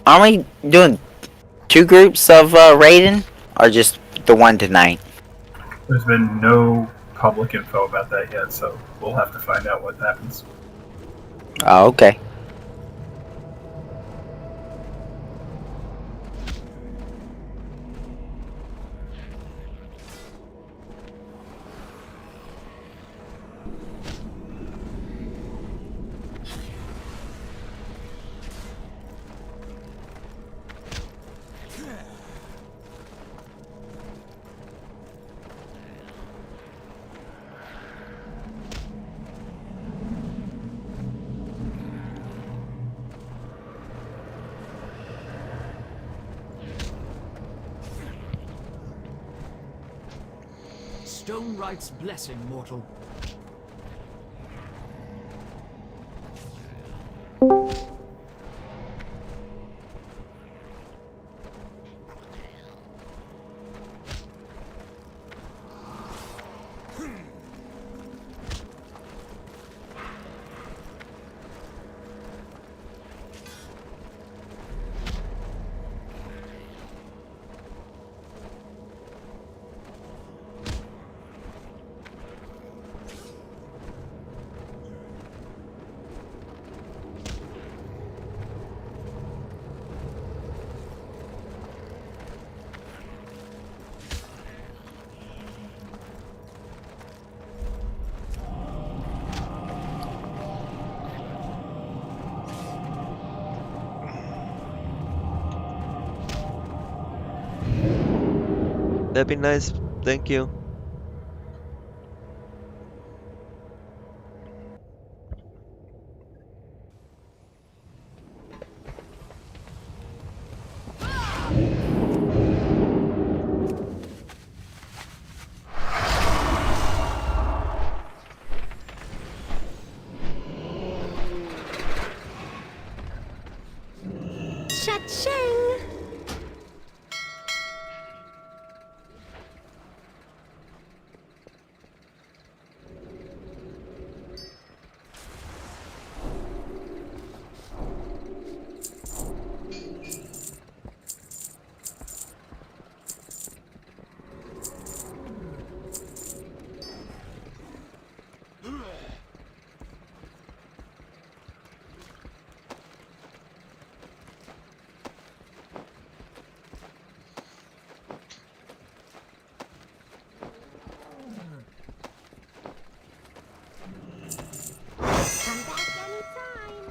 Are we doing two groups of raiding, or just the one tonight? There's been no public info about that yet, so we'll have to find out what happens. Oh, okay. Stone Wright's blessing, mortal. That'd be nice. Thank you. Cha-ching! Come back anytime.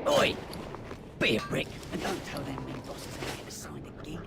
Oi! Be a brick, and don't tell them new bosses how to get assigned a gig.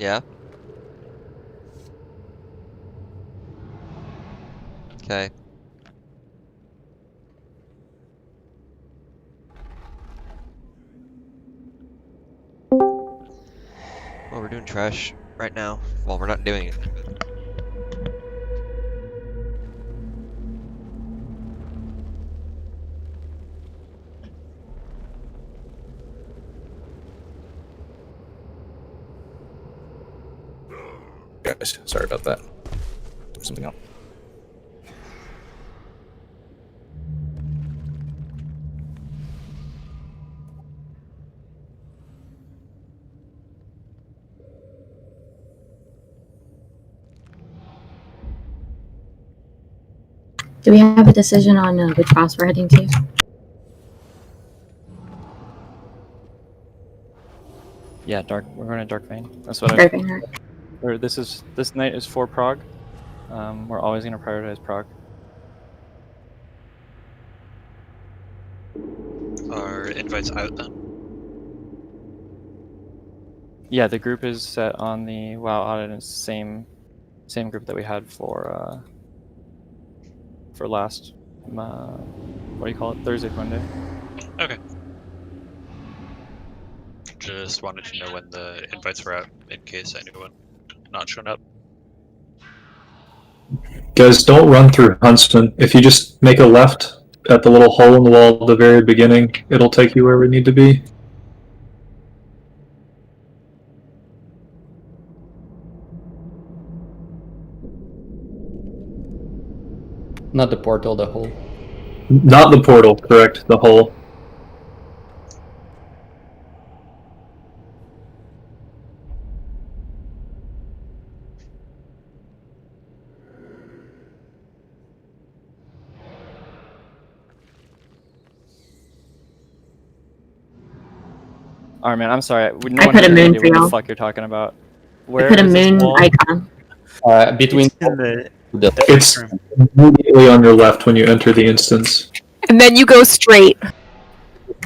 Yeah. Okay. Well, we're doing trash right now. Well, we're not doing it. Guys, sorry about that. Something else. Do we have a decision on which boss we're heading to? Yeah, dark. We're going to Dark Vein. That's what Dark Vein, alright. Or this night is for Prague. We're always going to prioritize Prague. Are invites out then? Yeah, the group is set on the WoW audit. It's the same group that we had for last what do you call it? Thursday, Monday. Okay. Just wanted to know when the invites were out in case anyone not shown up. Guys, don't run through Huntston. If you just make a left at the little hole in the wall at the very beginning, it'll take you where we need to be. Not the portal, the hole. Not the portal, correct, the hole. Alright, man. I'm sorry. No I one put has a any moon idea for what the y'all. fuck you're talking about. I Where put a is this moon wall? icon. Between It's immediately on your left when you enter the instance. And then you go straight.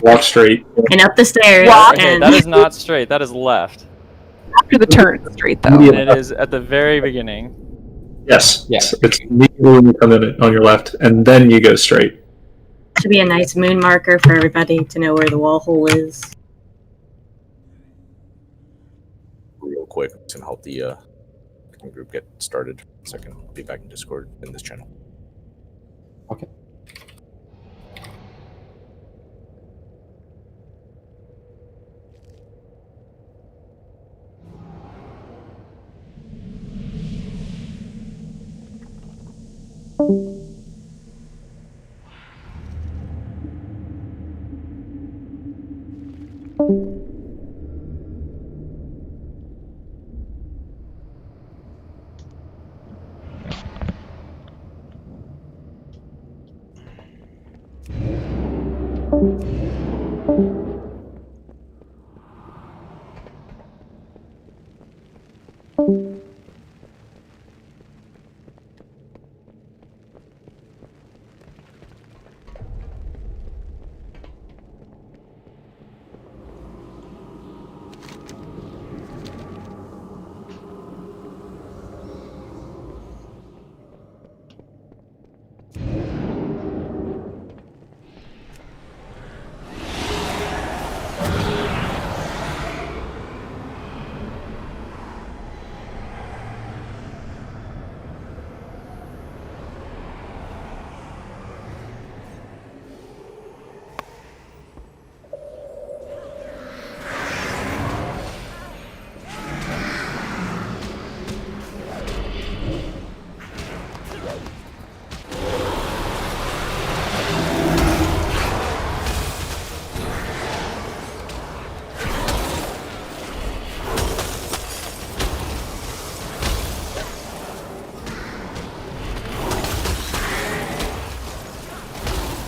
Walk straight. And up the stairs. Walk. Okay, And that is not straight. That is left. After the turn, straight though. And it is at the very beginning. Yes, Yeah. it's immediately when you come in on your left, and then you go straight. should be a nice moon marker for everybody to know where the wall hole is. Real quick, and help the group get started. So I can be back in Discord in this channel. Okay.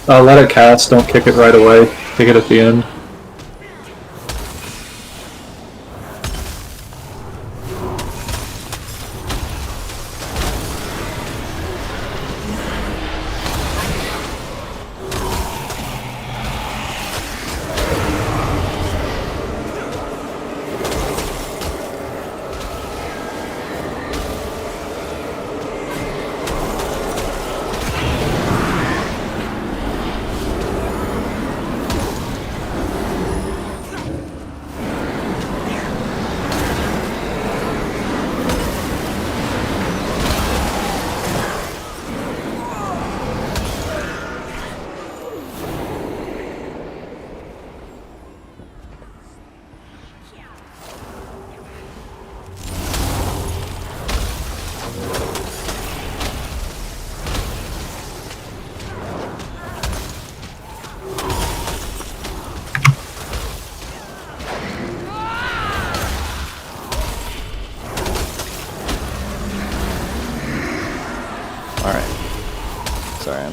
Let it cast, don't kick it right away. Kick it at the end.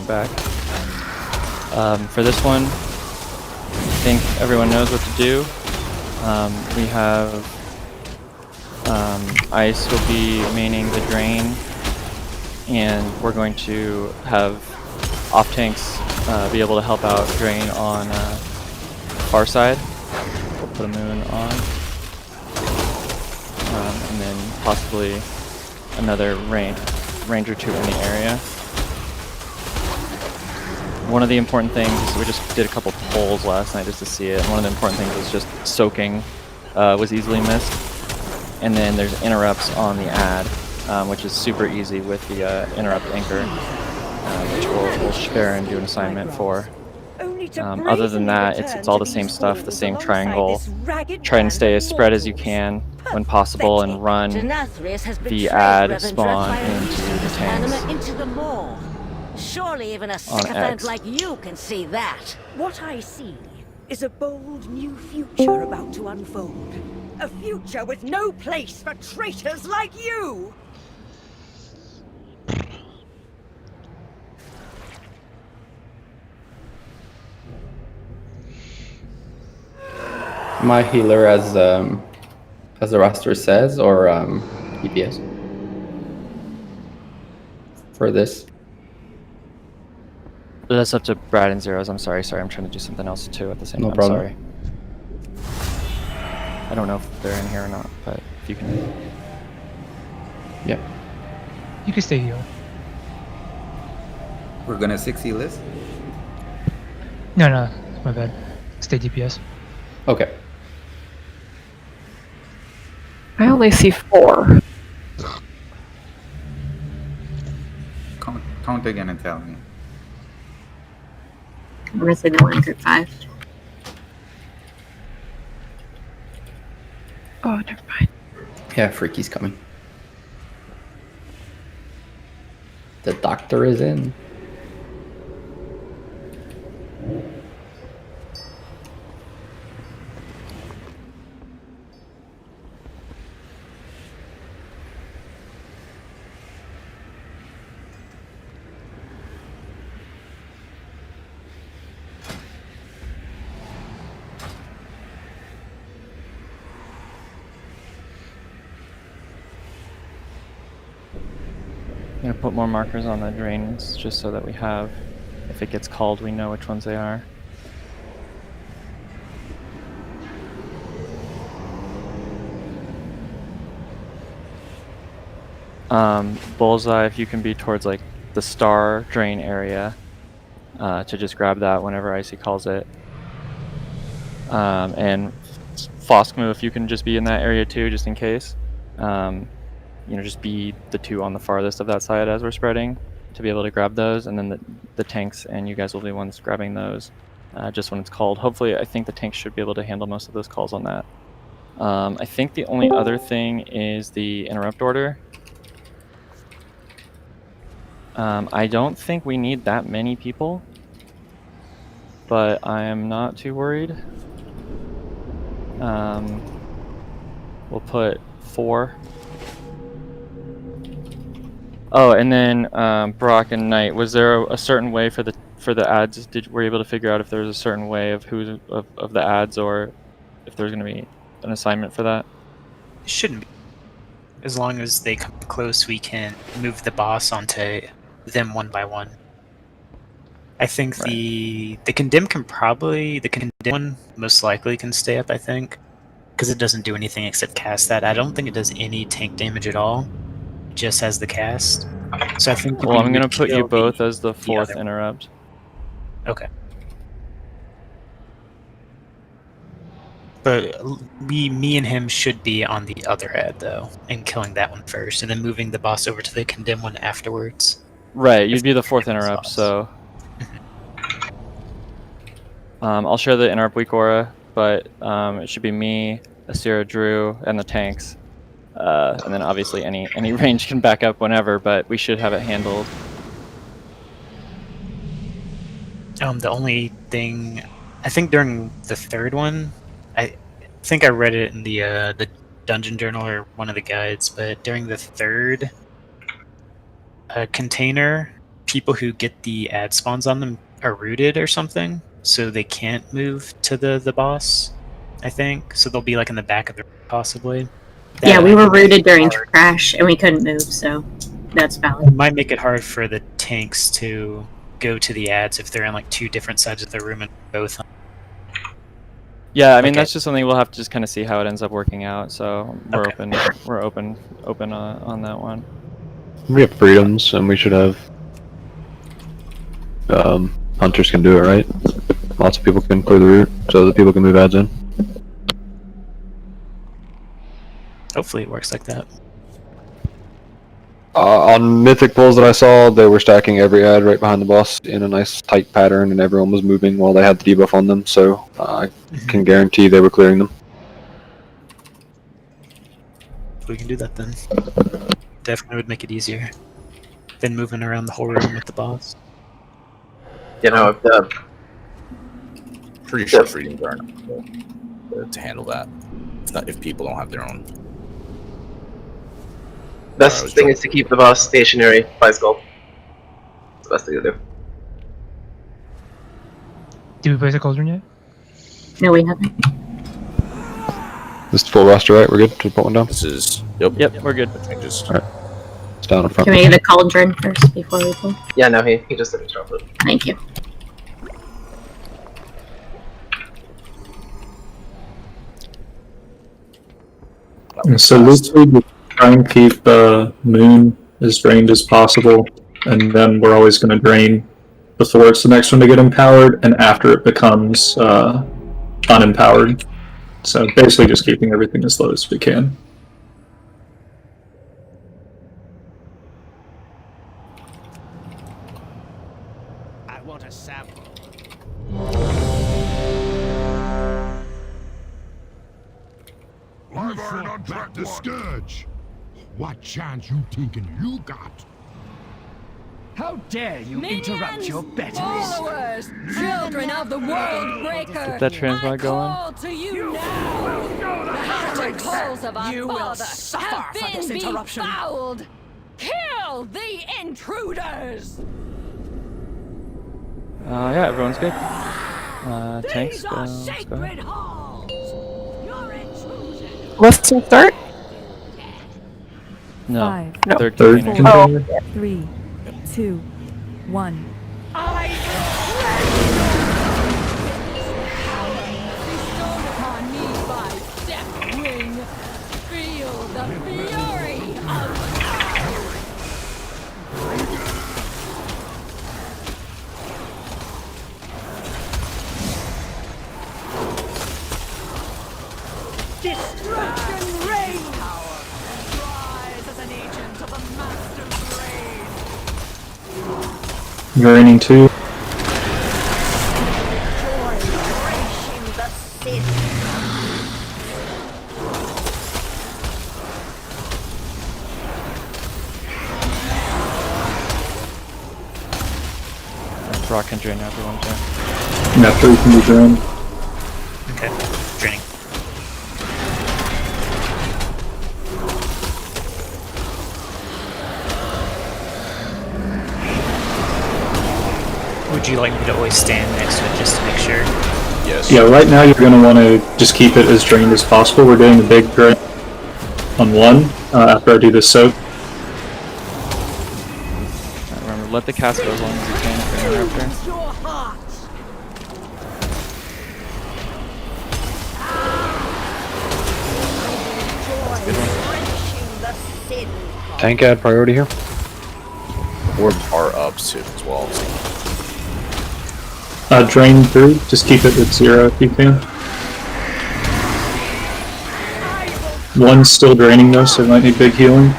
back. For this one, I think everyone knows what to do. We have Ice will be maining the drain, and we're going to have off tanks be able to help out drain on far side. We'll put a moon on, and then possibly another range or two in the area. One of the important things is we just did a couple polls last night just to see it. One of the important things was just soaking was easily missed, and then there's interrupts on the ad, which is super easy with the interrupt anchor, which we'll share and do an assignment for. Other than that, it's all the same stuff, the same triangle. Try and stay as spread as you can when possible, and run the ad spawn into the tanks. Surely even a On sycophant X. like you can see that. What I see is a bold new future about to unfold. A future with no place for traitors like you! My healer as the roster says, or DPS for this. That's up to Brad and Zeros. I'm sorry, I'm trying to do something else too at the same No time. problem. Sorry. I don't know if they're in here or not, but if you can. Yeah. You can stay here. We're gonna 60 list. No, my bad. Stay DPS. Okay. I only see 4. Count again and tell me. I'm gonna say the one in group 5. Oh, never mind. Yeah, Freaky's coming. The doctor is in. I'm gonna put more markers on the drains just so that we have, if it gets called, we know which ones they are. Bullseye, if you can be towards like the star drain area, to just grab that whenever Icy calls it. And Foskmu, if you can just be in that area too, just in case. You know, just be the two on the farthest of that side as we're spreading to be able to grab those, and then the tanks and you guys will be ones grabbing those just when it's called. Hopefully, I think the tanks should be able to handle most of those calls on that. I think the only other thing is the interrupt order. I don't think we need that many people, but I am not too worried. We'll put 4. Oh, and then Brock and Knight, was there a certain way for the ads? Were you able to figure out if there was a certain way of who of the ads, or if there's going to be an assignment for that? It shouldn't be. As long as they come close, we can move the boss onto them one by one. I think the condemn can probably, the condemn one most likely can stay up, I think, because it doesn't do anything except cast that. I don't think it does any tank damage at all. It just has the cast. So I think. Well, I'm gonna put you both as the 4th interrupt. Okay. But me and him should be on the other ad though, and killing that one first, and then moving the boss over to the condemn one afterwards. Right, you'd be the 4th interrupt, so. I'll share the interrupt weak aura, but it should be me, Asira, Drew, and the tanks. And then obviously any range can back up whenever, but we should have it handled. The only thing, I think during the 3rd one, I think I read it in the dungeon journal or one of the guides, but during the 3rd container, people who get the ad spawns on them are rooted or something, so they can't move to the boss, I think. So they'll be like in the back of the possibly. That Yeah, we were might make rooted it during hard. trash and we couldn't move, so that's It valid. might make it hard for the tanks to go to the ads if they're on like two different sides of the room and both. Yeah, I mean Okay. that's just something we'll have to just kind of see how it ends up working out. So we're open on that one. We have freedoms, and we should have. Hunters can do it, right? Lots of people can clear the route, so that people can move ads in. Hopefully it works like that. On mythic pulls that I saw, they were stacking every ad right behind the boss in a nice tight pattern, and everyone was moving while they had the debuff on them, so I can guarantee they were clearing them. We can do that then. Definitely would make it easier than moving around the whole room with the boss. You know, if the Pretty sure freedoms are enough to handle that. It's not if people don't have their own. best thing is to keep the boss stationary by skull. It's the best thing to do. Did we place a cauldron yet? No, we haven't. This is full roster, right? We're good to put one down? This is. Yep, we're good. Changes. Alright. It's down in front. Can we get a cauldron first before we pull? Yeah, no, he just didn't drop it. Thank you. So literally, we try and keep Moon as drained as possible, and then we're always going to drain before it's the next one to get empowered, and after it becomes unempowered. So basically, just keeping everything as low as we can. I want a sample. Live iron on track the scourge. What chance you thinking you got? How dare you Minions, interrupt your betters? followers, children of the world breaker. Get that transmog going. Call to you now. The hatchet calls of our You will father suffer have for this been interruption. befouled. Kill the intruders. Yeah, everyone's good. Tanks, These are let's go. sacred halls. Your intrusion. Lesson start? No, Five, third Third container. container. 3, 2, 1. Bestowed upon me by Deathwing. Feel the fury of destruction reigns. Rise as an agent of the Master's blade. Draining 2. Rock can drain everyone too. Nathria can be drained. Okay, draining. Would you like me to always stand next to it just to make sure? Yes. Yeah, right now you're going to want to just keep it as drained as possible. We're doing a big drain on 1 after I do this soak. Remember, let the cast go as long as you can if you're an interrupter. Your heart. Tank ad priority here. Orbs are up soon as well. Drain 3. Just keep it at 0 if you can. 1's still draining though, so it might need big healing.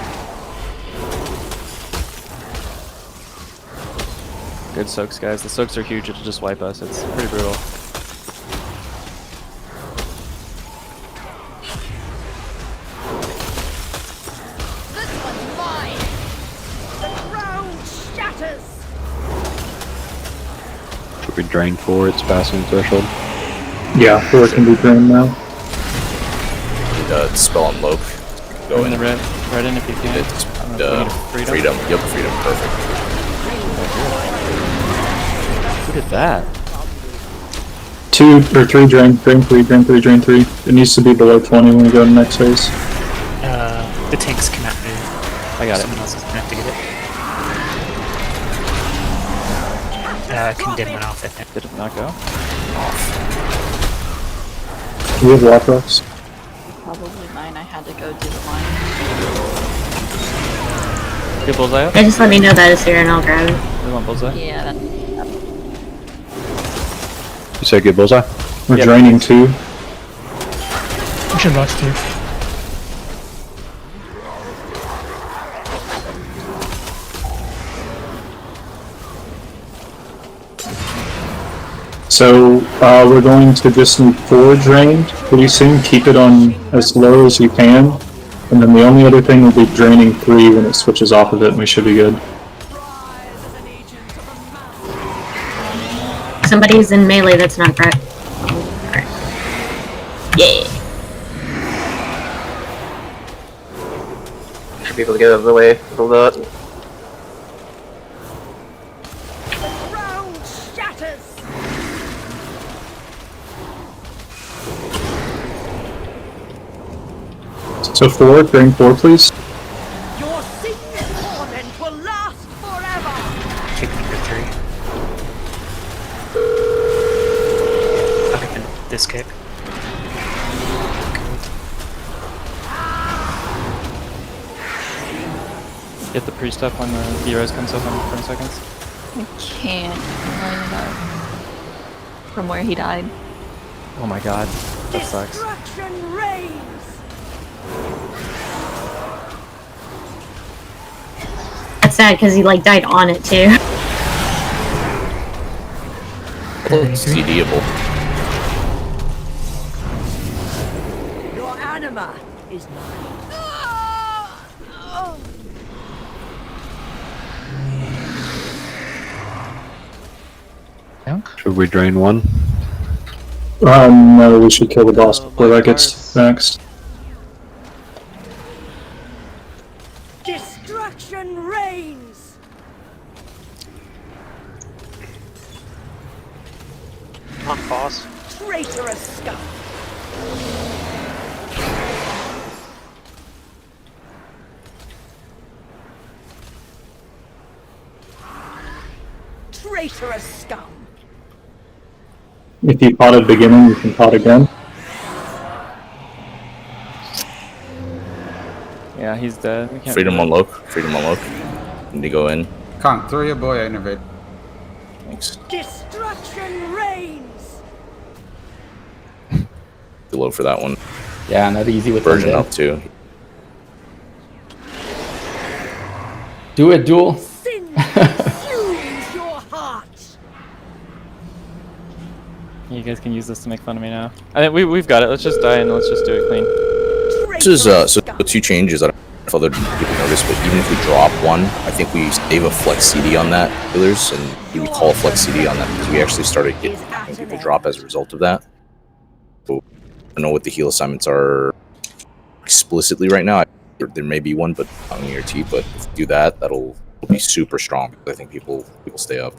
Good soaks, guys. The soaks are huge. It'll just wipe us. It's pretty brutal. This one's mine. The ground shatters. Should we drain 4? It's passing threshold. Yeah, 4 can be drained now. Spell on Loke. Go in. Right in if you can. It's freedom. freedom. Yep, freedom. Perfect. Look at that. 2 or 3 drain 3, drain 3, drain 3. It needs to be below 20 when we go to the next phase. The tanks cannot move. I got Someone else is gonna have to get it. Condemn went off, I think. Did it not go? Do we have lock rocks? Probably mine. I had to go do the line. Get bullseye up? Yeah, just let me know that it's here and I'll grab it. We want bullseye? Yeah, that's You said get bullseye? We're draining 2. We should rush too. So we're going to just need 4 drained pretty soon. Keep it on as low as you can. And then the only other thing will be draining 3 when it switches off of it, and we should be good. Somebody's in melee that's not Brett. Yeah. Should be able to get out of the way a little bit. Ground shatters. So 4, drain 4 please. Your sickness torment will last forever. Kick number 3. Okay, then this kick. Get the priest up when the D-Res comes up in 10 seconds. I can't line it up from where he died. Oh my god. That sucks. Destruction reigns. That's sad because he like died on it too. CDable. Your anima is mine. Should we drain 1? No, we should kill the boss before that gets maxed. Destruction reigns. Come on, boss. Traitorous scum. Traitorous scum. If you pot at the beginning, you can pot again. Yeah, he's dead. We can't Freedom do on it. low. Freedom on low. Need to go in. Con, throw your boy, I innovate. Thanks. Destruction reigns. Too low for that one. Yeah, not easy with Virgin them up too. Do it, duel. Sin consumes your heart. You guys can use this to make fun of me now. I think we've got it. Let's just die and let's just do it clean. This is so the 2 changes. I don't know if other people notice, but even if we drop 1, I think we save a flex CD on that healers, and we call a flex CD on that because we actually started getting people drop as a result of that. So I don't know what the heal assignments are explicitly right now. There may be one, but on your T. But if we do that, that'll be super strong because I think people stay up.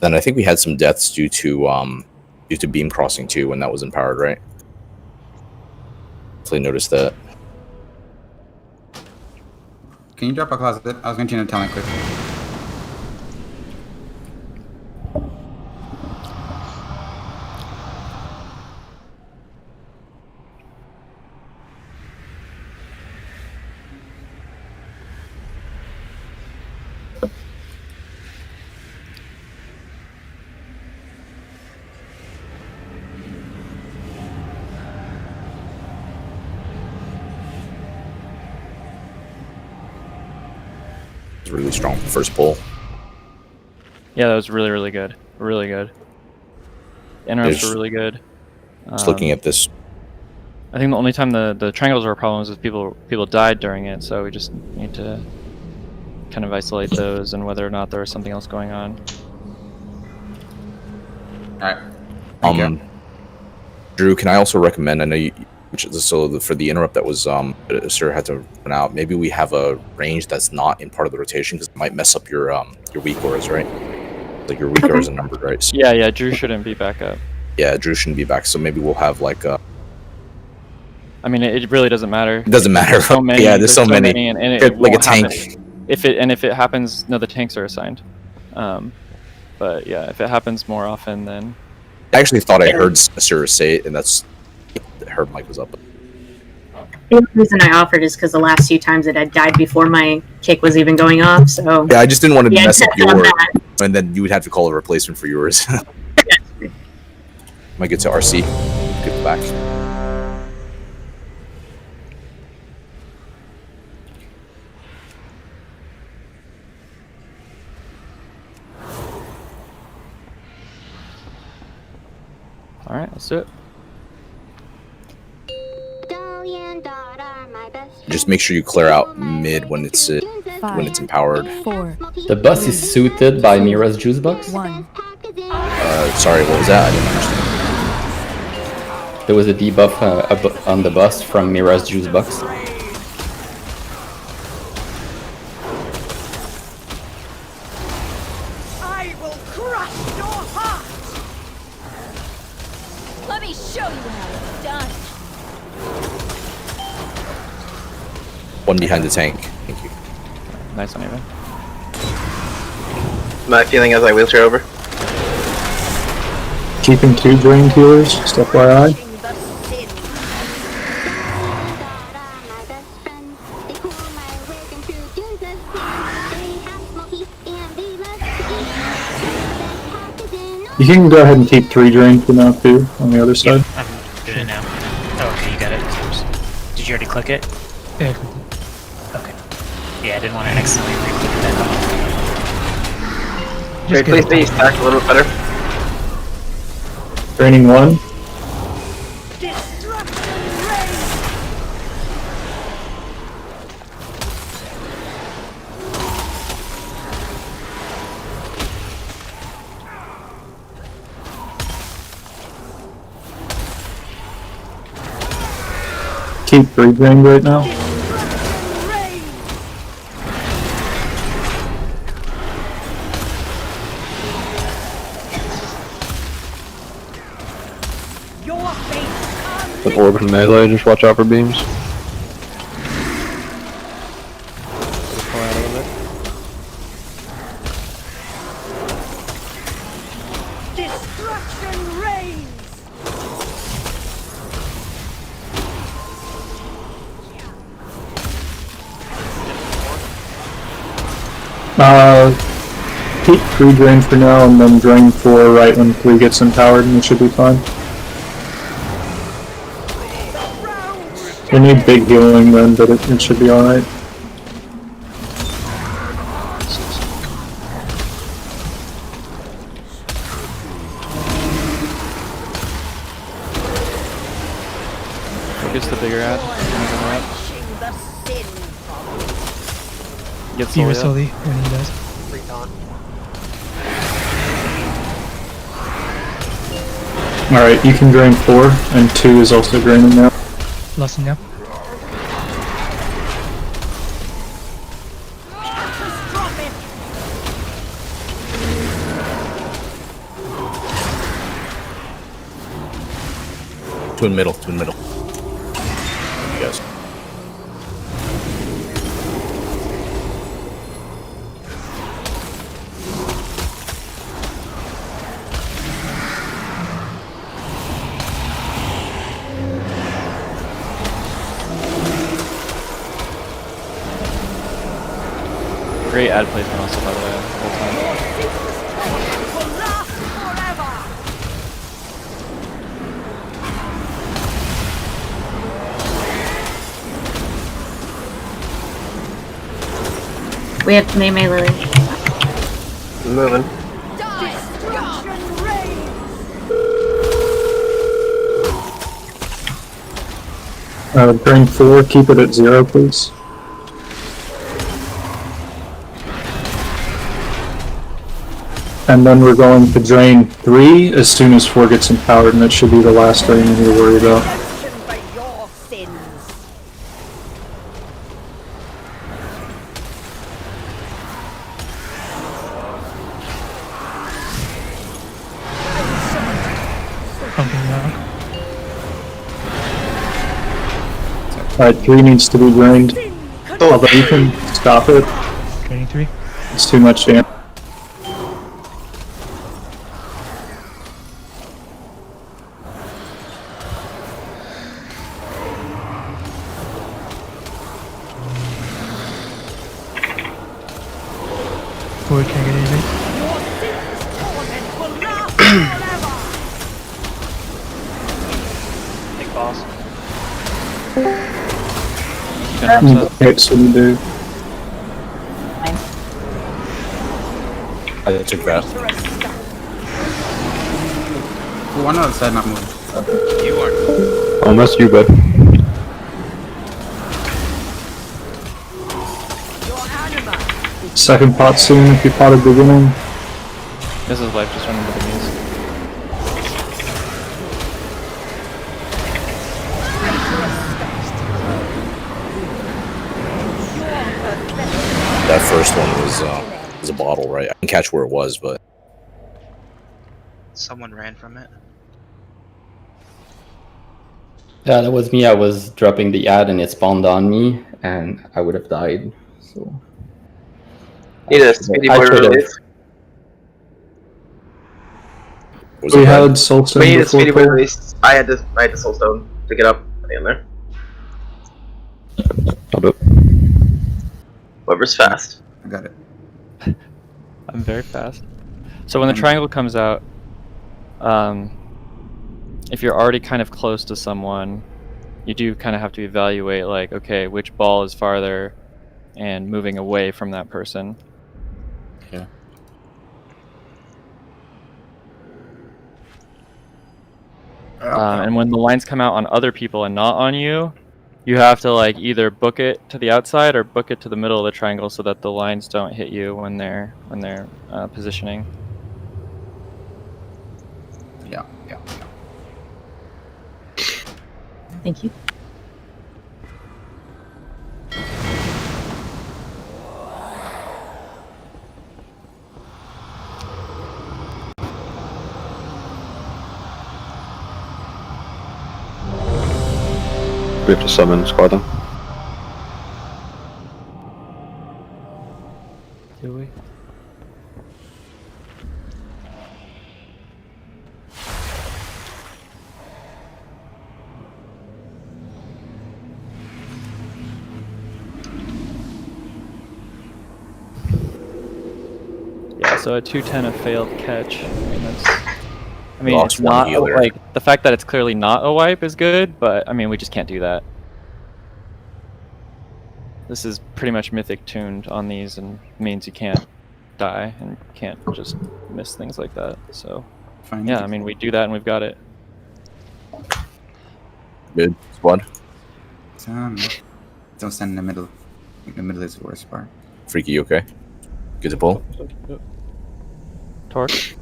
Then I think we had some deaths due to beam crossing too when that was empowered, right? Hopefully noticed that. Can you drop a closet? I was going to tell me quick. Really strong first pull. Yeah, that was really, really good. Really good. Interrupts were really good. Just looking at this. I think the only time the triangles were problems is people died during it, so we just need to kind of isolate those and whether or not there was something else going on. Alright. Drew, can I also recommend? I know for the interrupt that was Sir had to run out. Maybe we have a range that's not in part of the rotation because it might mess up your weak auras, right? Like your weak auras are numbered, right? So, Yeah, Drew shouldn't be back up. yeah, Drew shouldn't be back. So maybe we'll have like a. I mean, it really doesn't matter. It doesn't matter. There's so many. Yeah, there's so many. And it like a won't tank. happen. If it happens, no, the tanks are assigned. But yeah, if it happens more often, then. I actually thought I heard Sir say it, and that's her mic was up. The only reason I offered is because the last few times it had died before my kick was even going off. So Yeah, I just didn't want to Yeah, mess up except on yours, that. and then you would have to call a replacement for yours. Might get to RC. Get back. All right, let's do it. Just make sure you clear out mid when it's empowered. The bus is suited by Mira's juice box. Sorry, what was that? I didn't understand. There was a debuff on the bus from Mira's juice box. I will crush your heart! Let me show you how it's done. One behind the tank. Thank you. Nice one, Eva. My feeling as I wheelchair over. Keeping 2 drained healers, just FYI. You can go ahead and keep 3 drained for now too, on the other side. I'm doing it now. Oh, okay, you got it. Did you already click it? Yeah. Okay. Yeah, I didn't want to accidentally re-click that. Great, please be stacked a little bit better. Draining 1. Keep 3 drained right now. With orb and melee, just watch out for beams. Destruction reigns! Keep 3 drained for now and then drain 4 right when 3 gets empowered and we should be fine. We need big healing then, but it should be alright. Focus the bigger ad. Get Eva slowly slowly when he does. Alright, you can drain 4, and 2 is also draining now. Lost him now. Twin middle. Yes. Great ad placement also, by the way, the whole time. Will last forever! we have Mei Lily. Moving. Destruction reigns! Drain 4, keep it at 0 please. And then we're going to drain 3 as soon as 4 gets empowered, and that should be the last drain we need to worry about. Redemption for your Alright, 3 needs to be drained. Although you can stop it. Draining 3. It's too much damage. Void can't get anything. Big boss. Okay, so we do. I took that. One on the side, not moving. You are. Oh, that's you, bud. Second pot soon if you potted beginning. This is life just running to the music. That first one was a bottle, right? I can catch where it was, but Someone ran from it. Yeah, that was me. I was dropping the ad and it spawned on me, and I would have died. So Need a speedy I boy should've- release. We had Soulstone We need a before speedy boy Cole. release. I had the Soulstone to get up in there. I'll do it. Whoever's fast. I got it. I'm very fast. So when the triangle comes out, if you're already kind of close to someone, you do kind of have to evaluate, like, okay, which ball is farther and moving away from that person. yeah. And when the lines come out on other people and not on you, you have to like either book it to the outside or book it to the middle of the triangle so that the lines don't hit you when they're positioning. Yeah. Thank you. We have to summon Squadron. Do we? Yeah, so a 210 a failed catch. I mean, Lost it's one not healer. like the fact that it's clearly not a wipe is good, but I mean, we just can't do that. This is pretty much mythic tuned on these and means you can't die and can't just miss things like that. So, Fine. yeah, I mean, we do that and we've got it. Good squad. Don't stand in the middle. I think the middle is the worst part. Freaky, you okay? Good to pull. Torque.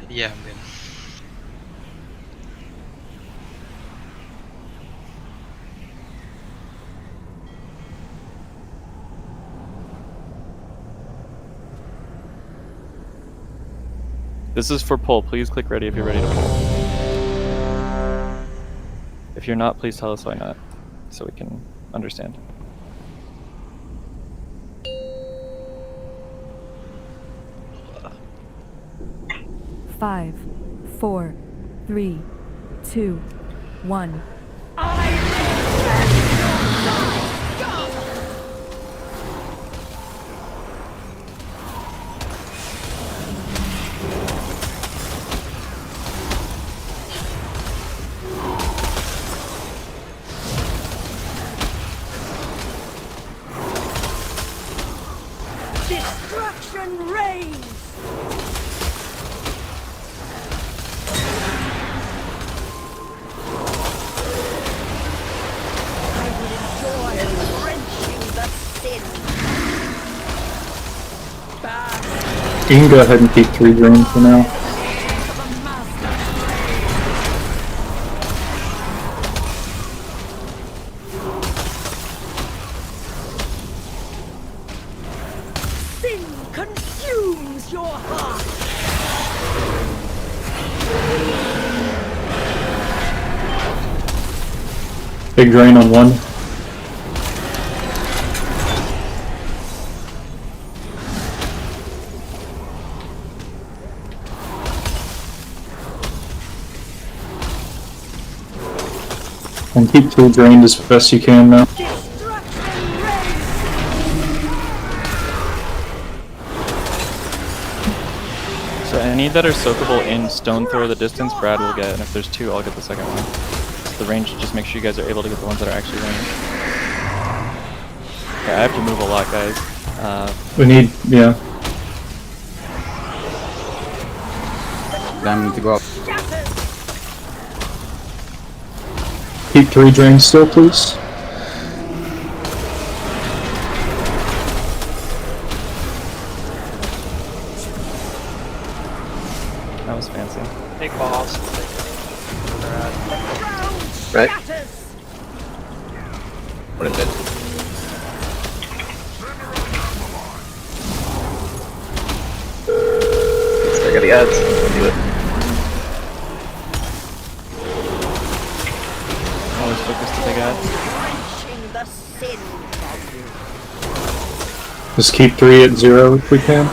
Yeah, I'm good. This is for pull. Please click ready if you're ready to pull. If you're not, please tell us why not, so we can understand. Five, 4, 3, 2, 1. Destruction reigns! I will enjoy wrenching the sin. You can go ahead and keep 3 drained for now. Sin consumes your heart. Big drain on 1. And keep 2 drained as best you can now. So any that are soakable in stone throw the distance, Brad will get, and if there's 2, I'll get the second one. So the range, just make sure you guys are able to get the ones that are actually ranged. Okay, I have to move a lot, guys. We need, yeah. Damn, to go up. Keep 3 drains still, please. That was fancy. Big balls. Right? What a bit. I got the ads. I'll do it. Always focus the big ads. Just keep 3 at 0 if we can.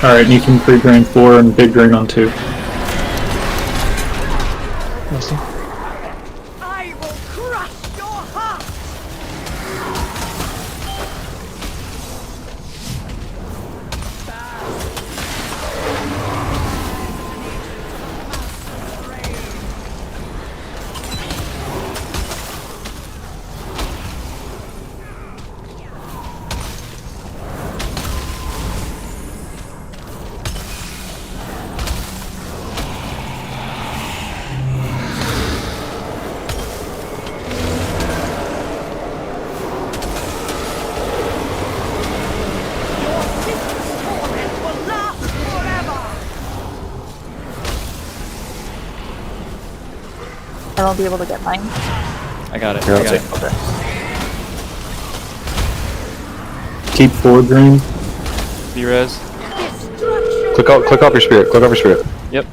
Alright, you can pre-drain 4 and big drain on 2. Nothing. I will crush your heart! I won't be able to get mine. I got it. Here, I I'll got take it. okay. Keep 4 drain. B-res. Click off your spirit. Click off your spirit. Yep.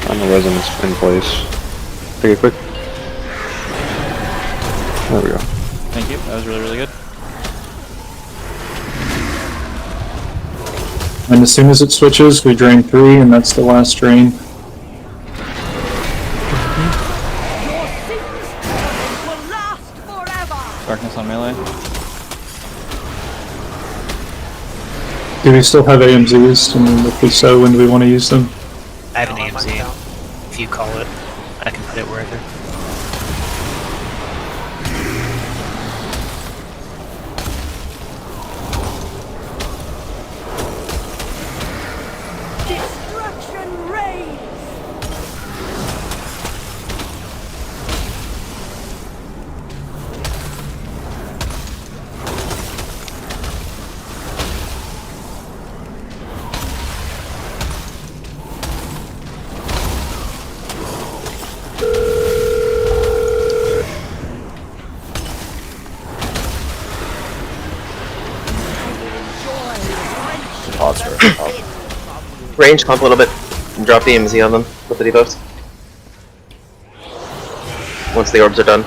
On the resonance in place. Take it quick. There we go. Thank you. That was really, really good. And as soon as it switches, we drain 3, and that's the last drain. Darkness on melee. Do we still have AMZs? And if we so, when do we want to use them? I have an AMZ. If you call it, I can put it wherever. Destruction reigns! Odds are up. Range comp a little bit. And drop the MZ on them with the debuffs. Once the orbs are done.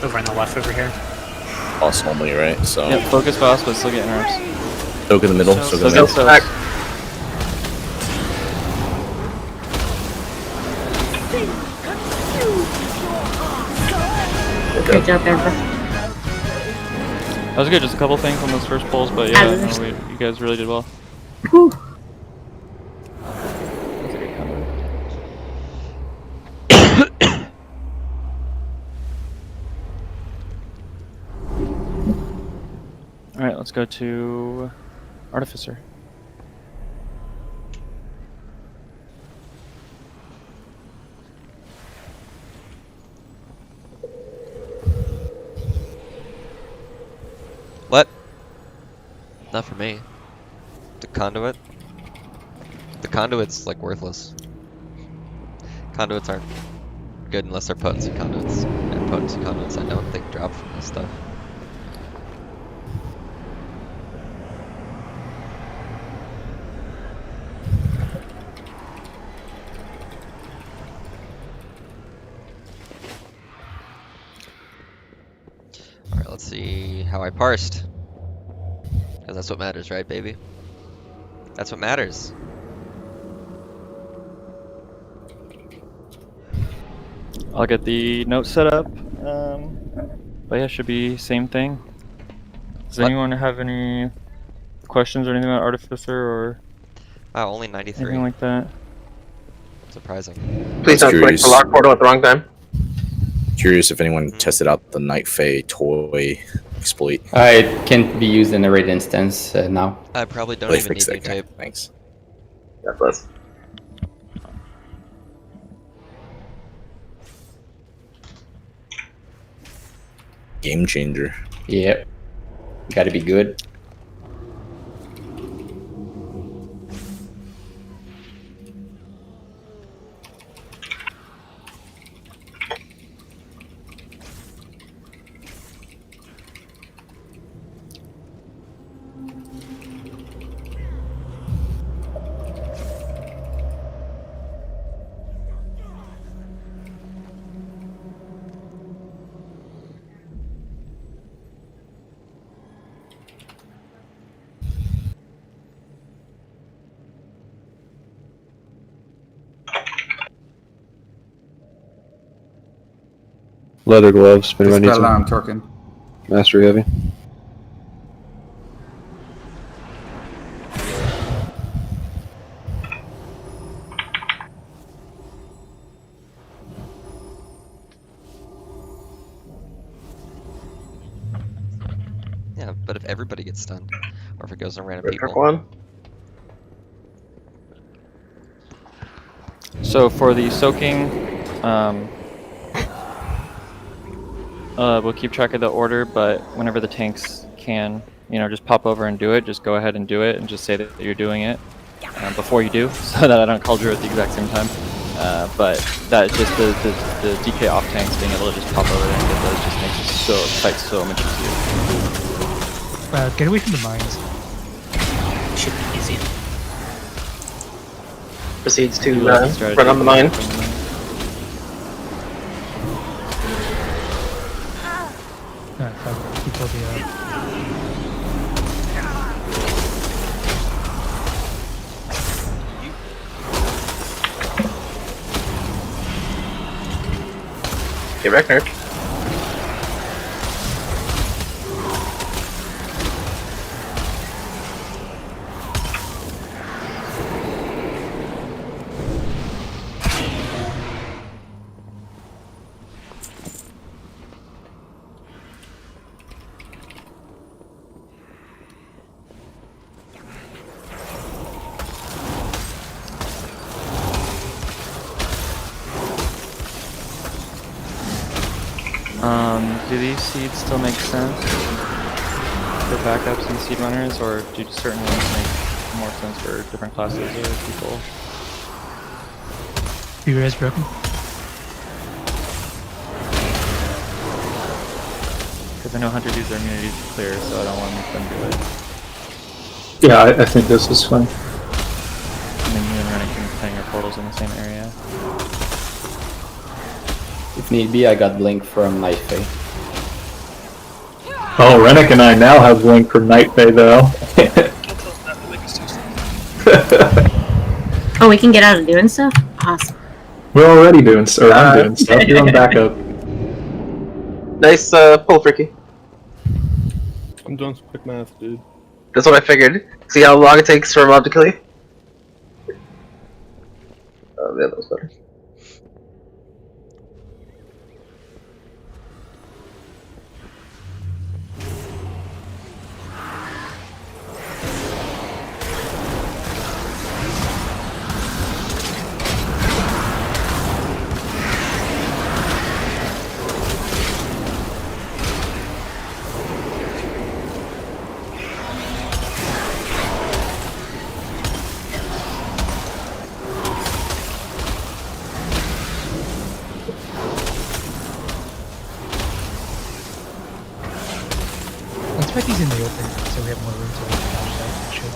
Over on the left over here. Boss only, right? So Yep, focus boss, but still get interrupts. soak in the middle. Soak in the So middle. so Back. Good job, Amber. That was good. Just a couple things on those first pulls, but yeah, no, you guys really did well. Whew. All right, let's go to Artificer. What? Not for me. The conduit? The conduit's like worthless. Conduits aren't good unless they're potency conduits. And potency conduits I don't think drop from this stuff. Alright, let's see how I parsed. Because that's what matters, right, baby? That's what matters. I'll get the note set up. But yeah, should be same thing. Does anyone have any questions or anything about Artificer or Wow, only 93. anything like that? Surprising. Please don't click the lock portal at the wrong time. Curious if anyone tested out the Night Fae toy exploit. It can't be used in a raid instance now. I probably don't They even fixed need new that guy. tape. Thanks. God bless. Game changer. Yep. Gotta be good. Leather gloves, if anyone needs Dispel them. alarm token. Mastery heavy. Yeah, but if everybody gets stunned, or if it goes on random Quick people. one. So for the soaking, we'll keep track of the order, but whenever the tanks can, just pop over and do it. Just go ahead and do it, and just say that you're doing it before you do, so that I don't call Drew at the exact same time. But that just the DK off tanks being able to just pop over there and get those just makes it fight so much easier. Get away from the mines. Should be easy. Proceeds to Strategy run on the mine. from the mine. Alright, fuck. Keep all the Get wrecked, nerd. Do these seeds still make sense for backups and seed runners, or do certain ones make more sense for different classes or people? Your res broken? Because I know Hunter use their immunities to clear, so I don't want to make them do it. Yeah, I think this is fine. And then you and Rennick can hang your portals in the same area. If need be, I got blink from Night Fae. Oh, Rennick and I now have Blink from Night Fae, though. Oh, we can get out of doing stuff? Awesome. We're already doing, or I'm doing stuff. You're on backup. Nice pull, Fricky. I'm doing some quick math, dude. That's what I figured. See how long it takes for a mob to kill you? Oh, yeah, that was better. expect these in the open, so we have more room to dodge that shit.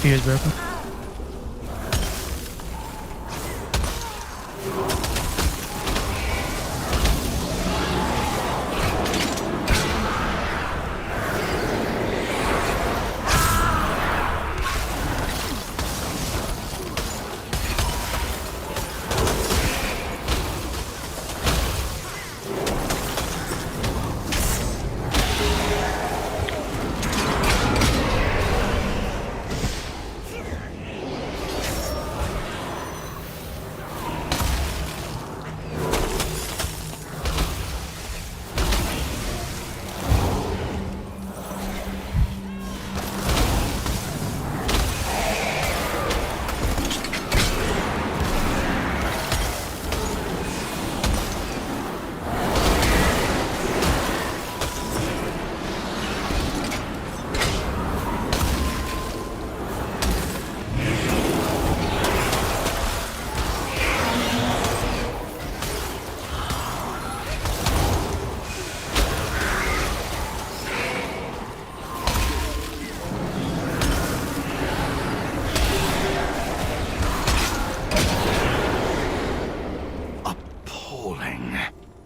Fear is broken.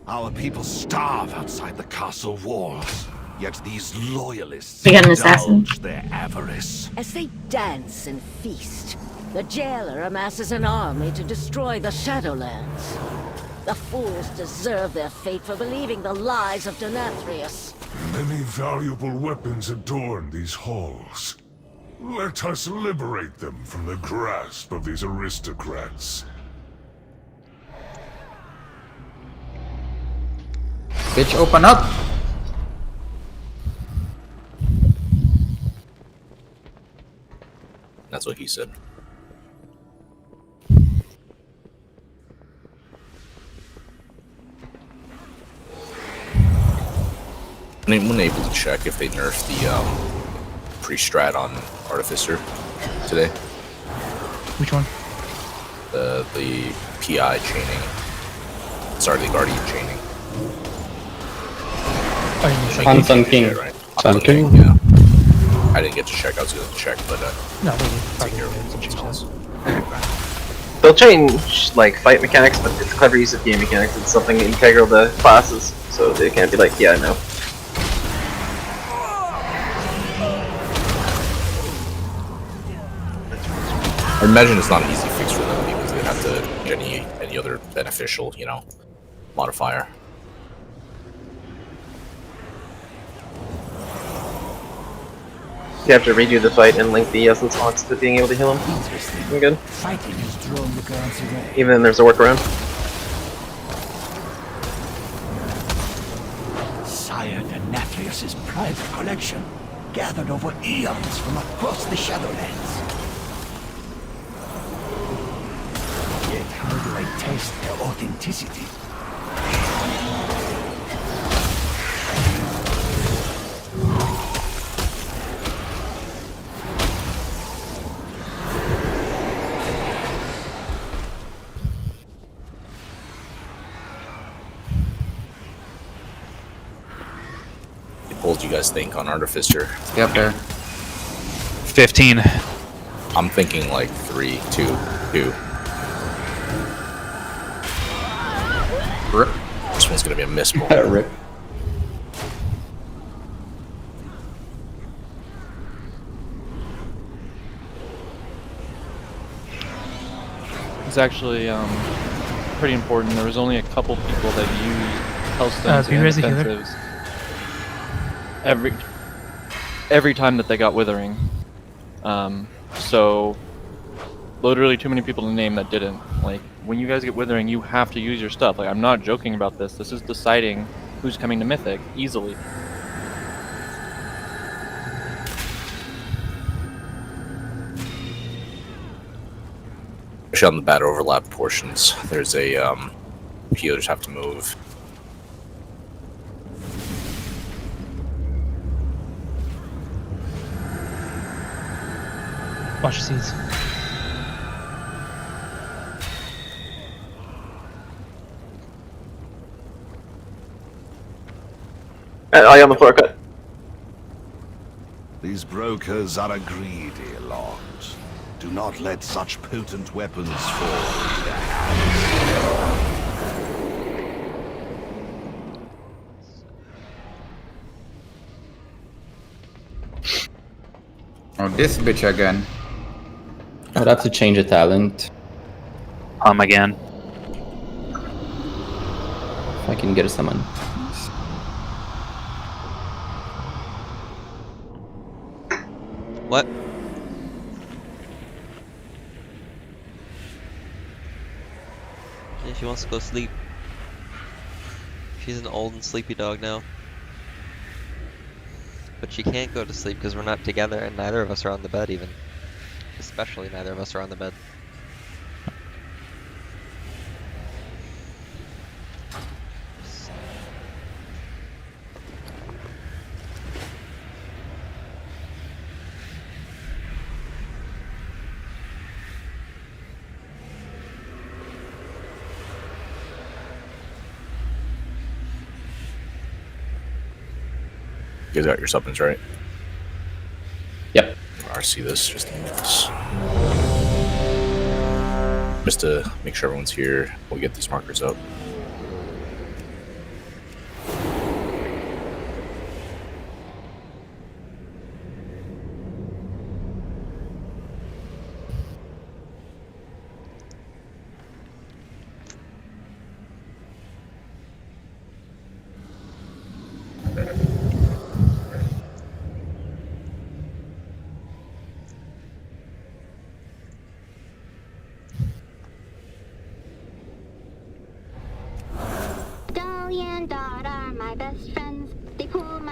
Our people starve outside the castle walls, yet these loyalists We got an assassin. indulge their avarice. As they dance and feast, the jailer amasses an army to destroy the Shadowlands. The fools deserve their fate for believing the lies of Nathria. Many valuable weapons adorn these halls. Let us liberate them from the grasp of these aristocrats. Bitch, open up! That's what he said. Anyone able to check if they nerfed the pre-strat on Artificer today? Which one? The PI chaining. Sorry, the Guardian chaining. On Sun King. Right? Sun King? Yeah. I didn't get to check. I was going to check, but No, take care of it. They'll change like fight mechanics, but it's clever use of game mechanics. It's something integral to classes, so they can't be like, yeah, no. I imagine it's not an easy fix for them because they have to get any other beneficial, you know, modifier. You have to redo the fight and link the essence locks to being able to heal him. I'm good. Even then, there's a workaround. Sire Nathrius' private collection, gathered over eons from across the Shadowlands. Yet how do I taste their authenticity? What do you guys think on Artificer? Yep, there. 15. I'm thinking like 3, 2, 2. Rip. This one's gonna be a missable. Rip. It's actually pretty important. There was only a couple people that used Hellstones be and res the healer. defensives every time that they got Withering. So literally too many people to name that didn't. Like, when you guys get Withering, you have to use your stuff. Like, I'm not joking about this. This is deciding who's coming to Mythic easily. Especially on the bad overlap portions, there's a healers have to move. Watch your seeds. Eye on the floor, cut. These brokers are a greedy lot. Do not let such potent weapons fall into their hands. Oh, this bitch again. I would have to change a talent. Again. If I can get a summon. What? Yeah, she wants to go sleep. She's an old and sleepy dog now. But she can't go to sleep because we're not together and neither of us are on the bed even. Especially neither of us are on the bed. You guys got your summons, right? Yep. RC this, just to make sure everyone's here. We'll get these markers up.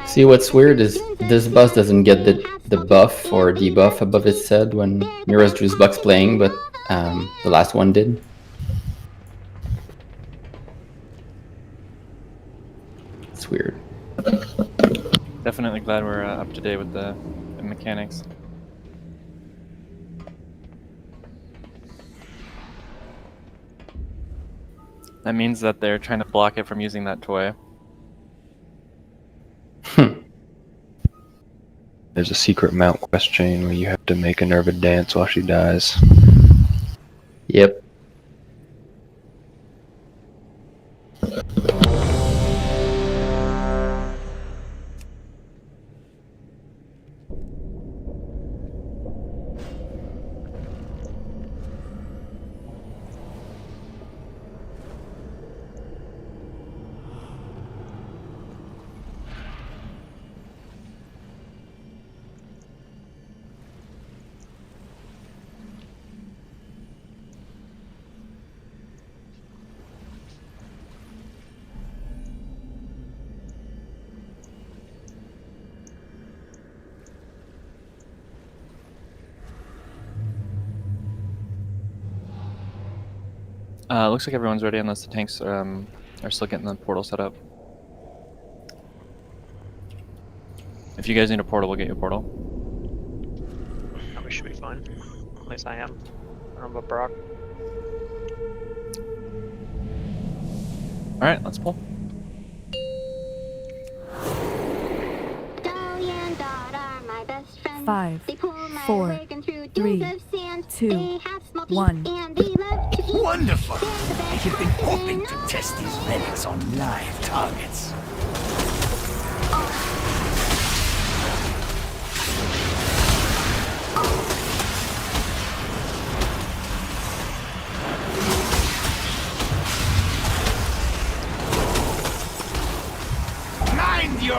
See, what's weird is this boss doesn't get the buff or debuff above its head when Mira's Juice Box playing, but the last one did. It's weird. Definitely glad we're up to date with the mechanics. That means that they're trying to block it from using that toy. There's a secret mount quest chain where you have to make a Nerva dance while she dies. Yep. Looks like everyone's ready unless the tanks are still getting the portal set up. If you guys need a portal, we'll get you a portal. We should be fine. At least I am. I don't know about Brock. Alright, let's pull. Five, 4, 3, 2, 1. Wonderful! I have been hoping to test these relics on live targets.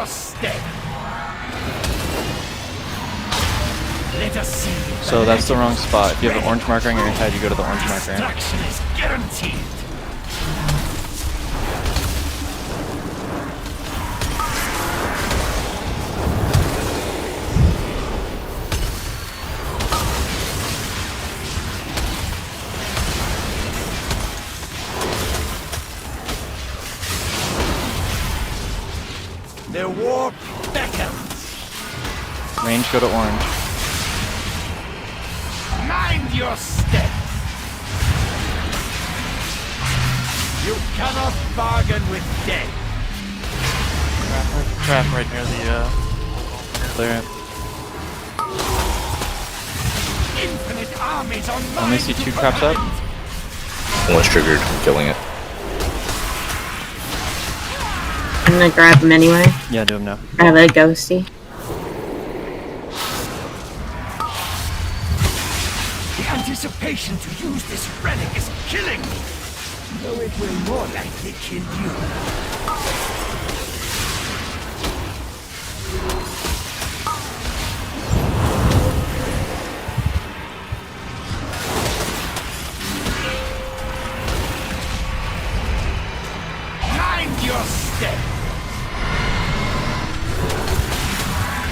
your step. Let us see. So that's the wrong spot. If you have an orange marker on your head, you go to the orange marker. Destruction is guaranteed. The warp beckons. Range, go to orange. Mind your step. You cannot bargain with death. Trap right near the Clear it. Infinite armies on Only see 2 traps up. One's triggered. I'm killing it. I'm gonna grab him anyway. Yeah, do him now. Grab a ghosty. The anticipation to use this relic is killing me. Though it will more likely kill you. Mind your step.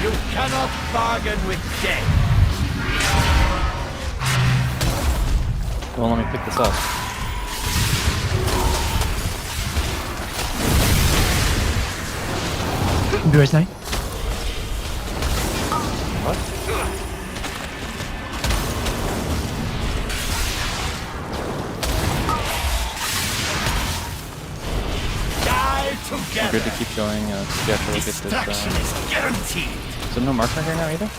You cannot bargain with death. Well, let me pick this up. Viewers night. What? Die together. Good to keep going. You have to look at this. Destruction is guaranteed. Is there no marker here now either?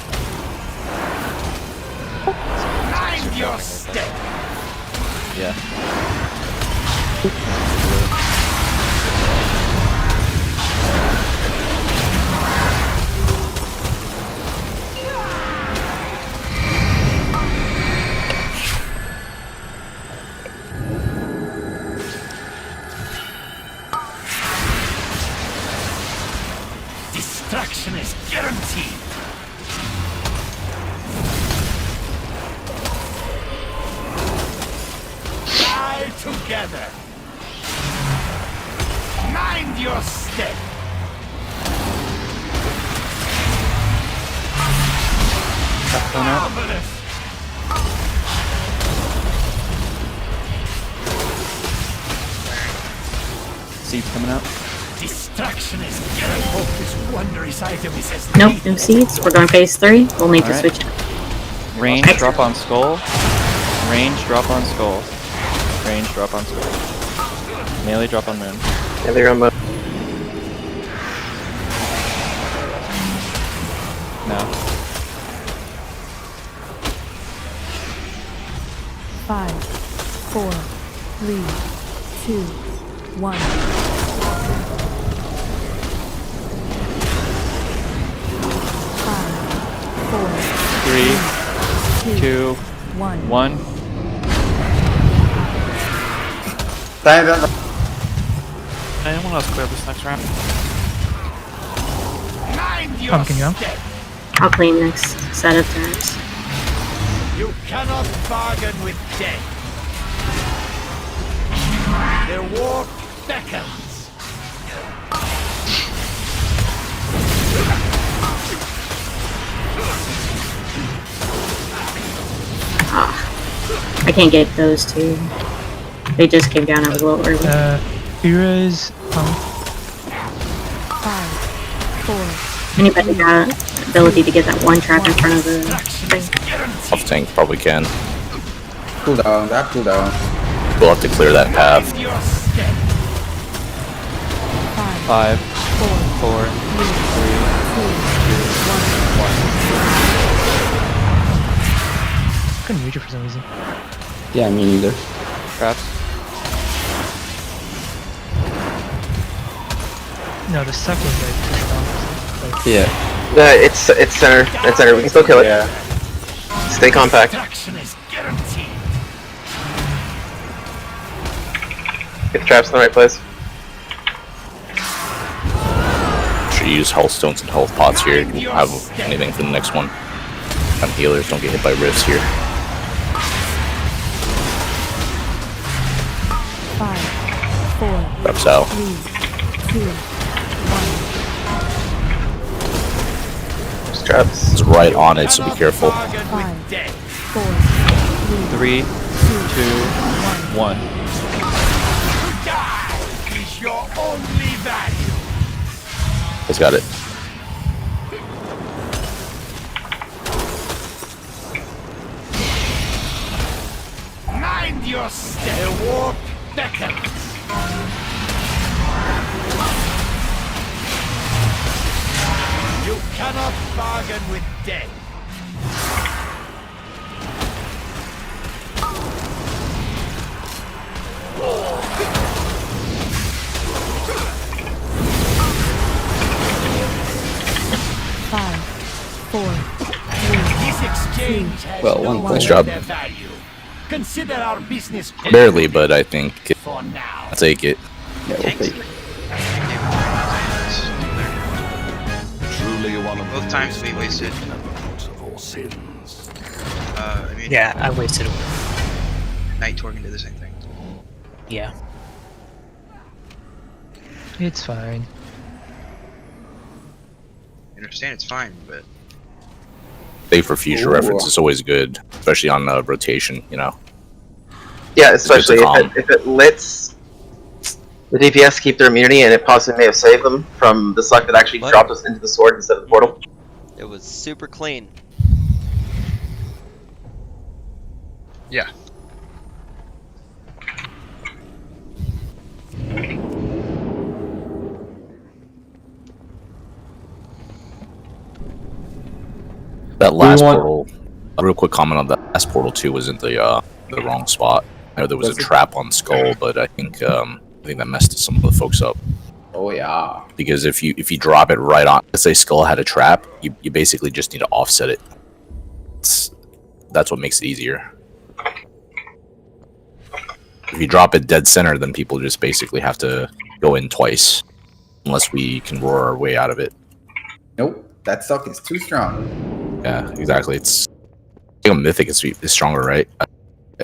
Mind your step. Yeah. Destruction is guaranteed. Die together. Mind your step. Marvelous. Seeds coming out. Destruction is guaranteed. Hope this wondrous item is as Nope, no seeds. We're going phase 3. We'll need to Alright. switch. Range, drop on skull. Range, drop on skull. Range, drop on skull. Melee, drop on moon. Yeah, they're on both. No. 5, 4, 3, 2, 1. 3, 2, 1. Anyone else clear this next round? Mind your Pumpkin go. step. I'll clean next set of tabs. You cannot bargain with death. The warp beckons. Ah, I can't get those two. They just came down. I was a little early. Fira's 5, 4. Anybody got ability to get that one trap in front of the thing? Off tank probably can. Cooldown, that cooldown. We'll have to clear that path. 5, 4, 3, 2, 1. couldn't reach it for some reason. Yeah, me neither. Traps. No, the suck was like pushed off. Like, Yeah. It's center. It's center. We can still kill it. Yeah. Stay compact. Destruction is guaranteed. Get the traps in the right place. sure you use health stones and health pots here. We'll have anything for the next one. And healers don't get hit by rifts here. 5, 4, Reps out. 3, 2, 1. Traps. It's right on it, so be careful. 5, 4, 3, 2, 1. Die is your only value. He's got it. Mind your step. The warp beckons. You cannot bargain with death. Five, 4, 3, This exchange has Well, no one Nice point. job. their value. Consider our business Barely, but I think for now. I'll take it. Yeah, we'll take it. Truly one of Both times we wasted. of all sins. I mean, Yeah, I wasted. Night Torgan did the same thing. Yeah. It's fine. I understand it's fine, but Save for future reference is always good, especially on rotation, you know. Yeah, especially calm. if it lets the DPS keep their immunity and it possibly may have saved them from the select that actually What? dropped us into the sword instead of the portal. It was super clean. yeah. That last want- portal, a real quick comment on that last portal too, was in the wrong spot. I know there was a trap on Skull, but I think that messed some of the folks up. Oh yeah. Because if you drop it right on, let's say Skull had a trap, you basically just need to offset it. That's what makes it easier. If you drop it dead center, then people just basically have to go in twice, unless we can roar our way out of it. Nope. That suck is too strong. Yeah, exactly. It's I think a Mythic is stronger, right?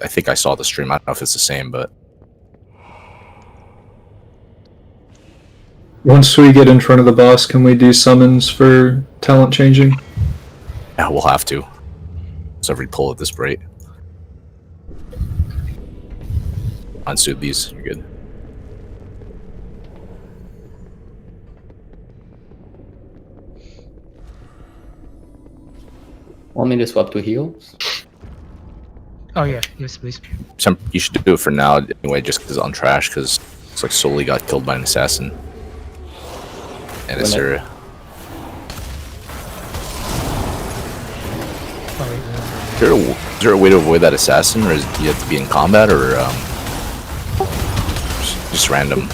I think I saw the stream. I don't know if it's the same, but Once we get in front of the boss, can we do summons for talent changing? yeah, we'll have to. So every pull at this rate. Unsuit these, you're good. Want me to swap to heals? Oh yeah, yes please. You should do it for now anyway, just because on trash, because it's like solely got killed by an assassin. And is there is there a way to avoid that assassin, or is you have to be in combat, or just random?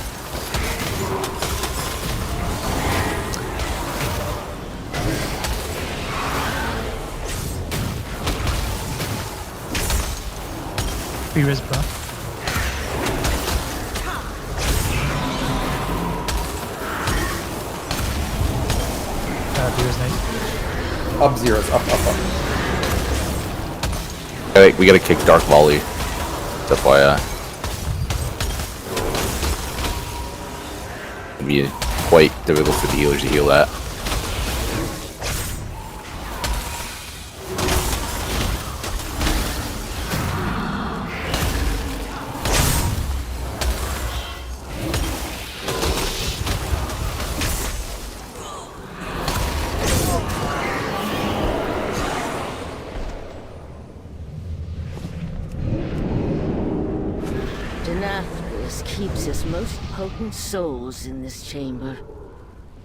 Pre-res buff. Pre-res nice. Up zeros. Up. We gotta kick Dark Volley. FYI. It'd be quite difficult for the healers to heal that. Nathria keeps his most potent souls in this chamber.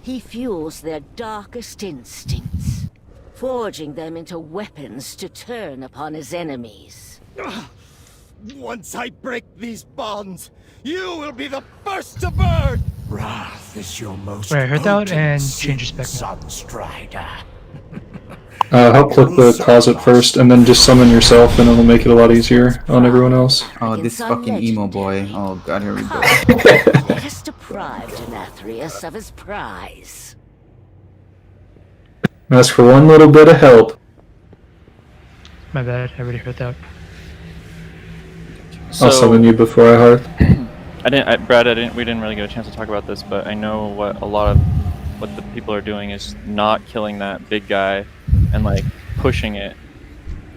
He fuels their darkest instincts, forging them into weapons to turn upon his enemies. Once I break these bonds, you will be the first to burn! Wrath is your most Wait, I heard that potent and sin, change your spec now. Sunstrider. Help click the closet first, and then just summon yourself, and it'll make it a lot easier on everyone else. Oh, this fucking emo boy. Oh god, here we go. Let us deprive Nathria of his prize. Ask for one little bit of help. My bad, I already heard that. I'll summon you before I hearth. Brad, we didn't really get a chance to talk about this, but I know what what the people are doing is not killing that big guy and like pushing it.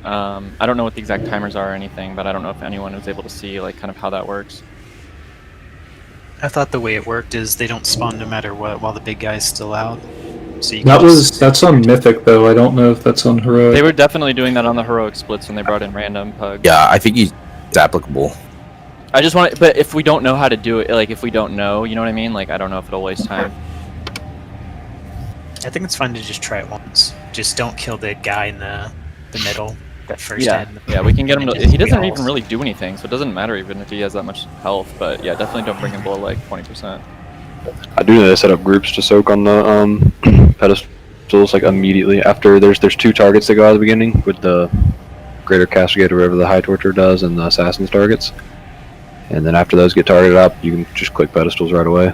I don't know what the exact timers are or anything, but I don't know if anyone was able to see like kind of how that works. I thought the way it worked is they don't spawn no matter what while the big guy's still out. So you That's on Mythic though. I don't know if that's on Heroic. They were definitely doing that on the heroic splits when they brought in random pugs. Yeah, I think it's applicable. I just want, but if we don't know how to do it, like if we don't know, you know what I mean? Like I don't know if it'll waste time. I think it's fun to just try it once. Just don't kill the guy in the middle. That first Yeah, head. yeah, we can get him to. And He doesn't we even really do anything, so it doesn't matter even if he has that much health. But yeah, definitely don't bring him below like 20%. I do know they set up groups to soak on the pedestals like immediately after. There's 2 targets that go out at the beginning with the Greater Castigator, whatever the High Torture does, and the Assassin's targets. And then after those get targeted up, you can just click pedestals right away.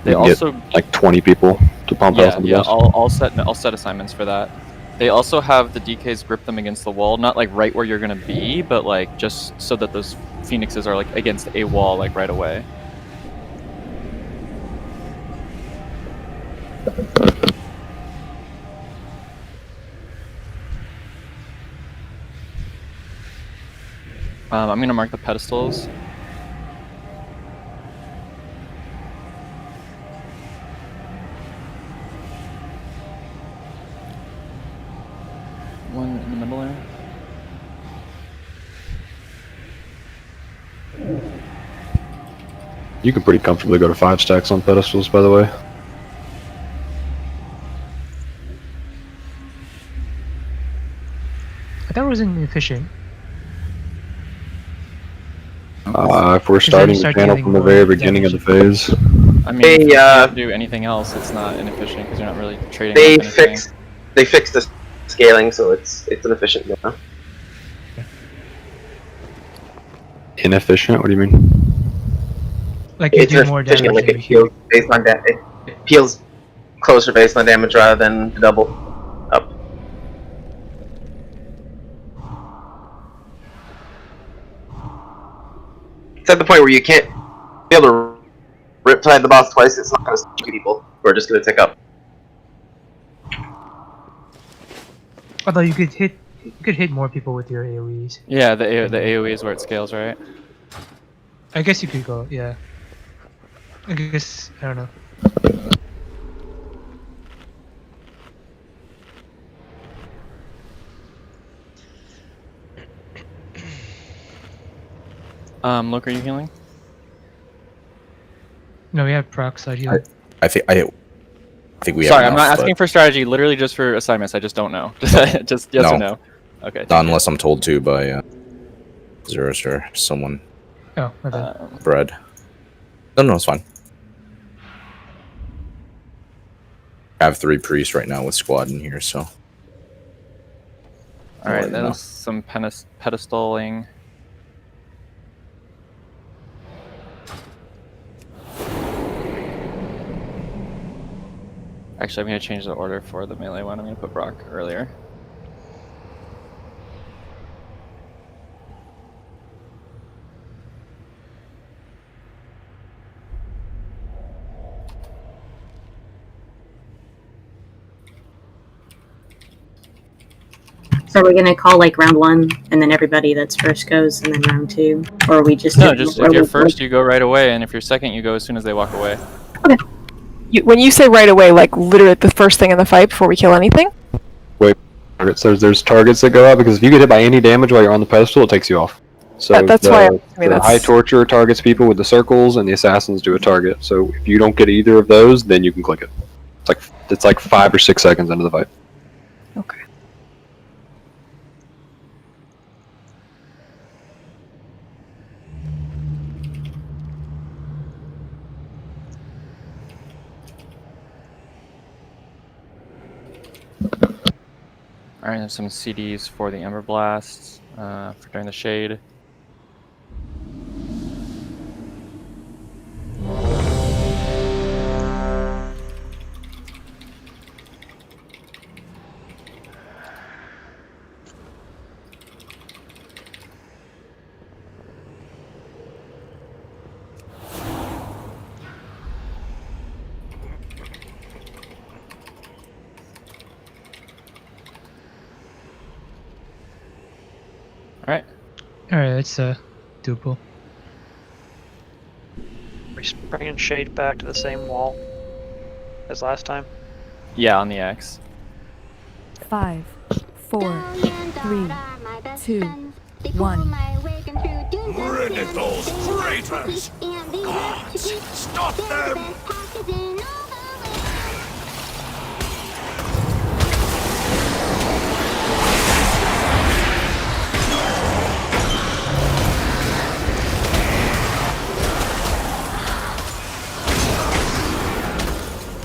They You can also get like 20 people to pump health on the boss. I'll set assignments for that. They also have the DKs grip them against the wall, not like right where you're gonna be, but like just so that those phoenixes are like against a wall like right away. I'm gonna mark the pedestals. One in the middle there. You can pretty comfortably go to 5 stacks on pedestals, by the way. I thought it was inefficient. If we're starting the channel from the very beginning of the phase. I mean, if you can't do anything else, it's not inefficient because you're not really trading off anything. They fixed the scaling, so it's inefficient now. Inefficient? What do you mean? Like you do more damage. Like it peels baseline it peels closer baseline damage rather than double up. It's at the point where you can't be able to riptide the boss twice. It's not going to stop people who are just going to tick up. Although you could hit more people with your AoEs. Yeah, the AoE is where it scales, right? I guess you could go, yeah. I guess, I don't know. Look, are you healing? No, we have proc side healing. I think we have Sorry, enough, I'm not asking but for strategy, literally just for assignments. I just don't know. Just yes or no. Okay. Not unless I'm told to by Zerus or someone. Oh, my bad. Bread. No, it's fine. I have 3 priests right now with squad in here, so. Alright, that was some pedestaling. Actually, I'm going to change the order for the melee one. I'm going to put Brock earlier. So are we gonna call like round 1 and then everybody that's first goes and then round 2? Or are we just No, just if you're first, you go right away, and if you're second, you go as soon as they walk away. Okay. When you say right away, like literally the first thing in the fight before we kill anything? Wait, there's targets that go out because if you get hit by any damage while you're on the pedestal, it takes you off. So that's why the High Torture targets people with the circles, and the Assassins do a target. So if you don't get either of those, then you can click it. It's like 5 or 6 seconds into the fight. Okay. Alright, there's some CDs for the Ember Blasts for during the Shade. Alright. Alright, it's doable. We're bringing Shade back to the same wall as last time. Yeah, on the X. 5, 4, 3, 2, 1. Rid of those traitors! Gods, stop them!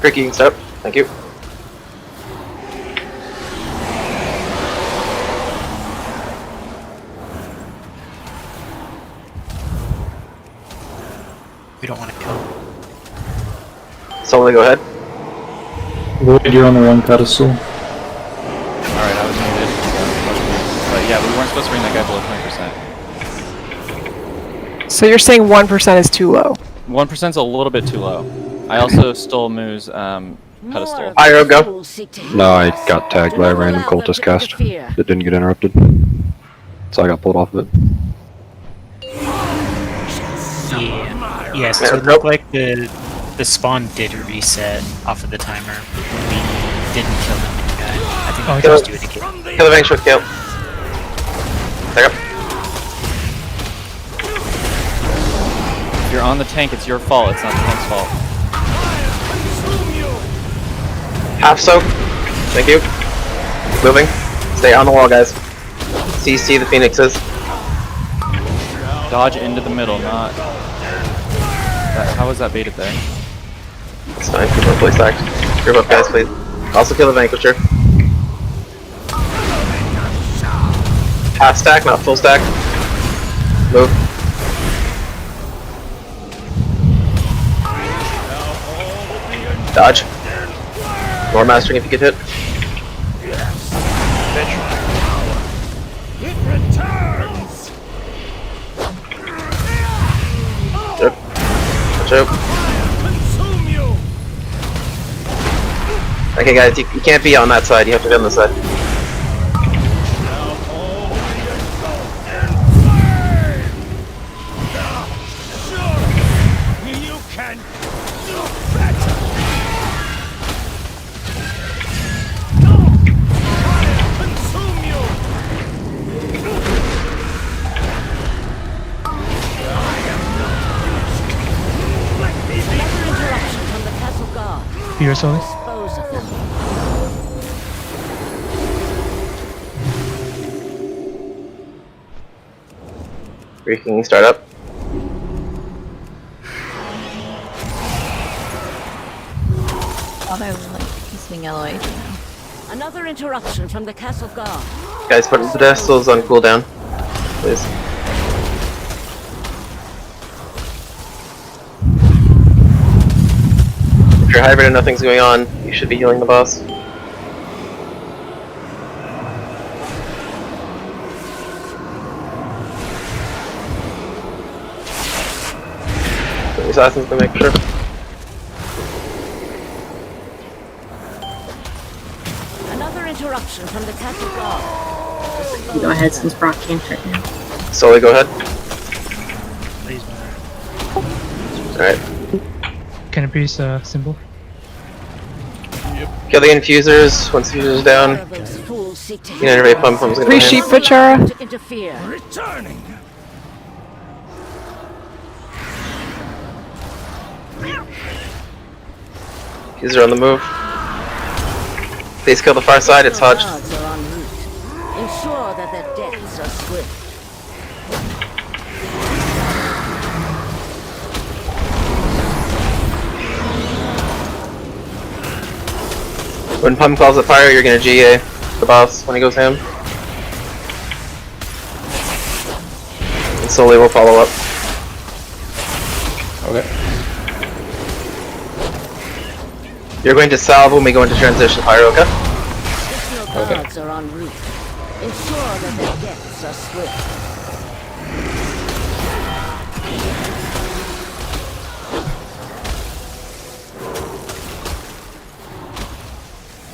Crick, you can step. Thank you. We don't want to kill him. Solely go ahead. Lloyd, you're on the wrong pedestal. Alright, I was muted. But yeah, we weren't supposed to bring that guy below 20%. So you're saying 1% is too low? 1%'s a little bit too low. I also stole Moo's pedestal. Pyro, go. No, I got tagged by a random cultist cast. It didn't get interrupted. So I got pulled off of it. Yeah, so it looked like the spawn did reset off of the timer. We didn't kill the main guy. I think we just do it again. Kill the bank short kill. Back up. If you're on the tank, it's your fault. It's not the tank's fault. Half soak. Thank you. Moving. Stay on the wall, guys. CC the phoenixes. Dodge into the middle, not... How was that baited there? It's fine. People are fully stacked. Group up, guys, please. Also kill the vanquisher. Half stack, not full stack. Move. Dodge. More mastering if you get hit. It returns! Yep. Watch out. Consume you! Okay, guys, you can't be on that side. You have to be on this side. You can do better! Consume you! Another interruption from the castle guard. Fear Solely. Dispose of them. Breaking startup. thought I was like kissing LOH now. Another interruption from the castle guard. Guys, put the pedestals on cooldown, please. If you're hybrid and nothing's going on, you should be healing the boss. The assassins to make sure. Another interruption from the castle guard. Go ahead since Brock can't right now. Sully, go ahead. Please. Alright. Canopy's symbol. Kill the infusers. Once the infusers down, you know, every pump pump's gonna Free go sheep in. for Chara. To interfere. Returning! Infuser on the move. Please kill the far side, it's Hodge. Guards are en route. Ensure that their deaths are swift. When Pump calls it fire, you're gonna GA the boss when he goes ham. And Sully will follow up. Okay. You're going to salve when we go into transition pyro, okay? Additional guards are en route. Ensure that their deaths are swift.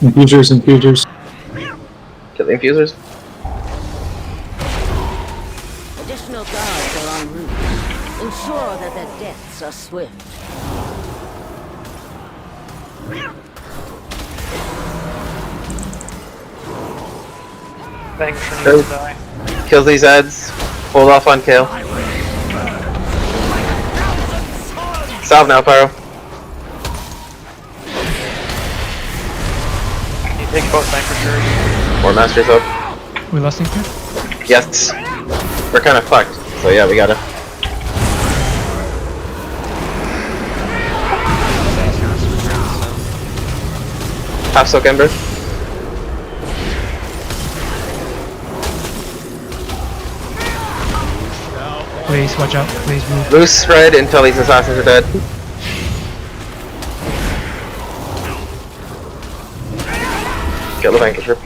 Infusers, infusers. Kill the infusers. Additional guards are en route. Ensure that their deaths are swift. Thanks for needing to die. Kill these ads. Hold off on kill. Salve now, Pyro. You take both Vanquishers. More Masters up. We lost Nathria? Yes. We're kind of fucked. So yeah, we gotta. Half soak Ember. Please, watch out. Please move. Loose spread until these assassins are dead. Kill the Vanquisher.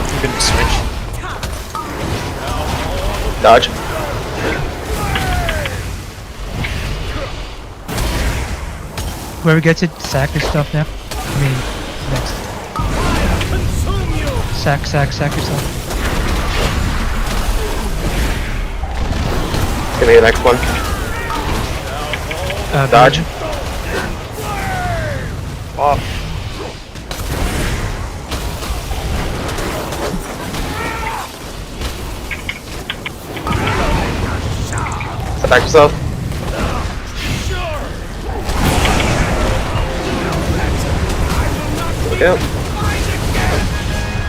You can switch. Dodge. Whoever gets it, sack your stuff now. I mean, next. Sack yourself. Give me the next one. Dodge. Off. Step back yourself. Look out.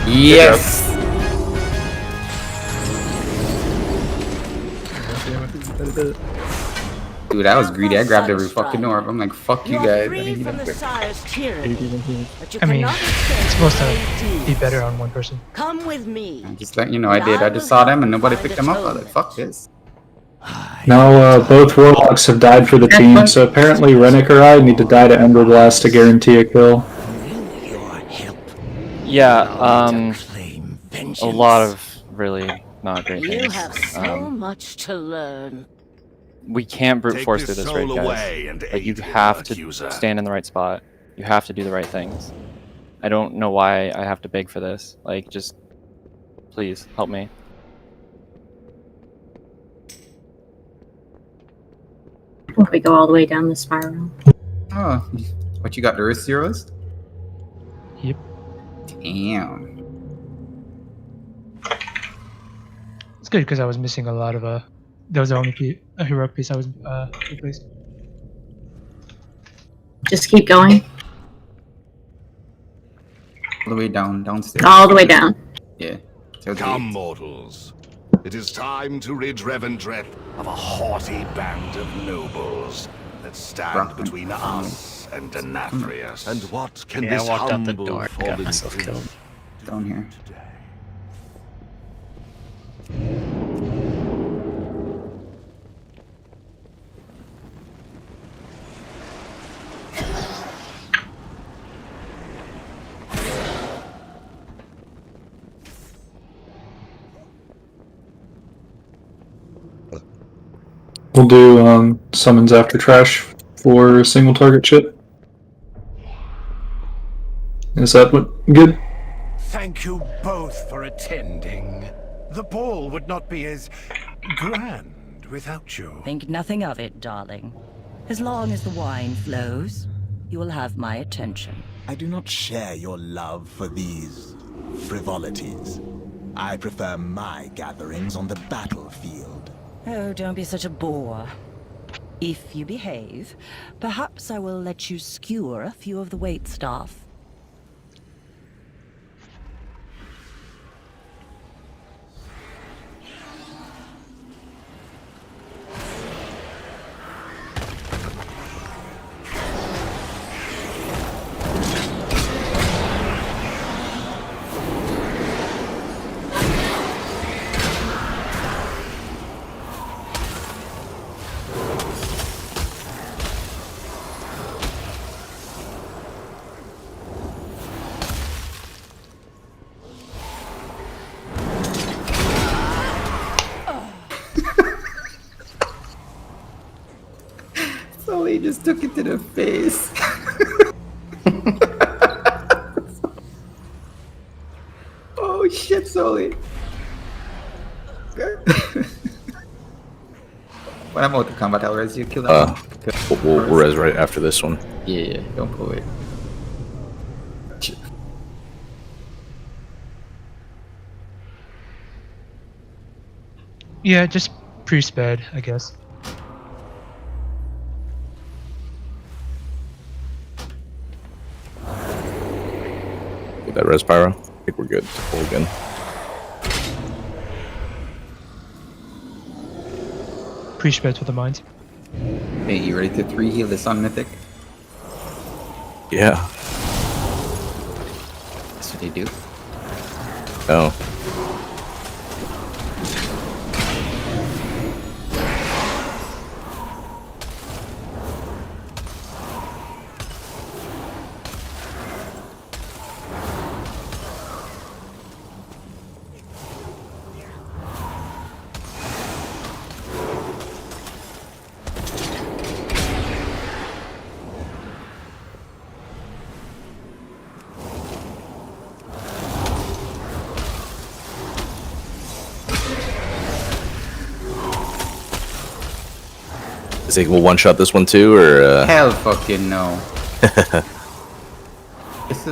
Yes. Dude, I was greedy. I grabbed every fucking orb. I'm like, fuck you guys. I mean, it's supposed to be better on one person. Come with me. Just let you know, I did. I just saw them and nobody picked them up. I was like, fuck this. Now, both warlocks have died for the team, so apparently Rennick or I need to die to Ember Blast to guarantee a kill. Yeah, a lot of really not great You things. have so much to learn. We can't brute Take force this through this soul raid, away guys. and Like, you aid your have to accuser. stand in the right spot. You have to do the right things. I don't know why I have to beg for this. Like, just please help me. If we go all the way down the spiral. Oh, what you got, the Earth Zeros? Yep. Damn. It's good because I was missing a lot of that was the only a heroic piece I was replaced. Just keep going. All the way downstairs. All the way down. Yeah. Come, mortals. It is time to rid Revendreth of a haughty band of nobles that stand between us and Nathria. And what can Yeah, this I walked out the humble door, got fallen myself prince killed. Down here. We'll do summons after trash for a single target chip. Is that what good? Thank you both for attending. The ball would not be as grand without you. Think nothing of it, darling. As long as the wine flows, you will have my attention. I do not share your love for these frivolities. I prefer my gatherings on the battlefield. Oh, don't be such a bore. If you behave, perhaps I will let you skewer a few of the waitstaff. So he just took it to the face. shit, Sully. When I'm out of combat, I'll res you. Kill that one. We'll res right after this one. Yeah. Don't pull it. Yeah, just pre-sped, I guess. Get that res pyro. I think we're good to pull again. Pre-sped with the mines. Hey, you ready to 3 heal this on Mythic? Yeah. That's what they do. Oh. I think we'll one-shot this one too, or Hell fucking no.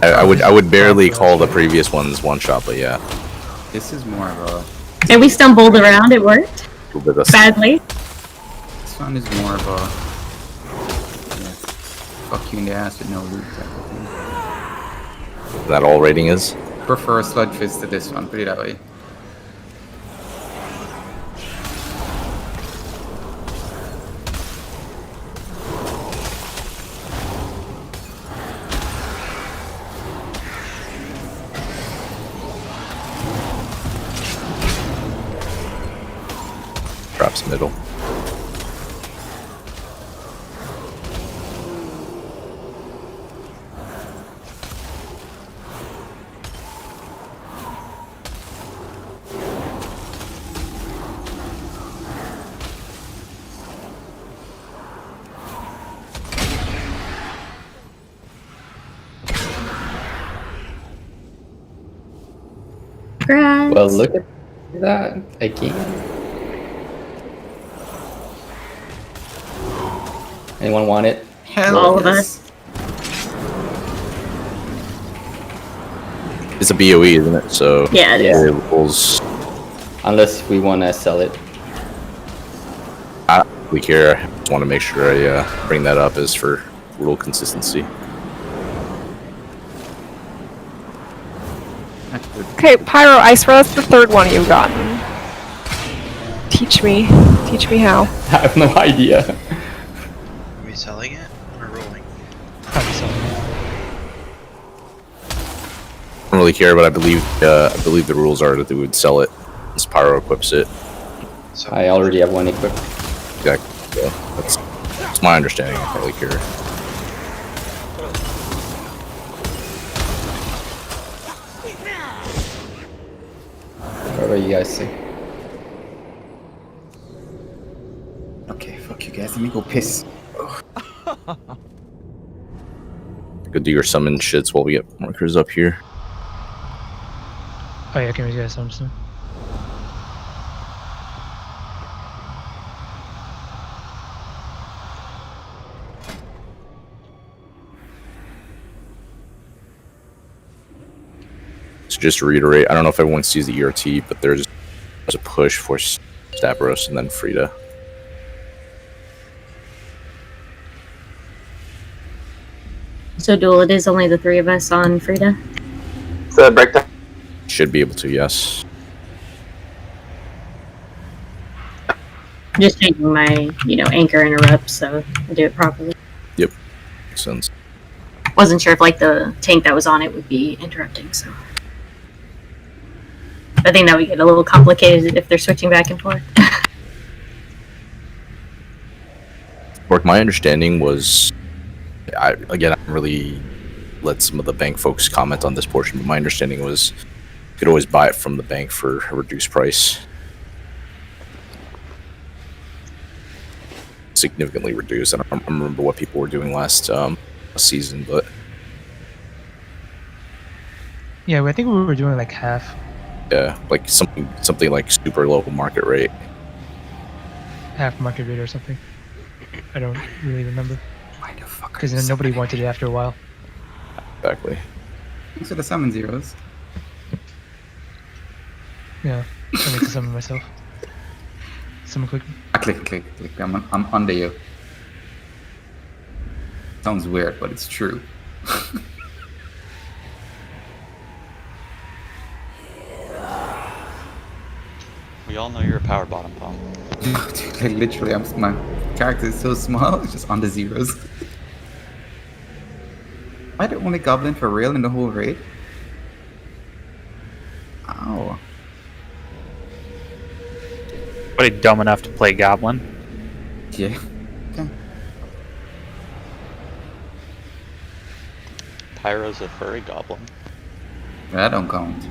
I would barely call the previous ones one-shot, but yeah. This is more of a... And we stumbled around, it worked. A little bit of Badly. This one is more of a... Yeah, fuck you in the ass with no loot type of thing. that all rating is. Prefer a Sludge Fist to this one, put it that way. Drops middle. Congrats. Well, look at that again. Anyone want it? Hell All of us. It's a BOE, isn't it? So Yeah, it is. Rules. Unless we want to sell it. I don't really care. I just want to make sure I bring that up as for rule consistency. Okay, Pyro Ice Row, that's the third one you've gotten. Teach me how. I have no idea. Are we selling it or rolling? Probably selling it. I don't really care, but I believe the rules are that they would sell it as Pyro equips it. So I already have one equipped. Exactly. Yeah, that's my understanding. I don't really care. Whatever you guys say. Okay, fuck you guys, let me go piss. Go do your summon shits while we get markers up here. Oh yeah, can we get some soon? So just to reiterate, I don't know if everyone sees the ERT, but there's a push for Stavros and then Frida. So Duel, it is only the 3 of us on Frida. So breakdown. Should be able to, yes. Just changing my, anchor interrupt so I do it properly. Yep. Makes sense. Wasn't sure if like the tank that was on it would be interrupting, so. I think that would get a little complicated if they're switching back and forth. Mark, my understanding was, I don't really let some of the bank folks comment on this portion, but my understanding was you could always buy it from the bank for a reduced price. Significantly reduced. I don't remember what people were doing last season, but Yeah, I think we were doing like half. Yeah, like something like super low market rate. Half market rate or something. I don't really remember. Why the fuck? Because then nobody wanted it after a while. Exactly. Thanks for the summon zeros. Yeah, I need to summon myself. Someone click me. Click. I'm under you. Sounds weird, but it's true. We all know you're a power bottom, Paul. Dude, like literally, my character is so small, it's just on the zeros. Am I the only goblin for real in the whole raid? Ow. What, are you dumb enough to play Goblin? Yeah. Okay. Pyro's a furry goblin. That don't count.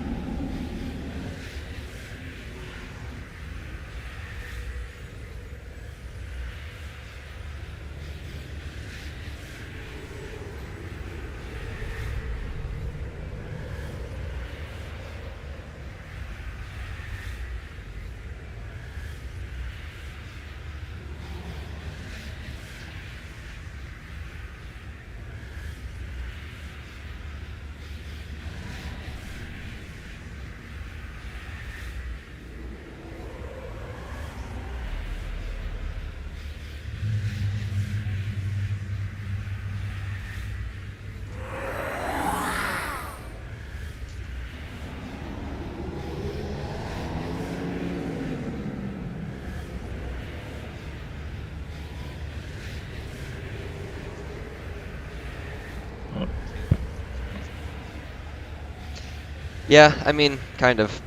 Yeah, I mean, kind of.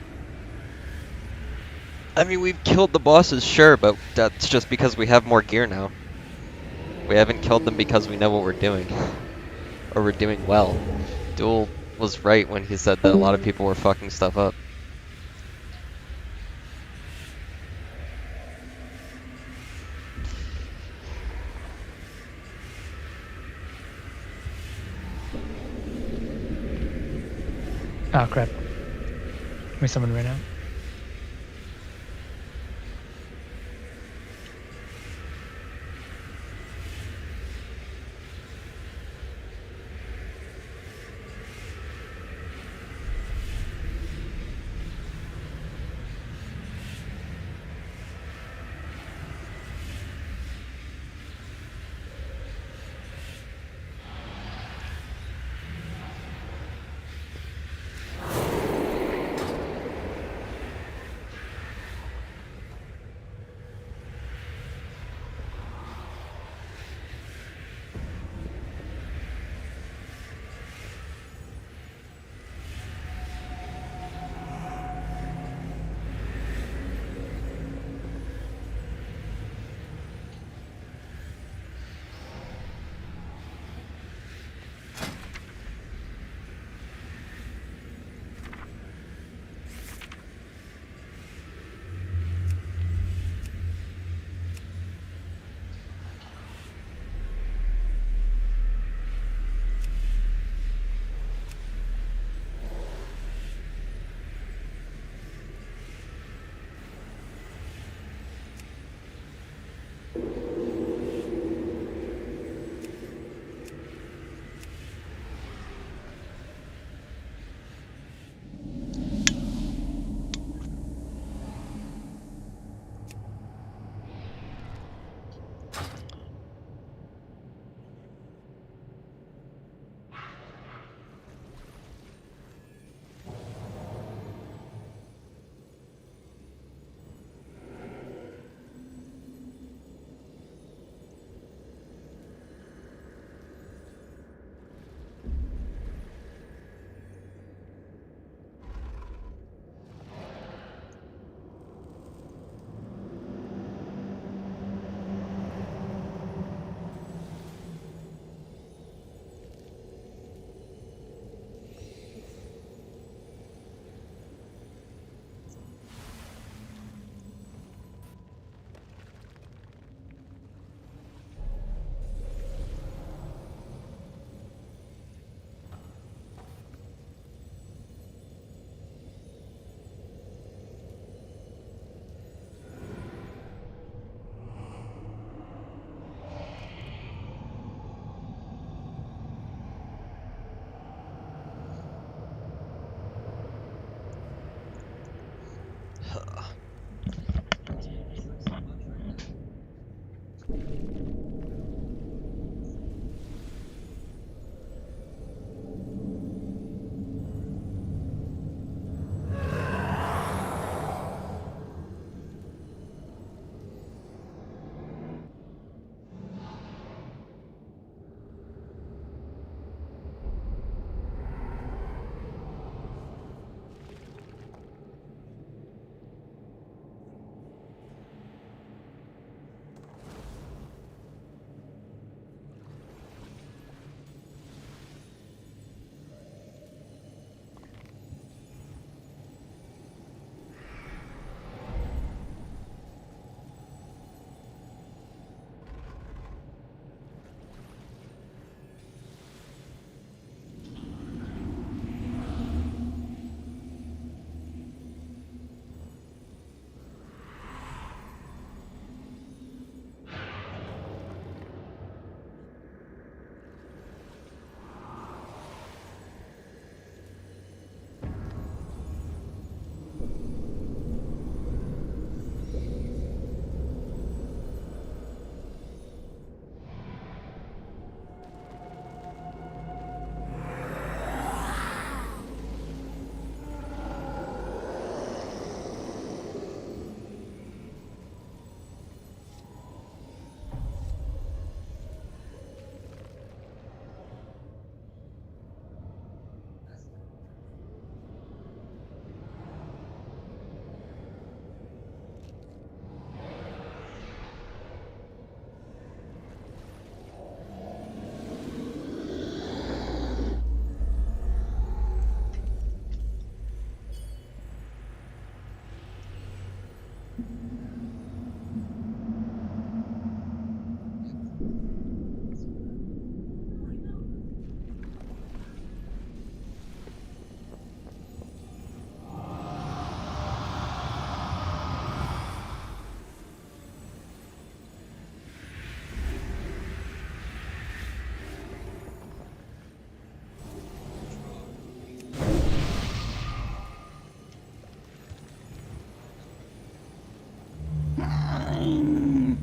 I mean, we've killed the bosses, sure, but that's just because we have more gear now. We haven't killed them because we know what we're doing. Or we're doing well. Duel was right when he said that a lot of people were fucking stuff up. Oh crap. Let me summon right now.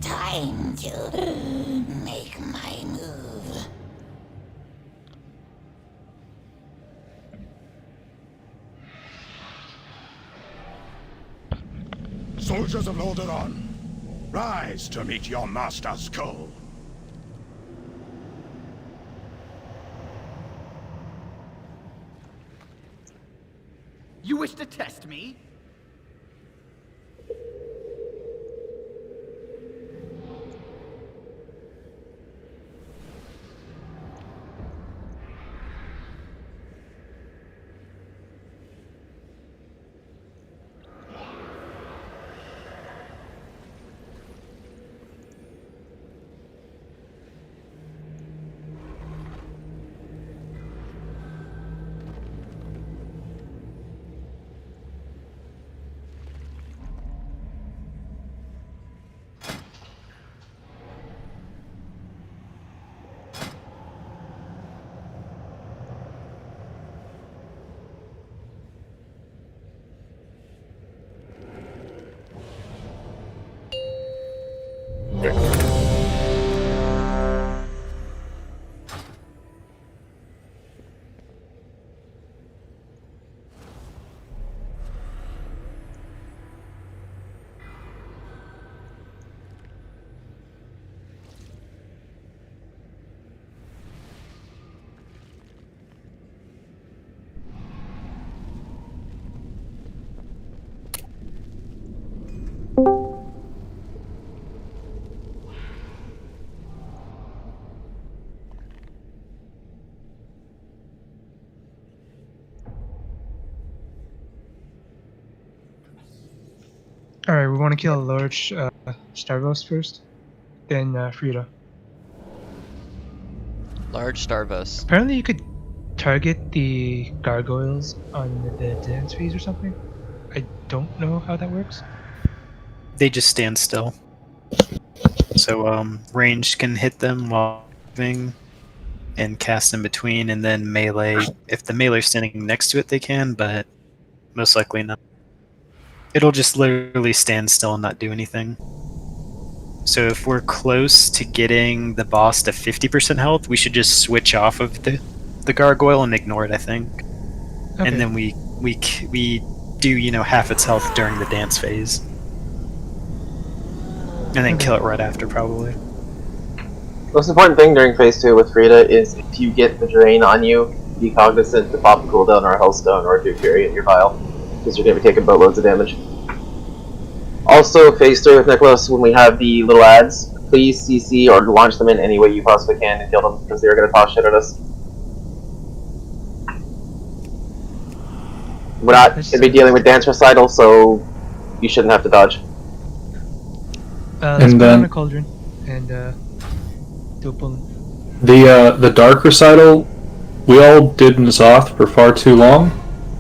Time to make my move. Soldiers of Lordaeron, rise to meet your master's call. You wish to test me? Alright, we want to kill a large Starvos first, then Frida. Large Starvos. Apparently you could target the gargoyles on the dance phase or something. I don't know how that works. They just stand still. So ranged can hit them while moving and cast in between, and then melee. If the melee's standing next to it, they can, but most likely not. it'll just literally stand still and not do anything. So if we're close to getting the boss to 50% health, we should just switch off of the gargoyle and ignore it, I think. Okay. And then we do, half its health during the dance phase. And then kill it right after, probably. Most important thing during phase 2 with Frida is if you get the drain on you, be cognizant to pop a cooldown or a hellstone or do Fury in your pile, because you're going to be taking boatloads of damage. Also, phase 3 with Nicholas, when we have the little ads, please CC or launch them in any way you possibly can and kill them, because they're going to toss shit at us. We're not going to be dealing with dance recital, so you shouldn't have to dodge. Let's put on a cauldron and do a pull. The dark recital, we all did in Zoth for far too long,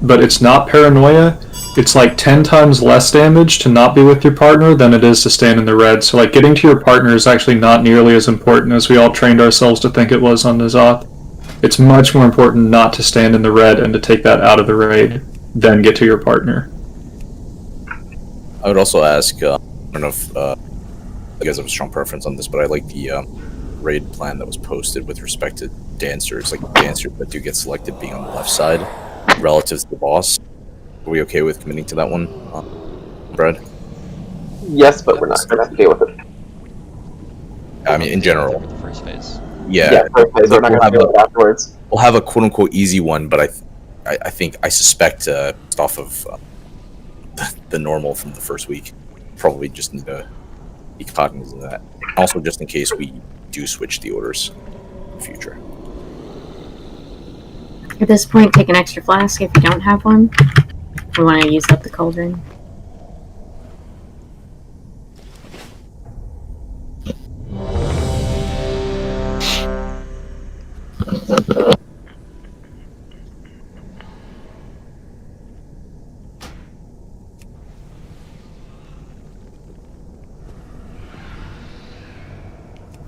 but it's not paranoia. It's like 10 times less damage to not be with your partner than it is to stand in the red. So like getting to your partner is actually not nearly as important as we all trained ourselves to think it was on the Zoth. It's much more important not to stand in the red and to take that out of the raid than get to your partner. I would also ask, I don't know if you guys have a strong preference on this, but I like the raid plan that was posted with respect to dancers, like dancers that do get selected being on the left side relative to the boss. Are we okay with committing to that one, Brad? Yes, but we're not going to have to deal with it. I mean, in general. The first phase. Yeah, first phase, we're not going to deal with it afterwards. We'll have a quote-unquote easy one, but I suspect just off of the normal from the first week, probably just need to be cognizant of that. Also, just in case we do switch the orders in the future. At this point, take an extra flask if you don't have one. We want to use up the cauldron.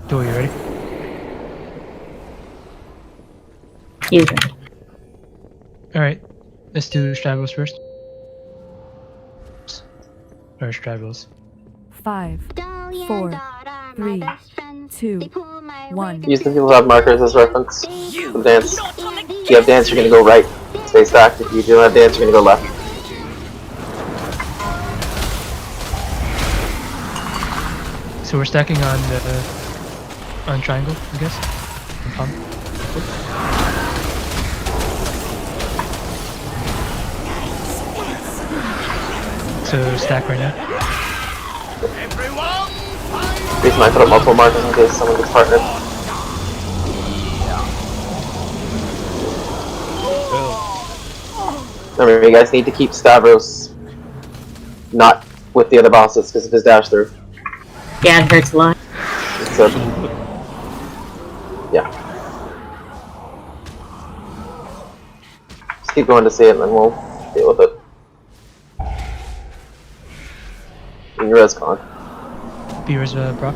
Do you ready? He's ready. Alright, let's do Stragos first. Or Stragos. 5, 4, 3, 2, 1. Use the people who have markers as reference. From dance. If you have dance, you're going to go right. Stay stacked. If you don't have dance, you're going to go left. So we're stacking on triangle, I guess. And pump. So stack right now. Reason I put up multiple markers in case someone gets partnered. Remember, you guys need to keep Stavros not with the other bosses because of his dash through. Yeah, it hurts a lot. So, yeah. Just keep going to see it and then we'll deal with it. And your res con. B-res Brock.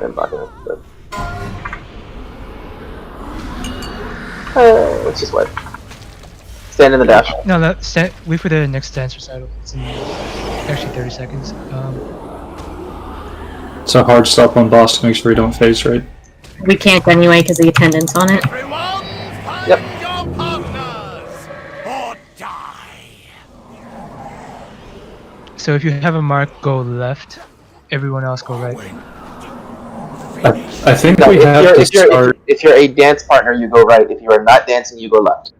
And Brock in it. Let's just wait. Stand in the dash. No, wait for the next dance recital. It's in actually 30 seconds. It's a hard stop on boss to make sure we don't phase right. We can't anyway because of the attendance on it. Yep. So if you have a mark, go left. Everyone else go right. I think No, we have to start. If you're a dance partner, you go right. If you are not dancing, you go left.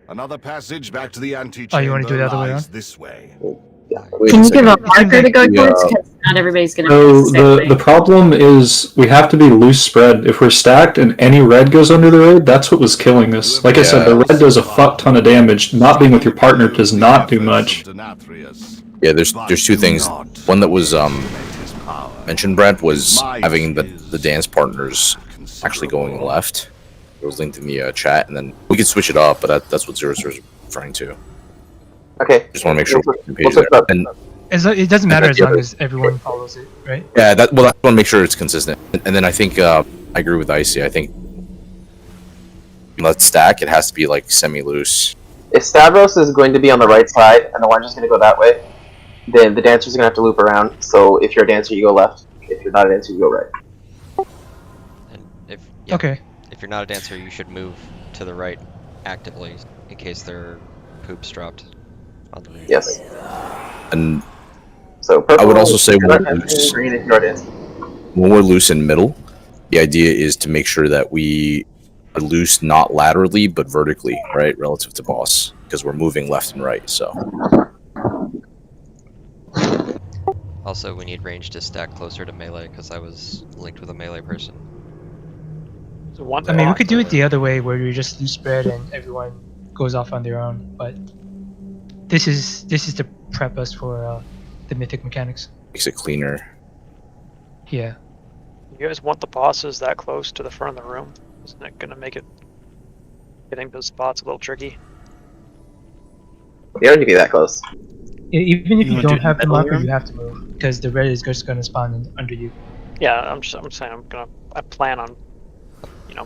Another passage back to the antechamber. Oh, you want to do the other way around? This way. Can you give a marker to go towards? Because not everybody's going to So the problem is we have to be loose spread. If we're stacked and any red goes under the raid, that's what was killing us. Like I said, the red does a fuck ton of damage. Not being with your partner does not do much. Yeah, there's two things. One that was mentioned, Brad, was having the dance partners actually going left. It was linked in the chat, and then we could switch it up, but that's what Zero's referring to. Okay. Just want to make sure we're on page there. And it doesn't matter as long as everyone follows it, right? yeah, I want to make sure it's consistent. And then I think I agree with Icy. I think let's stack. It has to be like semi-loose, If Stavros is going to be on the right side and the orange is going to go that way, then the dancer's going to have to loop around. So if you're a dancer, you go left. If you're not a dancer, you go right. And if yeah, Okay. if you're not a dancer, you should move to the right actively in case there are poops dropped on the roof. Yes. And so I would also say green if you're a dancer. when we're loose in middle, the idea is to make sure that we are loose not laterally but vertically, right, relative to boss, because we're moving left and right. So Also, we need range to stack closer to melee because I was linked with a melee person. So one I mean, we block could do it or- the other way, where you just loose spread and everyone goes off on their own. But this is to prep us for the mythic mechanics. makes it cleaner. Yeah. You guys want the bosses that close to the front of the room? Isn't it gonna make it getting those spots a little tricky? They don't need to be that close. Even if You you wanna do don't it have the middle marker, room? you have to move because the red is just going to spawn under you. Yeah, I'm saying I plan on,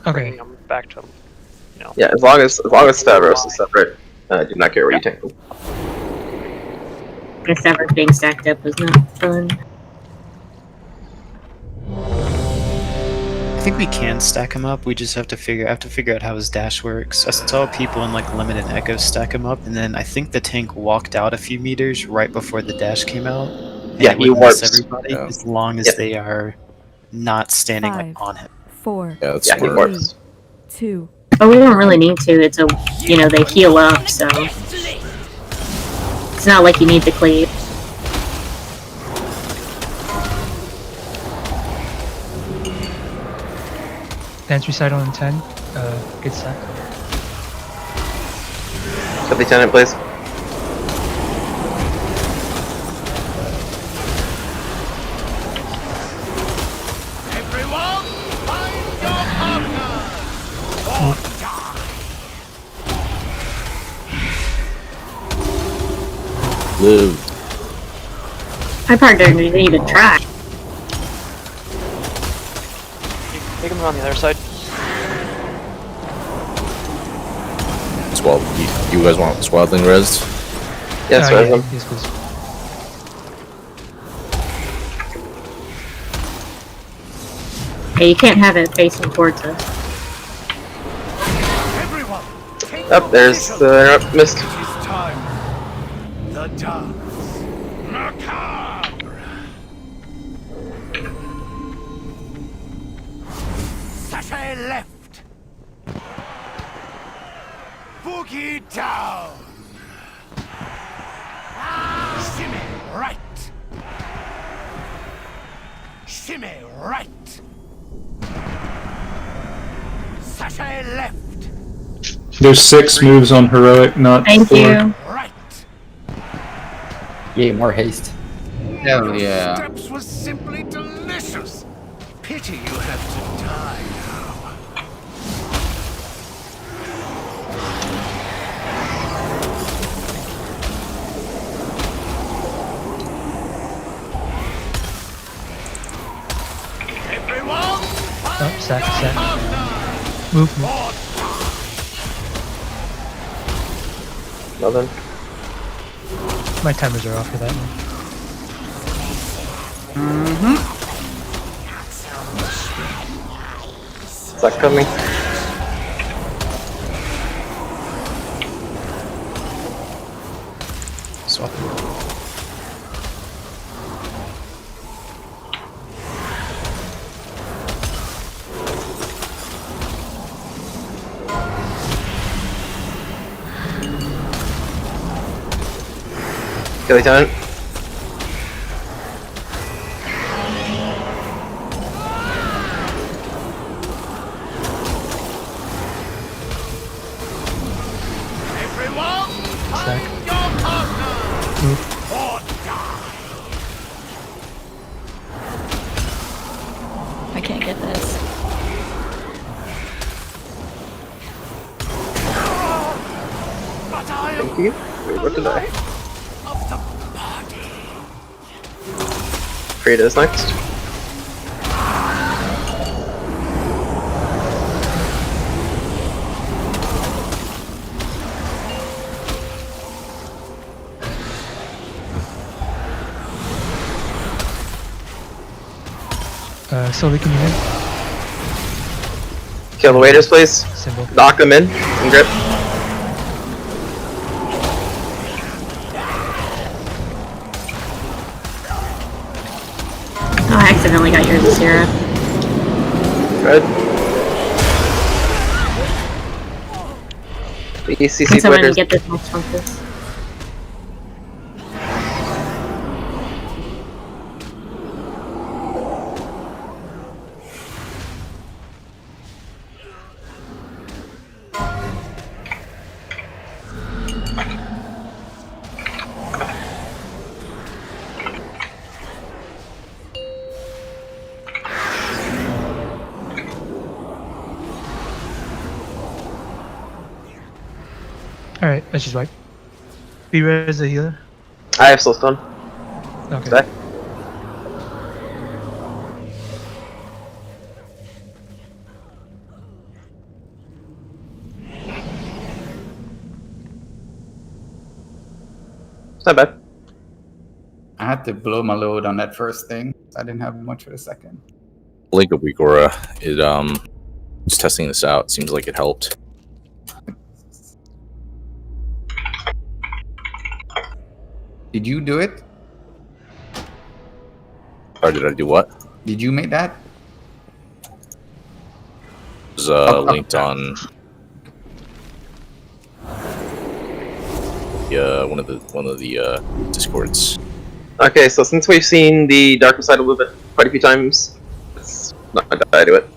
bringing them back to, Yeah, as long as Stavros is separate, I do not care where you take them. The Stavros being stacked up was not fun. I think we can stack him up. We just have to figure out how his dash works. I saw people in like limited echo stack him up, and then I think the tank walked out a few meters right before the dash came out. And Yeah, it he would miss warps. everybody Yeah. as long as they are not standing like on him. 4, Yeah, that's Yeah, he smart. warps. 2. But we don't really need to. It's a, they heal up, so it's not like you need to cleave. Dance recital in 10. Good stack. Put the lieutenant, please. Everyone, find your partner! Or die! Live. My partner didn't even try. Take him on the other side. Swell. You guys want swaddling res? Yes, yeah, Resm. yes, please. Yeah, you can't have it facing towards us. Everyone, take Up there's the missed. It is time. The dance. Macabre. Sashay left. Boogie down. Shimmy right. Shimmy right. Sashay left. There's 6 moves on heroic, not Thank 4. you. Right. Yay, more haste. Hell yeah. Steps was simply delicious. Pity you have to die now. Everyone, Oh, stack. Move. Well done. My timers are off for that one. Is that coming? Swap. Okay, lieutenant. everyone, Stack. your partner. Move. Or die. I can't get this. But I am Thank you. Wait, what did I? of the body. Frida's next. Slowly coming in. Kill the waiters, please. Symbol. Knock them in. And grip. Oh, I accidentally got yours, Zero. Good. The ECC Can someone waiters. get this next one, please? Alright, let's just wipe. Be ready as a healer. I have Soulstone. Okay. Back. It's not bad. I had to blow my load on that first thing. I didn't have much for the second. Link of Weekora, it's testing this out. Seems like it helped. Did you do it? Or did I do what? Did you make that? It was linked on one of the discords. Okay, so since we've seen the dark side a little bit quite a few times, let's not die to it.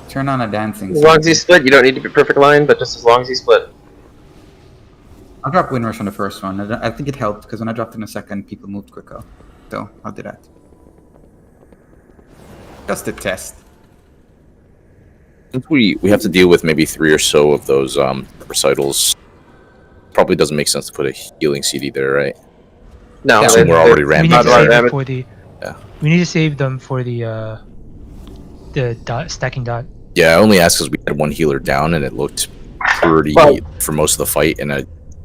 Turn on a dancing. As long as you split, you don't need to be perfect line, but just as long as you split. I'll drop Wind Rush on the first one. I think it helped because when I dropped in the second, people moved quicker. So I'll do that. Just a test. Since we have to deal with maybe 3 or so of those recitals, probably doesn't make sense to put a healing CD there, right? No, yeah, we're already we need ramping. to save them for the. Yeah. We need to save them for the dot, stacking dot. Yeah, I only asked because we had one healer down and it looked pretty for most of the fight, and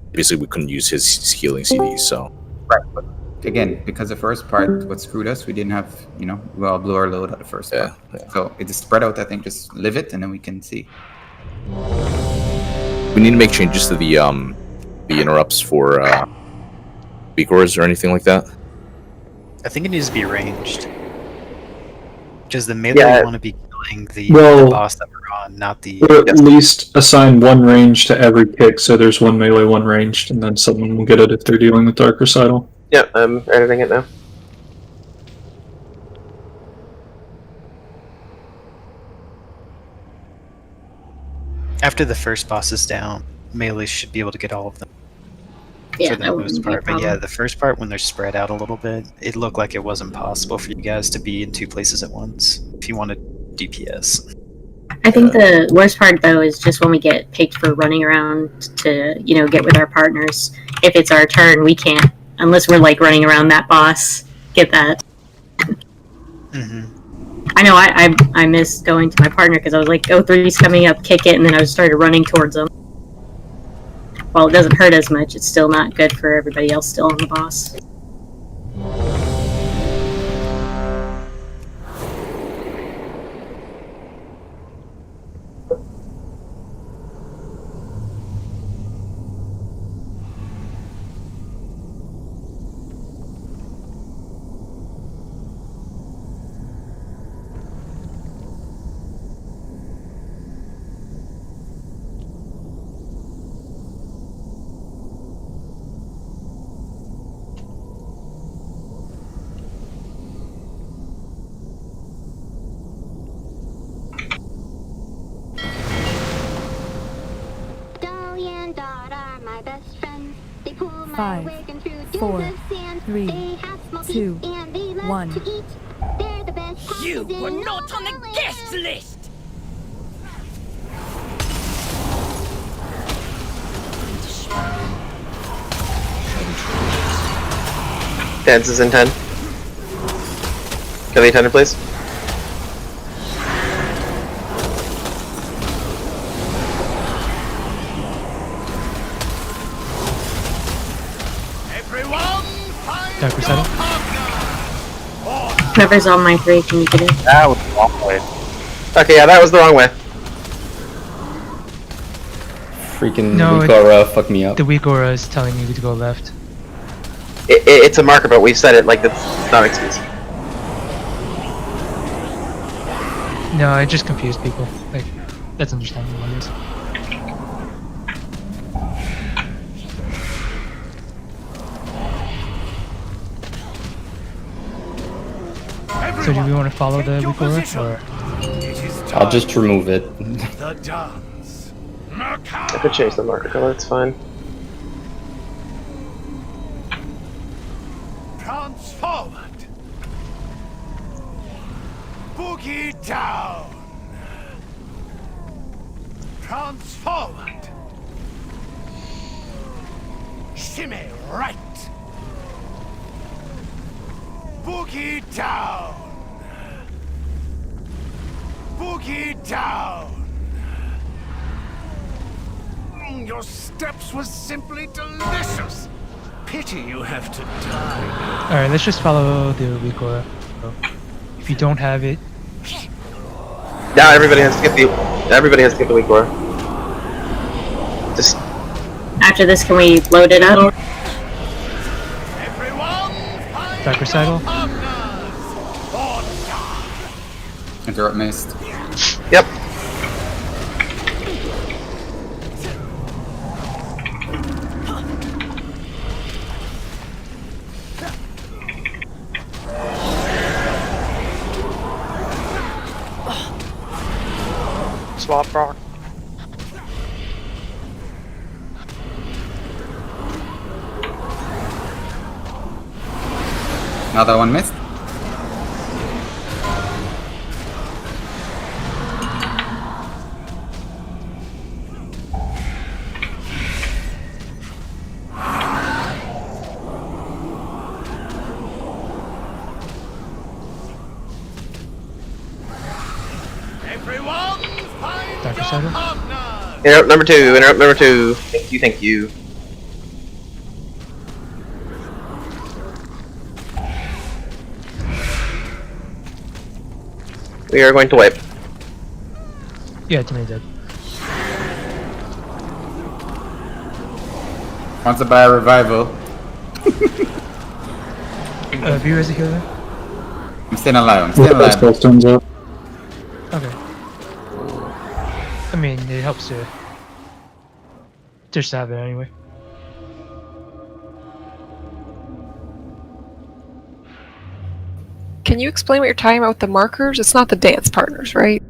obviously we couldn't use his healing CDs, so. Right, but again, because the first part, what screwed us, we didn't have, we all blew our load at the first part. Yeah. So it's spread out, I think, just live it and then we can see. We need to make changes to the interrupts for Beakors or anything like that. I think it needs to be ranged. Because the melee want to be killing the boss that we're on, not the... Or at least assign one range to every kick, so there's one melee, one ranged, and then someone will get it if they're dealing with Dark Recital. Yep, I'm editing it now. After the first boss is down, melee should be able to get all of them. Yeah, for the most part. But yeah, the first part when they're spread out a little bit, it looked like it wasn't possible for you guys to be in 2 places at once if you wanted DPS. I think the worst part though is just when we get picked for running around to, get with our partners. If it's our turn, we can't, unless we're like running around that boss, get that. I know I missed going to my partner because I was like, oh, 3's coming up, kick it, and then I started running towards them. While it doesn't hurt as much, it's still not good for everybody else still on the boss. Five, 4, 3, 2, 1. You were not on the guest list! Dance is in 10. Kill the attendant, please. Everyone, Dark Recital. Whoever's on my 3, can you get it? That was the wrong way. Okay, yeah, that was the wrong way. Freaking No, weak aura fucked me up. The weak aura is telling you to go left. It's a marker, but we've said it like that's not an excuse. No, it just confused people. Like, that's understandable, I guess. So do we want to follow the weak aura, or? I'll just remove it. The dance. I could change the marker color, it's fine. Prance forward. Boogie down. Prance forward. Shimmy right. Boogie down. Boogie down. Your steps were simply delicious. Pity you have to die. Alright, let's just follow the weak aura. If you don't have it... Now everybody has to get the weak aura. Just... After this, can we load it up? Dark Recital? Interrupt missed. Yep. Swap rock. Another one missed. Dark Recital? Interrupt number 2, interrupt number 2. Thank you, thank you. We are going to wipe. Yeah, too many dead. Wants to buy a revival. View as a healer? I'm staying alive. I'm staying alive. Spell stones up. Okay. I mean, it helps to just have it anyway. Can you explain what you're talking about with the markers? It's not the dance partners, right?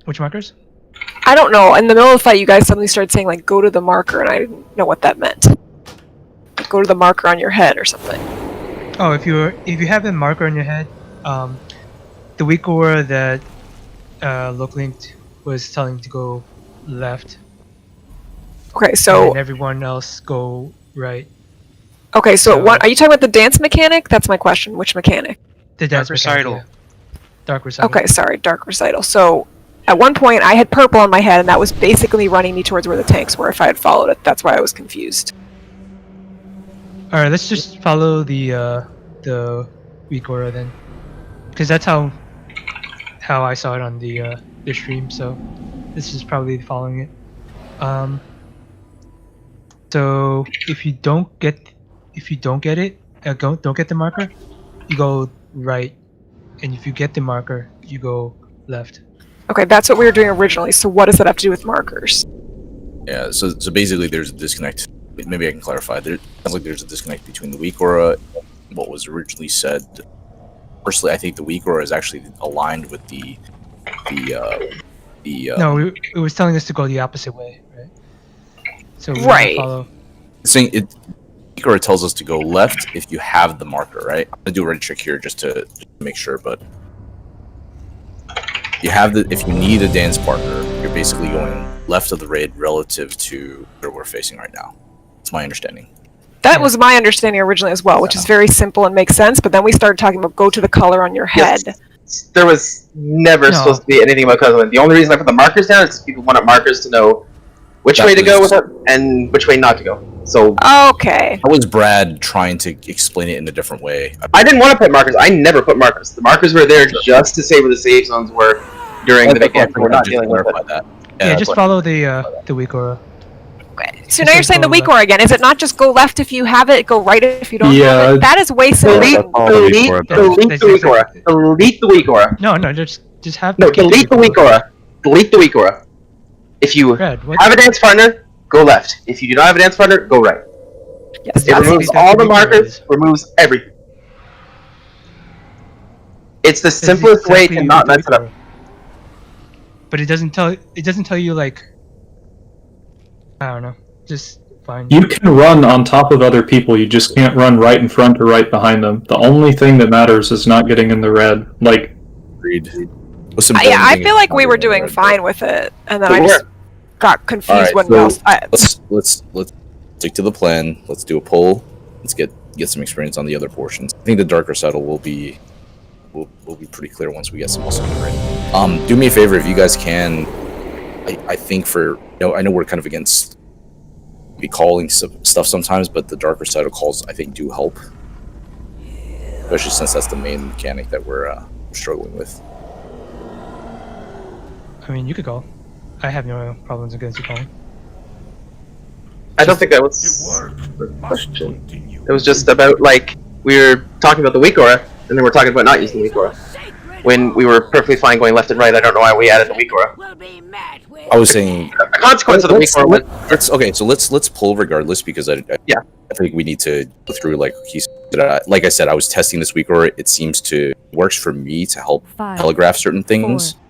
Which markers? I don't know. In the middle of the fight, you guys suddenly started saying, like, go to the marker, and I didn't know what that meant. Like, go to the marker on your head or something. Oh, if you have a marker on your head, the weak aura that Locklink was telling to go left. Okay, so... And everyone else go right. Okay, so what, are you talking about the dance mechanic? That's my question. Which mechanic? The dance Recital. mechanic, yeah. Dark Recital. Okay, sorry, Dark Recital. So, at one point, I had purple on my head, and that was basically running me towards where the tanks were if I had followed it. That's why I was confused. Alright, let's just follow the weak aura then. Because that's how I saw it on the stream, so this is probably following it. So if you don't get it, don't get the marker, you go right, and if you get the marker, you go left. Okay, that's what we were doing originally, so what does that have to do with markers? Yeah, so basically there's a disconnect. Maybe I can clarify. There sounds like there's a disconnect between the weak aura and what was originally said. Personally, I think the weak aura is actually aligned with the No, it was telling us to go the opposite way, right? So we right. Follow. Saying it, weak aura tells us to go left if you have the marker, right? I'm gonna do a red check here just to make sure, but you have the. If you need a dance partner, you're basically going left of the raid relative to where we're facing right now. That's my understanding. That was my understanding originally as well, which is very simple and makes sense, but then we started talking about go to the color on your head. Yes. There was never supposed to be anything about color. The only reason I put the markers down is because people wanted markers to know which way to go with it and which way not to go. So okay. That was Brad trying to explain it in a different way. I didn't want to put markers. I never put markers. The markers were there just to say where the safe zones were during the weekend. We're not dealing with it. That. Yeah, just follow the weak aura. So now you're saying the weak aura again. Is it not just go left if you have it, go right if you don't Yeah. have it? That is way simpler. Delete the weak aura. Delete the weak aura. No, just have. No, delete the weak aura. Delete the weak aura. If you have a dance partner, go left. If you do not have a dance partner, go right. Yes, it removes all the markers, removes everything. It's the simplest way to not mess it up. But it doesn't tell you like, I don't know, just fine. You can run on top of other people, you just can't run right in front or right behind them. The only thing that matters is not getting in the red. Like, agreed. Yeah, I feel like we were doing fine with it, and then I just got confused when else. Let's stick to the plan. Let's do a poll. Let's get some experience on the other portions. I think the darker saddle will be pretty clear once we get some muscle right. Do me a favor if you guys can. I think I know we're kind of against be calling stuff sometimes, but the darker saddle calls I think do help, especially since that's the main mechanic that we're struggling with. I mean, you could call. I have no problems against you calling. I don't think that was the question. It was just about, like, we were talking about the weak aura, and then we're talking about not using the weak aura. When we were perfectly fine going left and right, I don't know why we added the weak aura. I was saying a consequence of the weak aura. Let's pull regardless, because I think we need to go through, like like I said, I was testing this weak aura. It seems to works for me to help telegraph certain things. 4,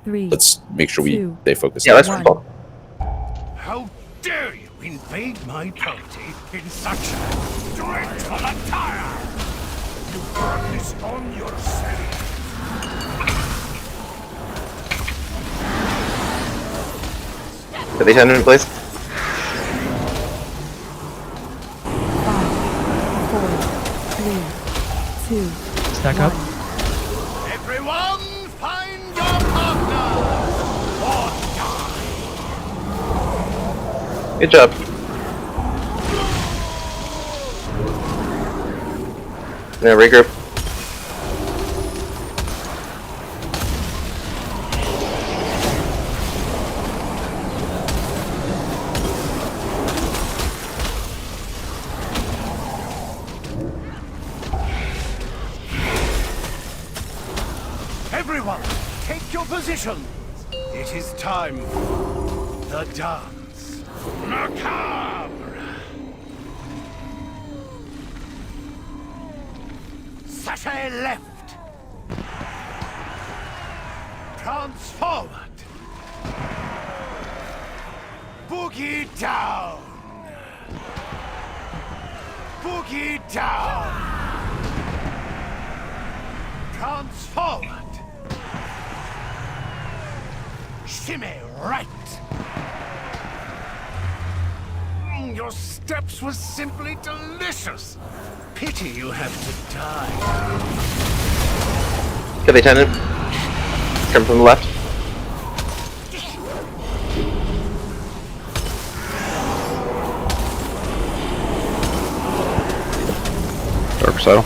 3, let's make sure we stay focused. Yeah, that's cool. How dare you invade my county in such dreadful attire! You brought this on yourself. Are they tending in place? 5, 4, 3, 2. Stack up. Everyone, find your partner or die. Good job. Now regroup. Everyone, take your positions. It is time for the dance. Macabre. Sachet left. Prance forward. Boogie down. Boogie down. Prance forward. Shimmy right. Your steps were simply delicious. Pity you have to die. Get the attendant. Come from the left. Dark saddle.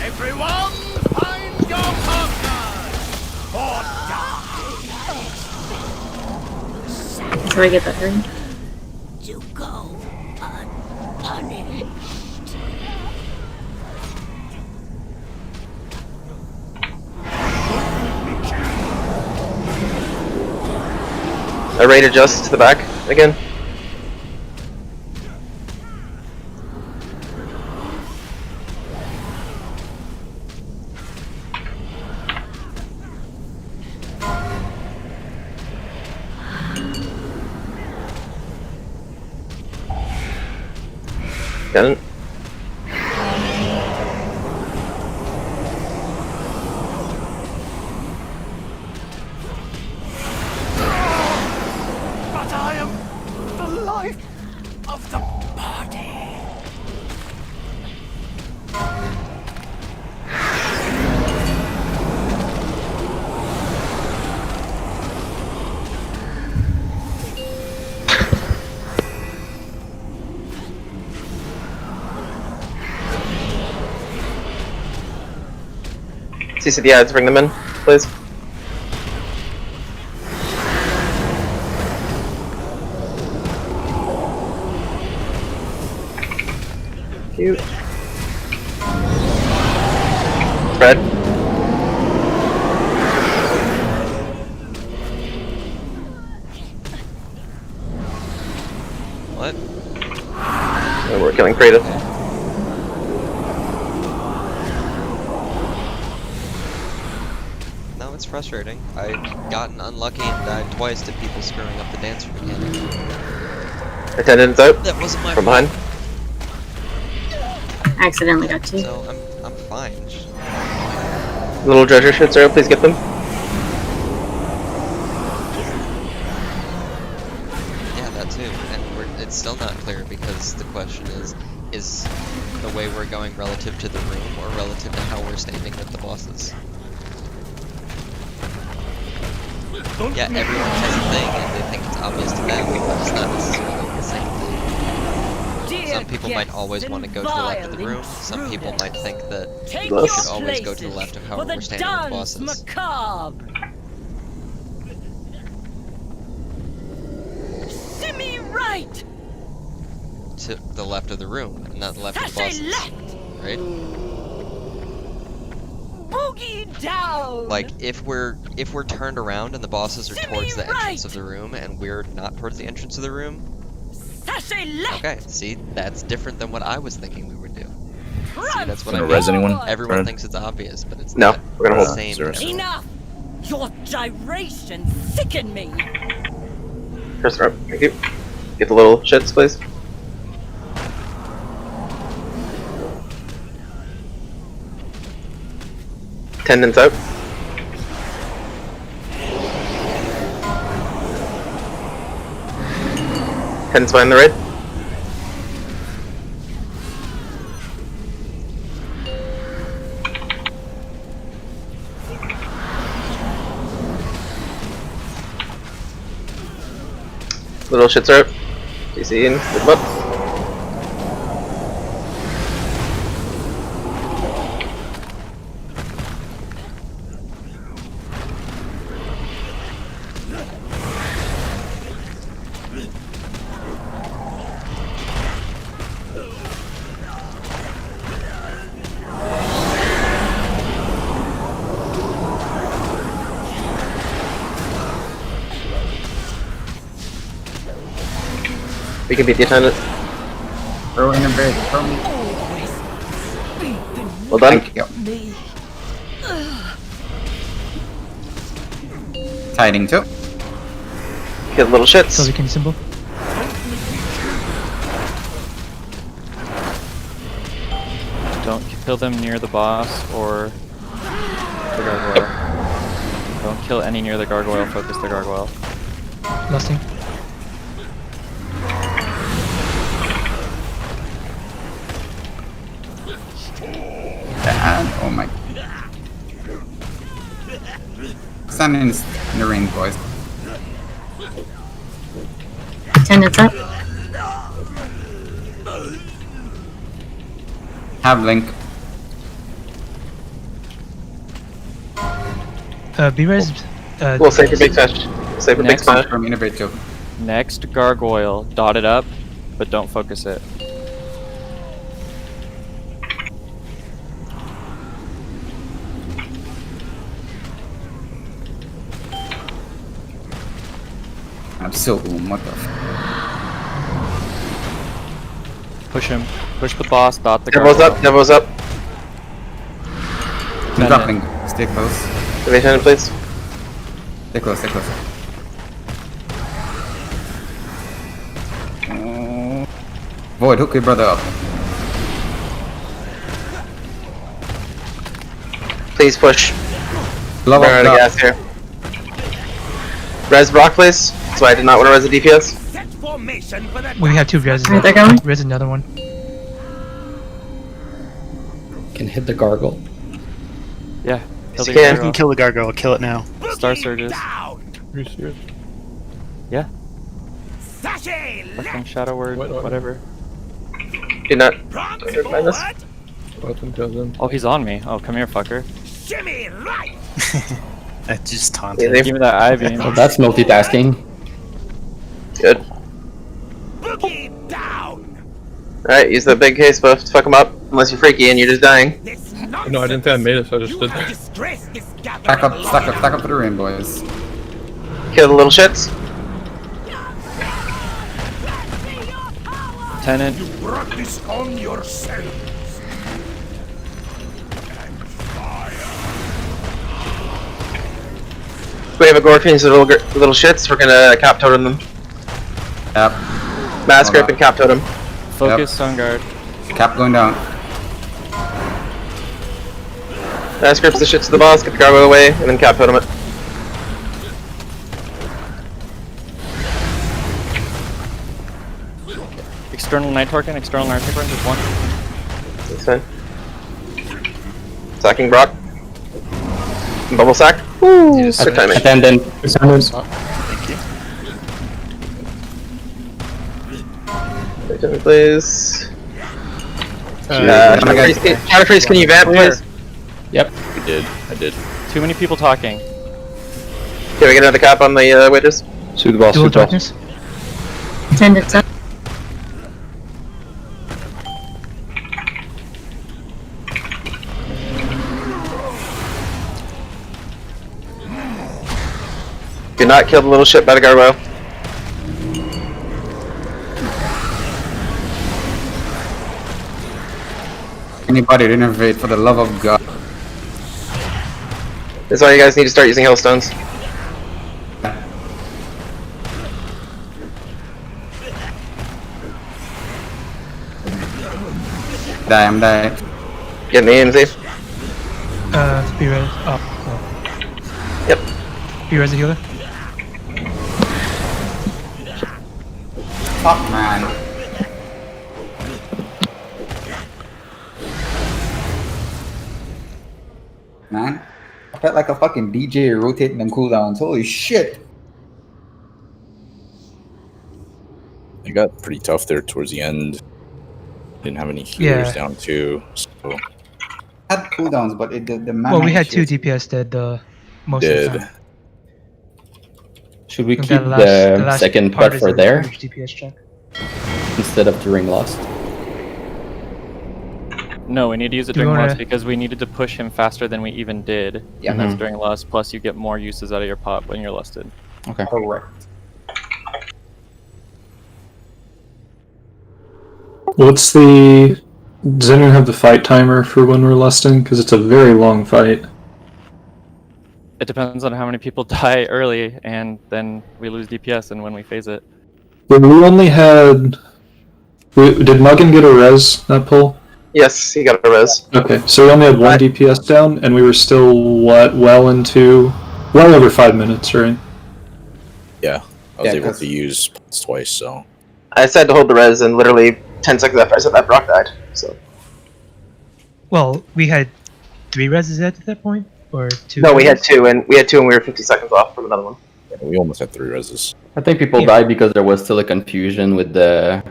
Everyone, find your partner or die. How do I get that ring? To go unpunished. Rate adjust to the back again. Got it. But I am the life of the party. CC the ads, bring them in, please. Cute. Spread. What? Oh, we're killing Frida. No, it's frustrating. I've gotten unlucky and died twice to people screwing up the dance mechanic. Attendant's out. That wasn't my from behind. I accidentally got two. So I'm fine. Little treasure shits are out, please get them. Yeah, that too. And it's still not clear because the question is the way we're going relative to the room or relative to how we're standing with the bosses? Yeah, everyone has a thing and they think it's obvious to them, but it's not necessarily the same thing. Some people might always want to go to the left of the room, some people might think that we should always go to the left of how we're standing with bosses. Macabre. Simi right. To the left of the room, and not the left of the bosses. Right? Boogie down. Like if we're turned around and the bosses are towards the entrance of the room and we're not towards the entrance of the room. Okay, see, that's different than what I was thinking we would do. See, that's what I mean. Res anyone? Everyone thinks it's obvious, but it's No, not we're gonna the hold. same. Enough. Your gyration sicken me. Cursor up, thank you. Get the little shits, please. Attendants out. Attendants behind the raid. Little shits are out. DC in, get them up. We can beat the attendant. Throw in a bridge. Throw me. Well done. Thank you. Tiding too. Get little shits. So we can symbol. Don't kill them near the boss or the gargoyle. Don't kill any near the gargoyle, focus the gargoyle. Nothing. Oh my. Stand in the ring, boys. Attendants up. Have link. B-res. We'll save your big fish. Save your big Next. splash. From innovate too. Next gargoyle, dot it up, but don't focus it. I'm so what the f. Push him. Push the boss, dot the Devo's gargoyle. up, Devo's up. I'm dropping. Stay close. Give me attendant, please. Stay close, stay close. Void, hook your brother up. Please push. Love We're out of up. gas here. Res Brock, please. So I did not want to res the DPS. We have two reses. Where they're going? Res another one. Can hit the gargle. Yeah. Kill the You can. You can gargoyle. kill the gargoyle, kill it now. Star surges. Yeah. Fucking shadow word, whatever. Do not. Mind this. Oh, he's on me. Oh, come here, fucker. Jimmy, right! I just taunted. Give me that eye beam. Well, that's multitasking. Good. Boogie down! Alright, use the big case buff to fuck him up. Unless you're freaky and you're just dying. No, I didn't think I made it, so I just stood there. Stack up for the rain, boys. Kill the little shits. Tenant. You brought this on yourself. We have a gore fiends little shits. We're gonna cap totem them. Yep. Mass grip and cap totem. Focus on guard. Cap going down. Mass grips the shits to the boss. Get the gargoyle away, and then cap totem it. External Night Torque and external Night Torque, just one. That's fine. Sacking Brock. Bubble sack. Woo! Good timing. Attendant. Thank you. Wait, please. Counter freeze, can you vamp, please? Yep. I did. Too many people talking. Can we get another cap on the wedges? Soothe the boss, Dual soothe the boss. darkness. Attendants up. Do not kill the little shit by the gargoyle. Anybody innovate for the love of God. That's why you guys need to start using hailstones. I'm dying. Get me, AMZ. Be ready. Oh, Yep. Be ready, healer. Fuck, man. Man, I felt like a fucking DJ rotating them cooldowns. Holy shit. It got pretty tough there towards the end. Didn't have any healers down too, so. Had cooldowns, but the mana Well, we had 2 issues- DPS dead most of the time. Should we And keep that the last second part part is for a there huge DPS check. instead of during Lost? No, we need to use it Do you during wanna- Lust because we needed to push him faster than we even did. Yeah. And that's Mhm. during Lust, plus you get more uses out of your pot when you're lusted. Okay. Correct. What's the... Does anyone have the fight timer for when we're lusting? Because it's a very long fight. It depends on how many people die early, and then we lose DPS and when we phase it. But we only had... Did Muggin get a res, that pull? Yes, he got a res. Okay, so we only had 1 DPS down, and we were still, what, well over 5 minutes, right? Yeah, I was Yeah, able 'cause- to use pots twice, so. I said to hold the res, and literally 10 seconds after I said that, Brock died. So. Well, we had 3 reses at that point? Or 2? No, we had 2, and we were 50 seconds off from another one. Yeah, we almost had 3 reses. I think people died because there was still a confusion with the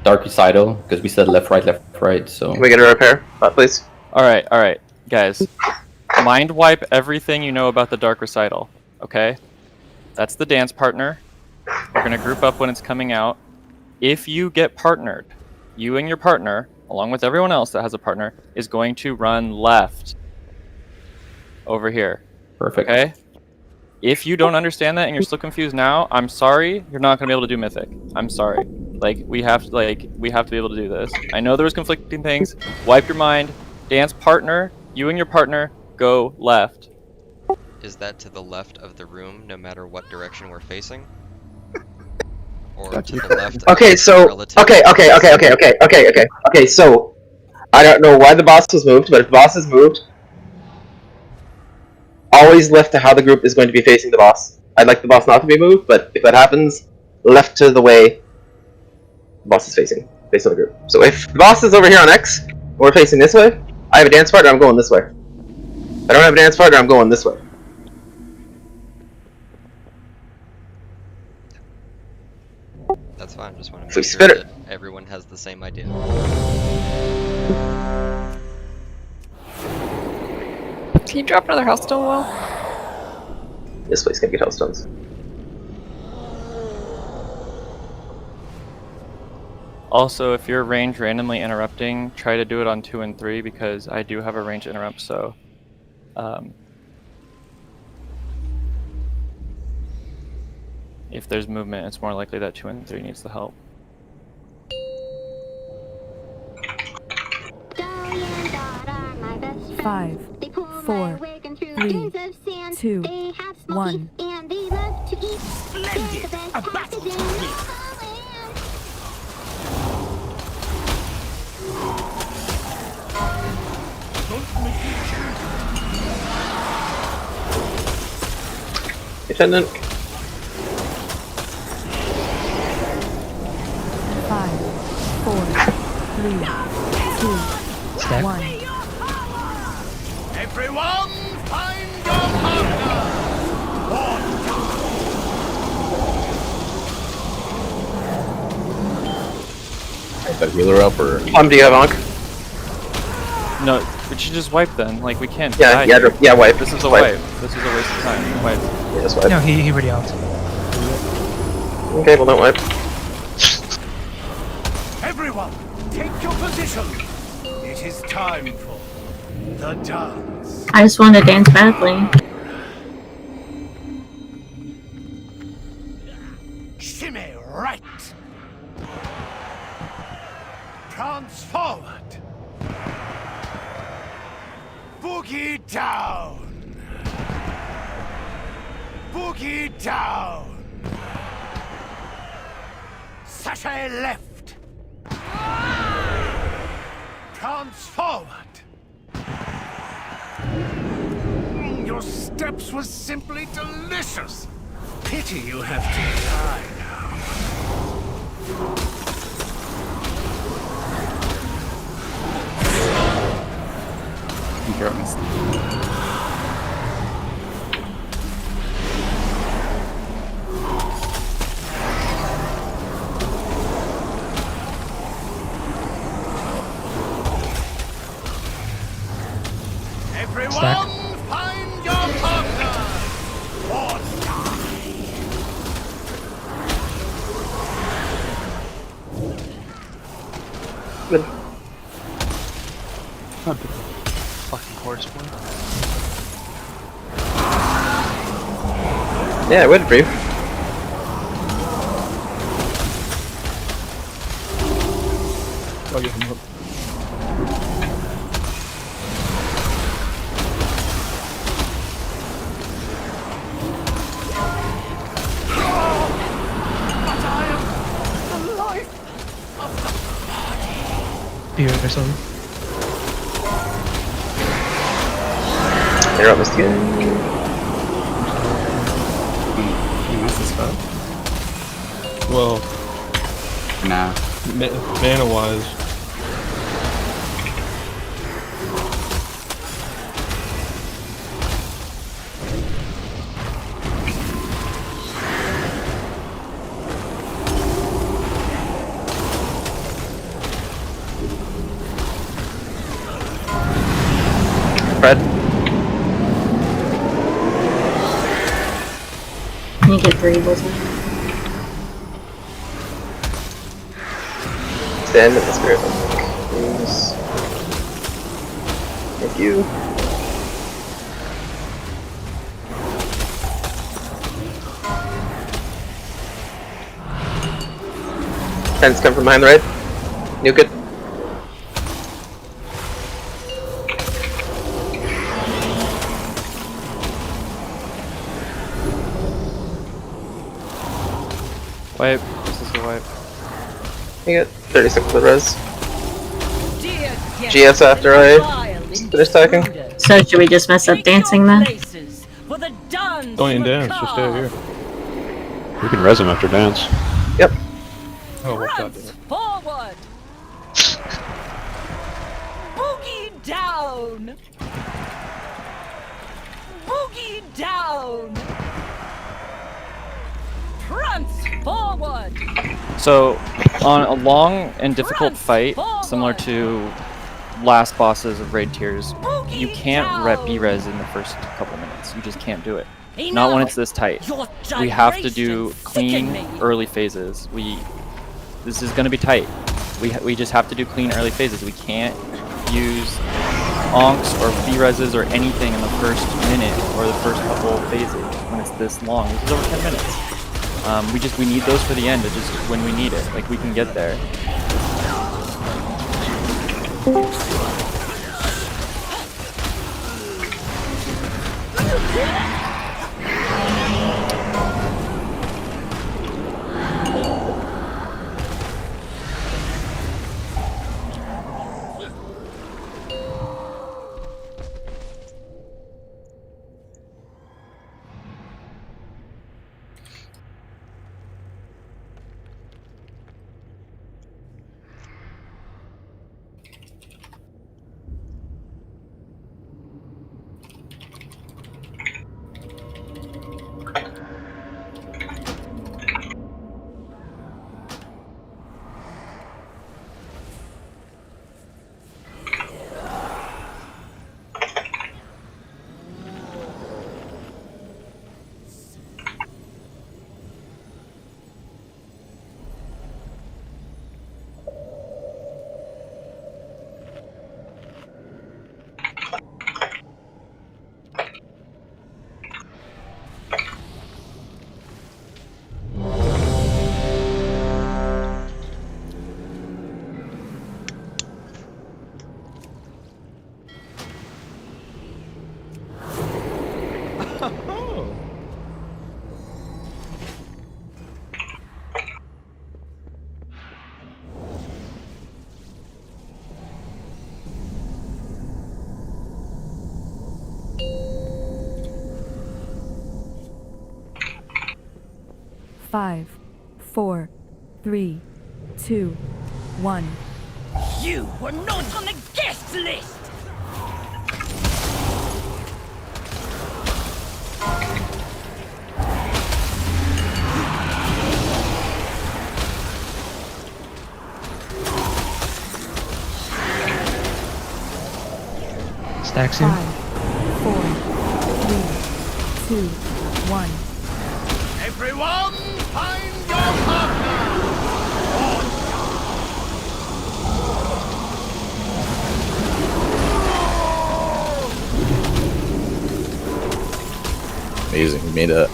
Dark Recital, because we said left, right, so... Can we get a repair, please? Alright, guys. Mind wipe everything you know about the Dark Recital, okay? That's the dance partner. We're gonna group up when it's coming out. If you get partnered, you and your partner, along with everyone else that has a partner, is going to run left. Over here. Perfect. Okay? If you don't understand that and you're still confused now, I'm sorry, you're not gonna be able to do Mythic. I'm sorry. Like, we have to be able to do this. I know there was conflicting things. Wipe your mind. Dance partner, you and your partner, go left. Is that to the left of the room, no matter what direction we're facing? Or to the left? Okay, so okay. So I don't know why the boss was moved, but if the boss is moved, always left to how the group is going to be facing the boss. I'd like the boss not to be moved, but if that happens, left to the way the boss is facing, based on the group. So if the boss is over here on X, and we're facing this way, I have a dance partner, I'm going this way. If I don't have a dance partner, I'm going this way. That's fine, just want to So make spit sure it. that everyone has the same idea. Can you drop another Hellstone well? This place can get Hellstones. Also, if you're range randomly interrupting, try to do it on 2 and 3 because I do have a range interrupt, so if there's movement, it's more likely that 2 and 3 needs the help. Five, 4, 3, 2, 1. Splendid! A battle to win! Lieutenant. 5, 4, 3, 2, Stack. 1. Everyone, find your partner! That healer up or? Do you have Ankh? No, we should just wipe then. Like, we can't Yeah, die. yeah, wipe. This is a Wipe. wipe. This is a waste of time. Wipe. Yeah, just wipe. No, he already out. Okay, well don't wipe. Everyone, take your position! It is time for the dance. I just want to dance badly. Shimmy right! Prance forward! Boogie down! Boogie down! Sashay left! Prance forward! Your steps were simply delicious! Pity you have to die now. Everyone, find your partner! Or Good. Fucking horse boy. Yeah, I waited for you. I'll get him up. Beer or something. You're almost good. Well, nah. Mana wise. Fred. You get 3 bullseye. Stand in the spirit. Please. Thank you. Tens come from behind the right. Nuke it. Wipe. This is the wipe. You get 36 for the res. GS after I finish attacking. So should we just mess up dancing then? Don't even dance, just stay here. We can res him after dance. Yep. Oh, well, God damn it. Forward! Boogie down! Boogie down! Prance forward! So, on a long and difficult fight, similar to last bosses of raid tiers, you can't be-res in the first couple minutes. You just can't do it. Not when it's this tight. We have to do clean early phases. This is going to be tight. We just have to do clean early phases. We can't use onks or B-reses or anything in the first minute or the first couple phases when it's this long. This is over 10 minutes. We need those for the end, just when we need it. Like, we can get there. Five, 4, 3, 2, 1. You were not on the guest list! Stacks in. 5, 4, 3, 2, 1. Everyone, find your partner! Amazing, we made it.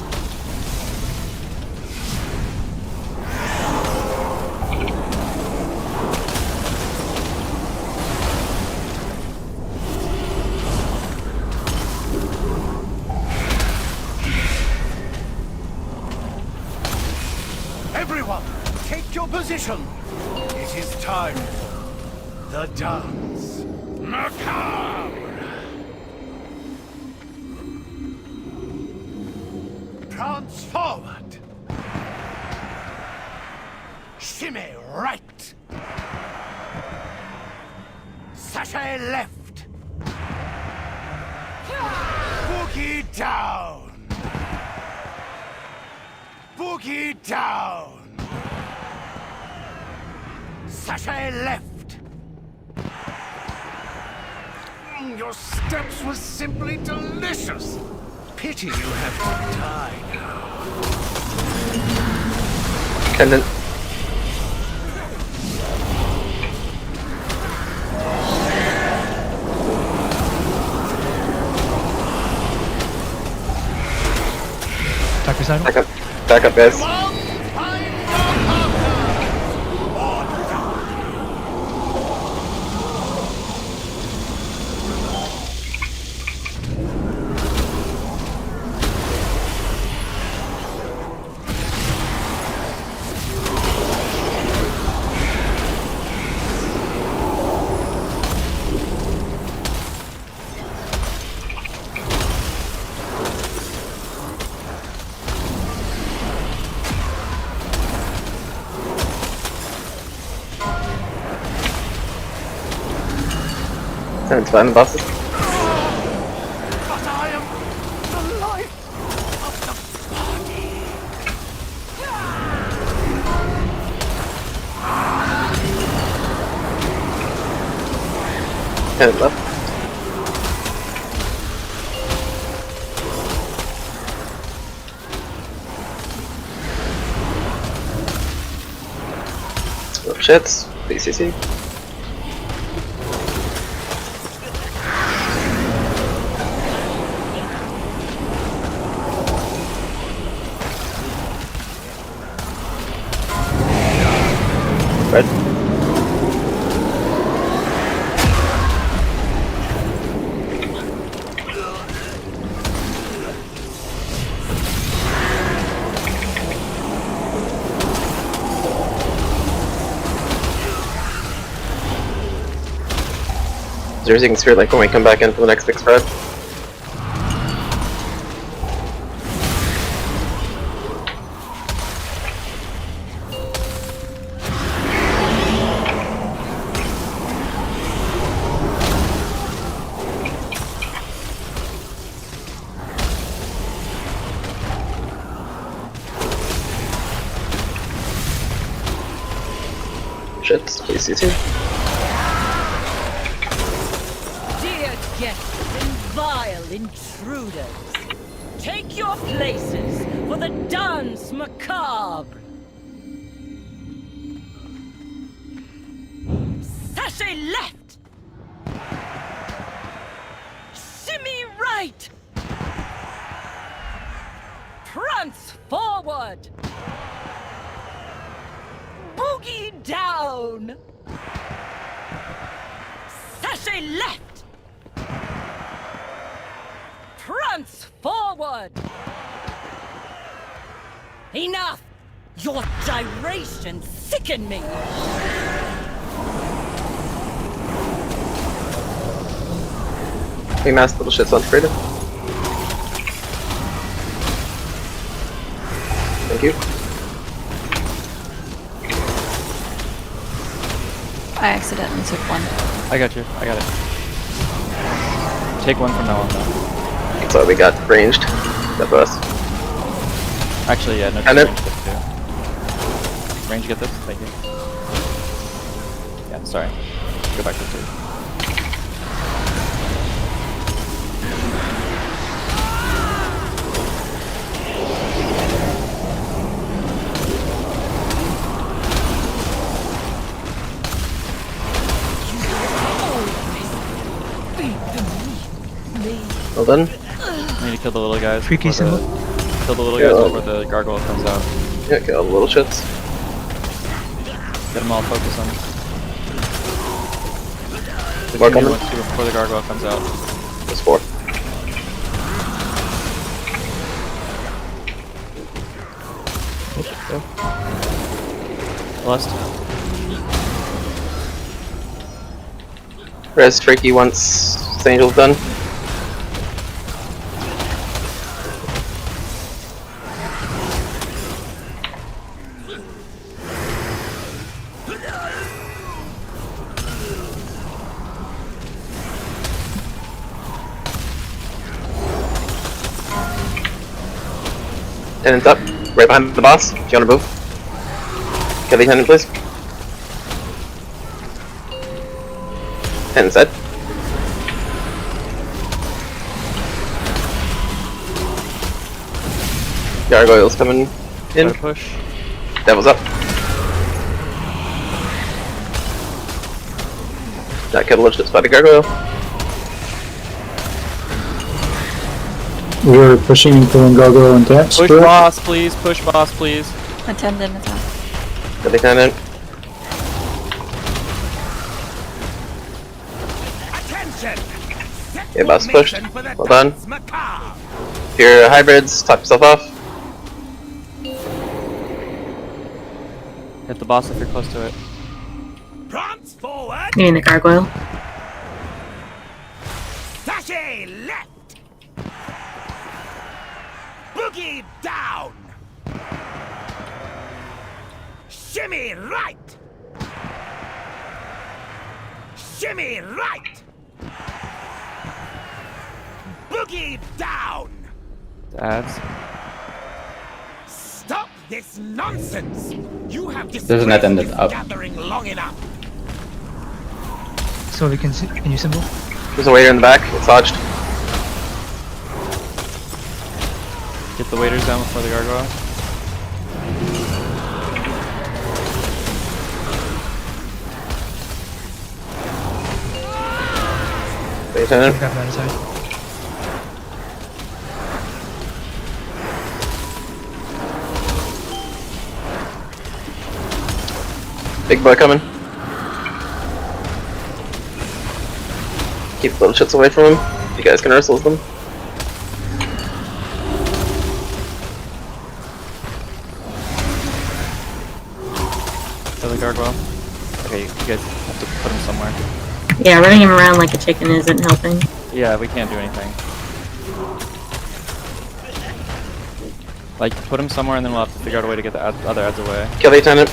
Everyone, take your position. It is time for the dance. Macabre! Prance forward. Shimmy right. Sashay left. Boogie down. Boogie down. Sashay left. Your steps were simply delicious. Pity you have to die now. Attendant. Tucker side. Back up, guys. It's fine, the bosses. But I am the life of the party. Cannon left. Oh shits. BCC. Red. Jersey can Spirit Link when we come back in for the next big spread. Shit, BCC. Dear guests and vile intruders, take your places for the dance macabre. Sashay left. Shimmy right. Prance forward. Boogie down. Sashay left. Prance forward. Enough! Your gyrations sicken me. Hey, mass little shits on Frida. Thank you. I accidentally took one. I got you. I got it. Take one from now on, though. That's all we got ranged. That was. Actually, yeah, no. And Range, range, get this. Thank you. Yeah, sorry. Go back to 2. Well done. I need to kill the little guys. Freaky symbol. Kill the little guys before the gargoyle comes out. Yeah, kill all the little shits. Get them all focused on. More coming. Before the gargoyle comes out. There's 4. Lust. Res Freaky once Angel's done. Tenant's up, right behind the boss, if you wanna move. Kill the tenant, please. Tenant's dead. Gargoyle's coming in. Push. Devil's up. That kettle just by the gargoyle. We're pushing and killing gargoyle and tanks. Push boss, please. Push boss, please. Attendant attack. Kill the tenant. Okay, boss pushed. Well done. If you're hybrids, top yourself off. Hit the boss if you're close to it. Prance forward. Me and the gargoyle. Sashay left. Boogie down. Shimmy right. Shimmy right. Boogie down. Ads. Stop this nonsense. You have There's an attendant up. gathering long enough. slowly continue symbol. There's a waiter in the back. It's dodged. Get the waiters down before the gargoyle. Lieutenant. Grab that aside. Big boy coming. Keep little shits away from him. You guys can wrestle them. Kill the gargoyle. Okay, you guys have to put him somewhere. Yeah, running him around like a chicken isn't helping. Yeah, we can't do anything. Like, put him somewhere and then we'll have to figure out a way to get the other ads away. Kill the lieutenant.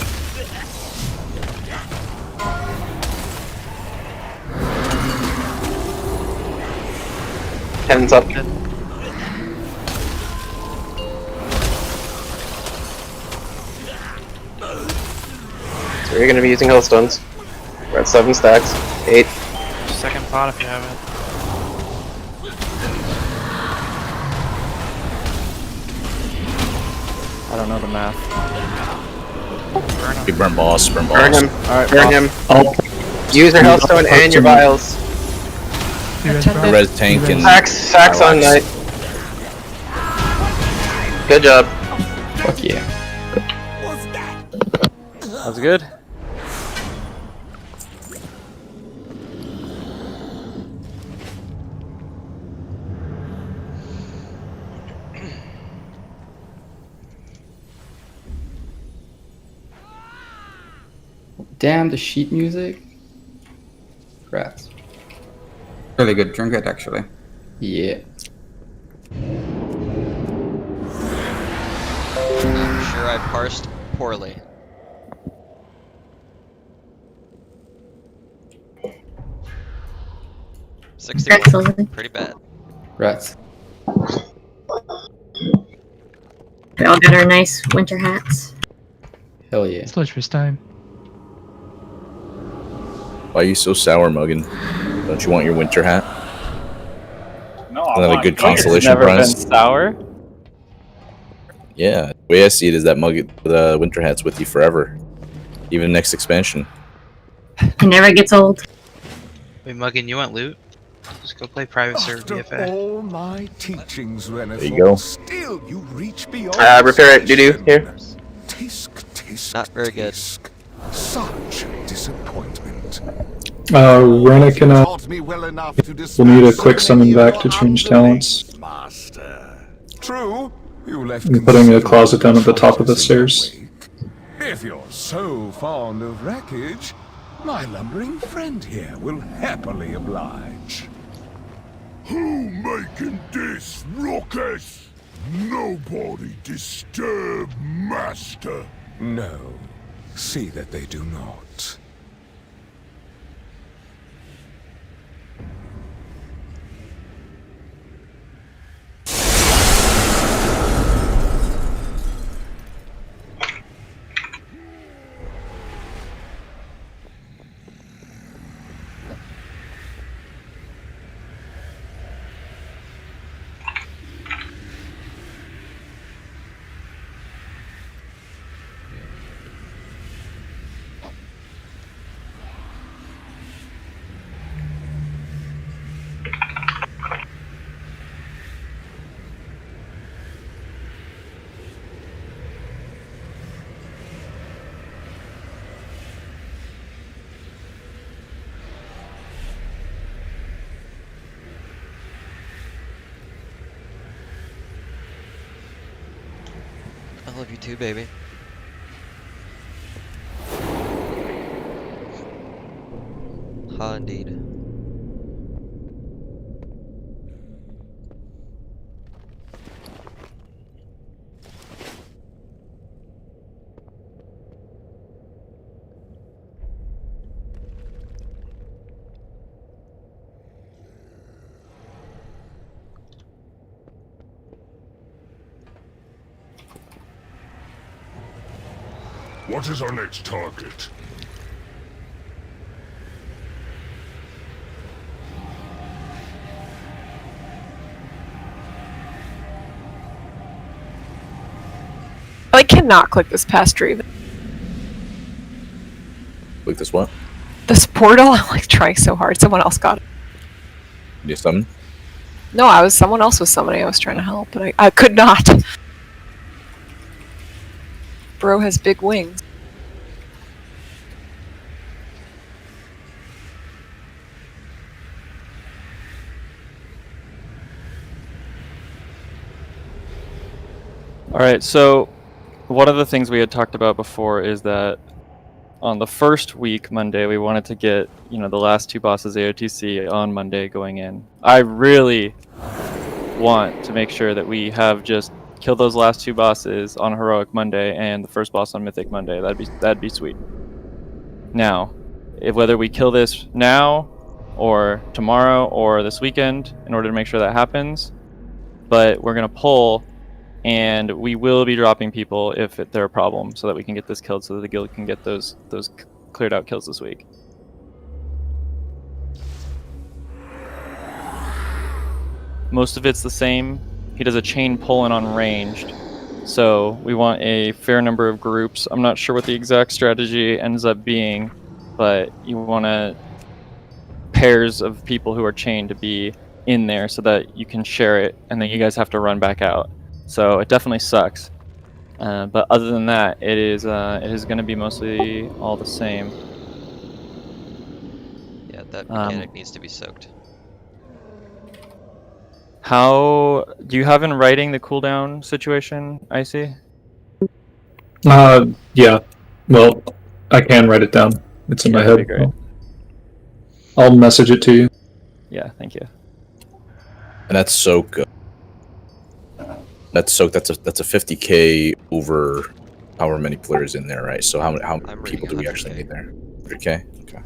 Cannon's up. So you're gonna be using hellstones. We're at 7 stacks. 8. Second pot if you have it. I don't know the math. Big burn boss, burn boss. Burn him. Alright, Burn him. Use your hellstone and your vials. Res tank and Sacks on night. Good job. Fuck yeah. That was good. Damn, the sheet music. Rats. Really good trinket, actually. Yeah. I'm sure I parsed poorly. Rats, 61. Pretty bad. Rats. We all got our nice winter hats. Hell yeah. Sludge first time. Why are you so sour, Muggin? Don't you want your winter hat? No, Isn't that a good consolation never prize? been sour. Yeah, the way I see it is that the winter hat's with you forever, even next expansion. It never gets old. Wait, Muggin, you want loot? Just go play private server BFA. All my teachings, Renaissance, There you go. still you reach beyond. Repair it, doo-doo, here. Tisk, tisk, Not very good. tisk. Such disappointment. Rena can, Taught me well enough to we'll need a dispel quick so summon many of back your to change underlings, talents. Master. True, you left I'm putting a considerable closet down at the top of the choices in your stairs. wake. If you're so fond of wreckage, my lumbering friend here will happily oblige. Who making this ruckus? Nobody disturb Master. No, see that they do not. I love you too, baby. Ha, indeed. What is our next target? cannot click this past Draven. Click this what? This portal, I'm like trying so hard. Someone else got it. Did you summon? No, someone else was summoning. I was trying to help, but I could not. Bro has big wings. Alright, so one of the things we had talked about before is that on the first week, Monday, we wanted to get, the last 2 bosses AOTC on Monday going in. I really want to make sure that we have just killed those last 2 bosses on Heroic Monday and the first boss on Mythic Monday. That'd be sweet. Now, whether we kill this now or tomorrow or this weekend in order to make sure that happens, but we're gonna pull. And we will be dropping people if they're a problem, so that we can get this killed, so that the guild can get those cleared out kills this week. Most of it's the same. He does a chain pull in on ranged, so we want a fair number of groups. I'm not sure what the exact strategy ends up being, but you want pairs of people who are chained to be in there so that you can share it, and then you guys have to run back out. So it definitely sucks, but other than that, it is going to be mostly all the same. Yeah, that mechanic needs to be soaked. How do you have in writing the cooldown situation, Icy? Yeah. Well, I can write it down. It's in my head. That'd be great. I'll message it to you. Yeah, thank you. And that's soak. That's soak. That's a 50k over however many players in there, right? So how many people do we actually need there? 100k. Okay.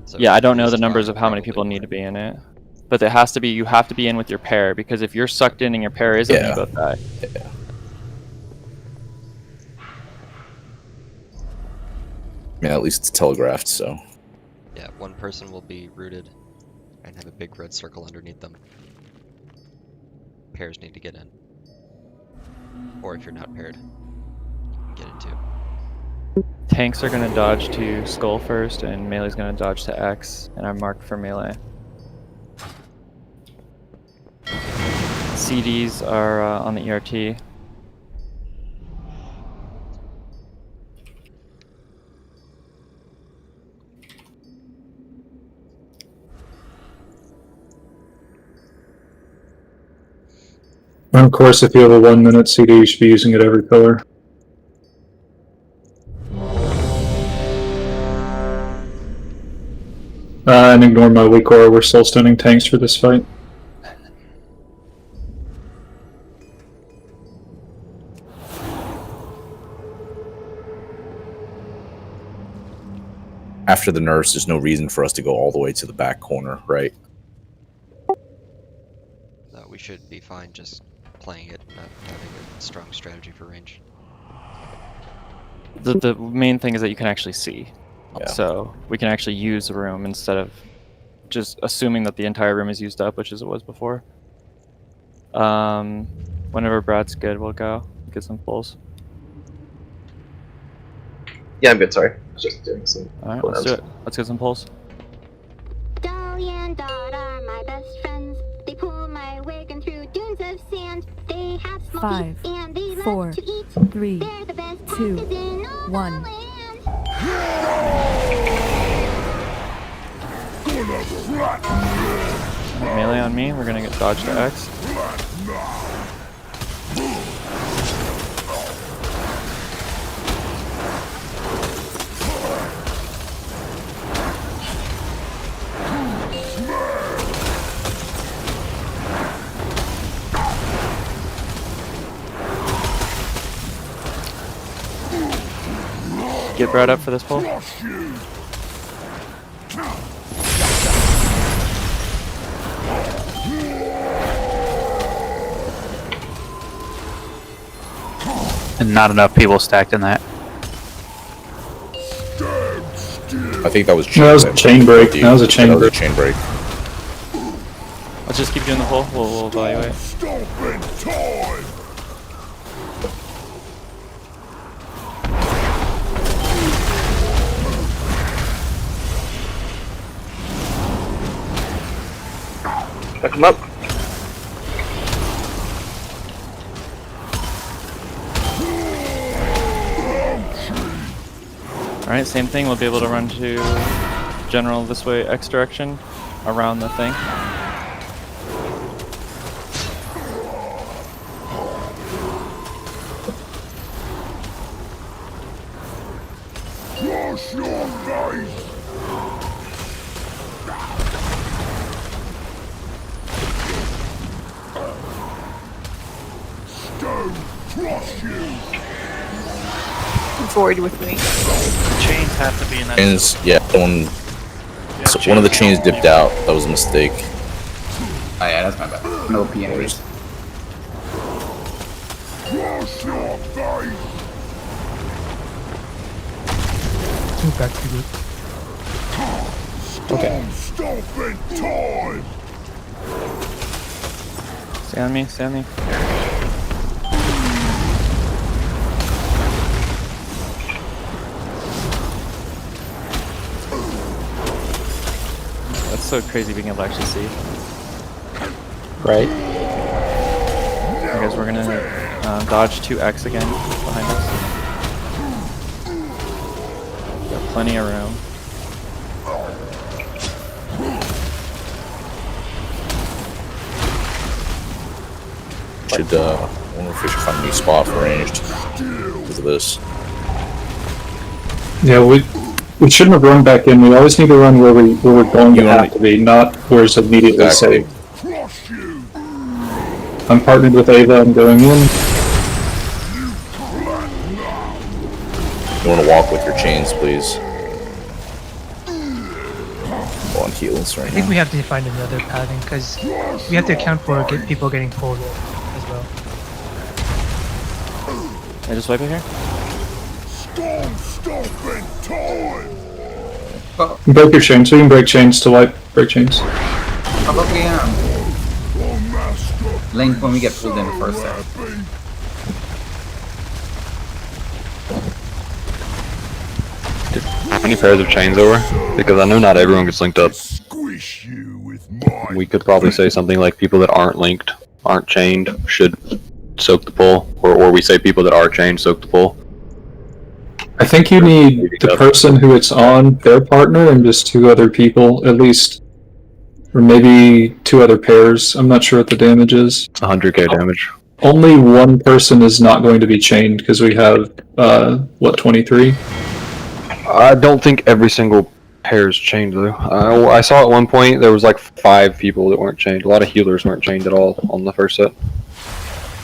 So Yeah, I don't know the numbers of how many people need to be in it, but it has to be. You have to be in with your pair, because if you're sucked in and your pair isn't, you both die. Yeah. Yeah, at least it's telegraphed, so. Yeah, one person will be rooted and have a big red circle underneath them. Pairs need to get in. Or if you're not paired, you can get in too. Tanks are going to dodge to Skull first, and Melee's going to dodge to X, and I'm marked for Melee. CDs are on the ERT. And of course, if you have a 1-minute CD, you should be using it every pillar. And ignore my weak aura, we're still stunning tanks for this fight. After the nerfs, there's no reason for us to go all the way to the back corner, right? No, we should be fine just playing it, not having a strong strategy for range. The main thing is that you can actually see. Yeah. So we can actually use the room instead of just assuming that the entire room is used up, which is it was before. Whenever Brad's good, we'll go get some pulls. Yeah, I'm good, sorry. I was just doing some. Alright, let's do it. Let's get some pulls. Dolly and Dot are my best friends. They pull my wagon through dunes of sand. They have small 5, feet and they 4, love to eat. 3, They're the best 2, packers in all 1. the land. Melee on me, we're gonna get dodge to X. Get Brad up for this pull. And not enough people stacked in that. I think that was No, that was a chain break. That was a chain break. Chain break. Let's just keep doing the pull. We'll evaluate. Pick him up. Alright, same thing. We'll be able to run to general this way, X direction, around the thing. Cross your face! Stone cross you! Void with me. Chains have to be in that. Chains, yeah, one of the chains dipped out. That was a mistake. Oh yeah, that's my bad. No P anyways. Cross your face! Move back to you. Okay. Stomping time! Stay on me, stay on me. That's so crazy being able to actually see. Right. Okay, guys, we're gonna dodge 2X again behind us. Got plenty of room. Wonder if we should find a new spot for ranged because of this. Yeah, we shouldn't have run back in. We always need to run where we're going to have to be, not where it's immediately safe. I'm partnered with Ava. I'm going in. You want to walk with your chains, please. Go on heals right I think now. we have to find another pathing because we have to account for people getting pulled in as well. Can I just wipe it here? Stone stomping time! Break your chains. So you can break chains to wipe. Break chains. How about we link when we get pulled in the first set? How many pairs of chains over? Because I know not everyone gets linked up. We could probably say something like people that aren't linked, aren't chained, should soak the pull, or we say people that are chained soak the pull. I think you need the person who it's on, their partner, and just 2 other people, at least. Or maybe 2 other pairs. I'm not sure what the damage is. 100k damage. Only one person is not going to be chained, because we have, 23? I don't think every single pair is chained though. I saw at one point there was like 5 people that weren't chained. A lot of healers weren't chained at all on the first set.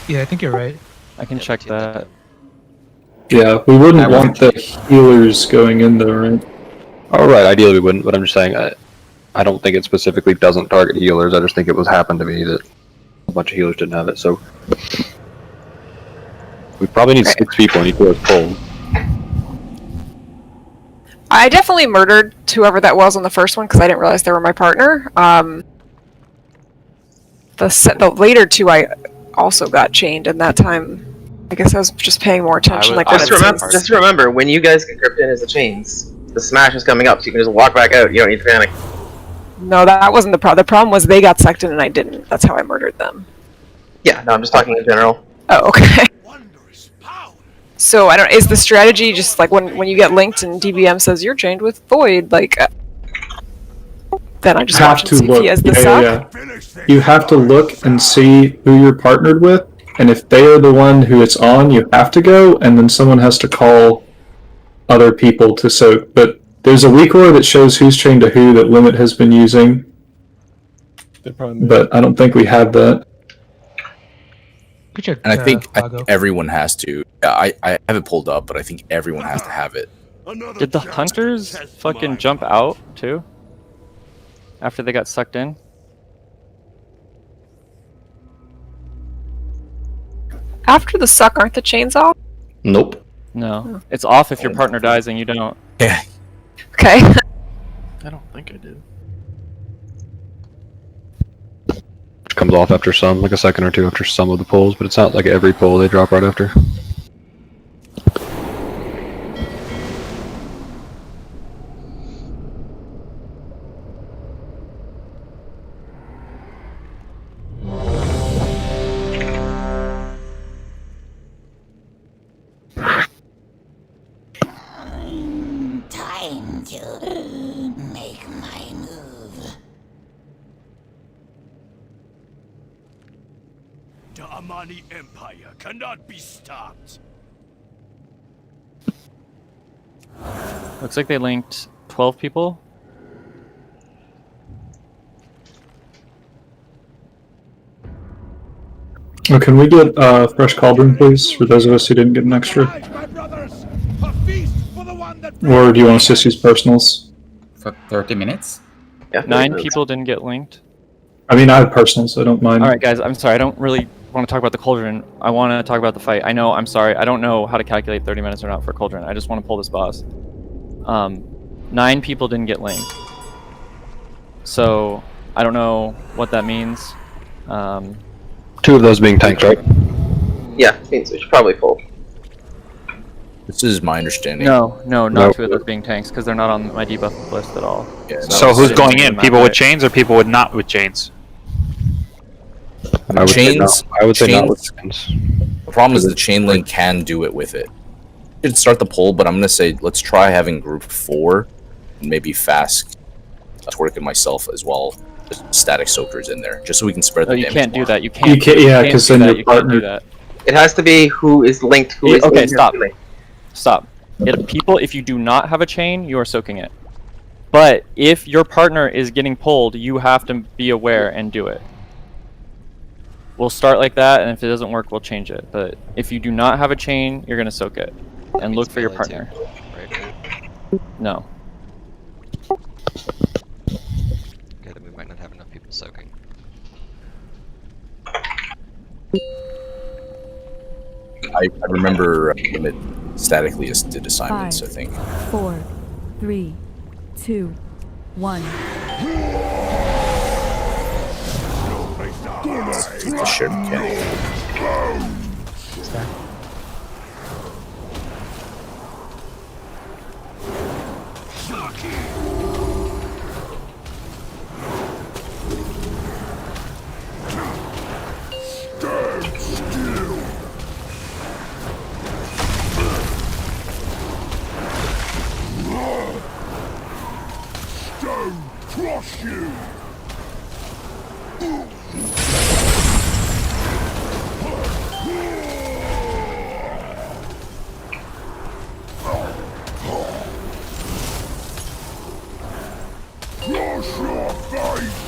Yeah, I think you're right. I can check that. Yeah, we wouldn't want the healers going in there, right? Alright, ideally we wouldn't, but I'm just saying I don't think it specifically doesn't target healers. I just think it was happened to be that a bunch of healers didn't have it, so we probably need 6 people and each of those pulled. I definitely murdered whoever that was on the first one because I didn't realize they were my partner. The later 2 I also got chained, and that time I guess I was just paying more attention. Just remember, when you guys get gripped in as the chains, the smash is coming up, so you can just walk back out. You don't need to panic. No, that wasn't the problem. The problem was they got sucked in and I didn't. That's how I murdered them. Yeah, no, I'm just talking in general. Oh, okay. So I don't. Is the strategy just like when you get linked and DBM says you're chained with Void, like? Then I just have watch and to see if look. he has the suck. Yeah. You have to look and see who you're partnered with, and if they are the one who it's on, you have to go, and then someone has to call other people to soak. But there's a weak aura that shows who's chained to who that Limit has been using, but I don't think we had that. And I think everyone has to. I have it pulled up, but I think everyone has to have it. Did the hunters fucking jump out too? After they got sucked in? After the suck, aren't the chains off? Nope. No. It's off if your partner dies and you don't. Yeah. Okay. I don't think I did. It comes off after some, like a second or 2 after some of the pulls, but it's not like every pull they drop right after. The Amani Empire cannot be stopped. Looks like they linked 12 people. Oh, can we get fresh cauldron, please, for those of us who didn't get an extra? Or do you want us to just use personals? For 30 minutes? Yeah, 9 people didn't get linked. I mean, I have personals, so I don't mind. Alright guys, I'm sorry, I don't really want to talk about the cauldron. I want to talk about the fight. I know, I'm sorry, I don't know how to calculate 30 minutes or not for cauldron. I just want to pull this boss. 9 people didn't get linked. So, I don't know what that means. 2 of those being tanks, right? Yeah, means we should probably pull. This is my understanding. No, not Nope. 2 of those being tanks, because they're not on my debuff list at all. Yeah, So who's going in? People with chains or people with not with chains? I would say no. I would say not with chains. chains. The problem is the chain link can do it with it. You should start the poll, but I'm gonna say let's try having group 4, and maybe Fask, Twerk, and myself as well. Static soakers in there, just so we can spread the you damage. can't do more. that. You can't. You can't, yeah, because then your you can't do partner. that. It has to be who is linked, who is Okay, linked. stop. Stop. If you do not have a chain, you are soaking it. But if your partner is getting pulled, you have to be aware and do it. We'll start like that, and if it doesn't work, we'll change it. But if you do not have a chain, you're gonna soak it, and look for your partner. No. Okay, then we might not have enough people soaking. I remember Emmett statically did assignments, 5, I think. 4, 3, 2, 1. It's a shared mechanic. Crush you! Crush your face!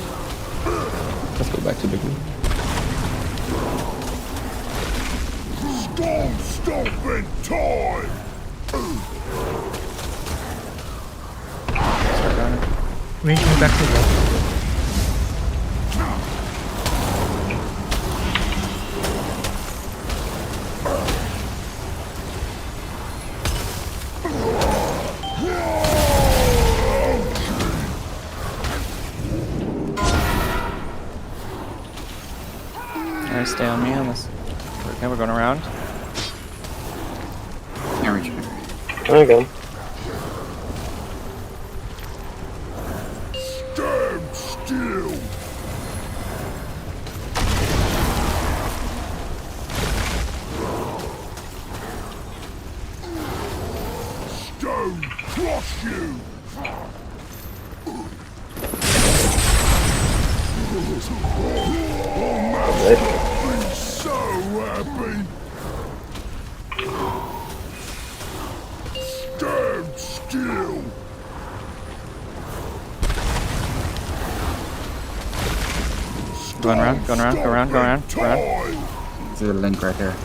Let's go back to the group. Storm stomping time! Range me back to the left. Alright, stay on me on this. Okay, we're going around. There we go. There we go. Stand still! Stone crush you! Be so happy! Stand still! Going around, going around, go around, go around, go around. There's a link right there.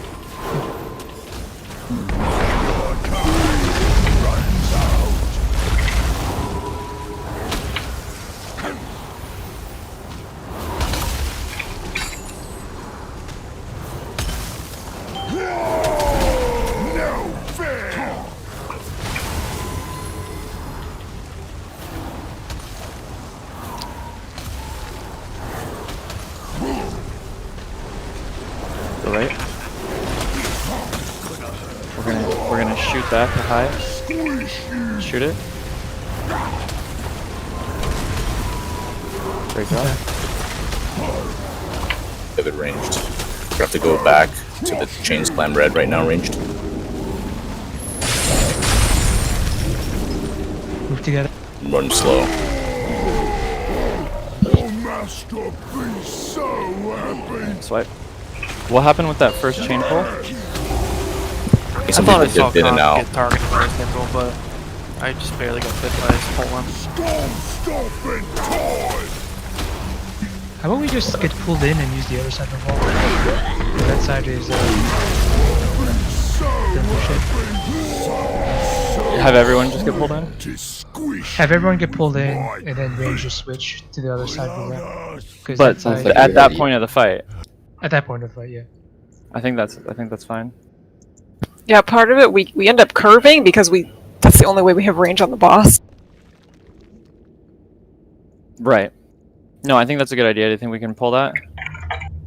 No fair! Go right. We're gonna shoot that to high. Shoot it. Great job. Have it ranged. We have to go back to the chain slam red right now, ranged. Move together. Run slow. Your master be so happy! Swipe. What happened with that first chain pull? I Some thought I people saw get in and Kong out. get targeted by his hit roll, but I just barely got hit by his pull one. How about we just get pulled in and use the other side of the wall? That side is Have everyone just get pulled in? have everyone get pulled in and then range just switch to the other side of the wall. 'Cause But that side- at that point of the fight. At that point of the fight, yeah. I think that's fine. Yeah, part of it we end up curving because that's the only way we have range on the boss. Right. No, I think that's a good idea. Do you think we can pull that?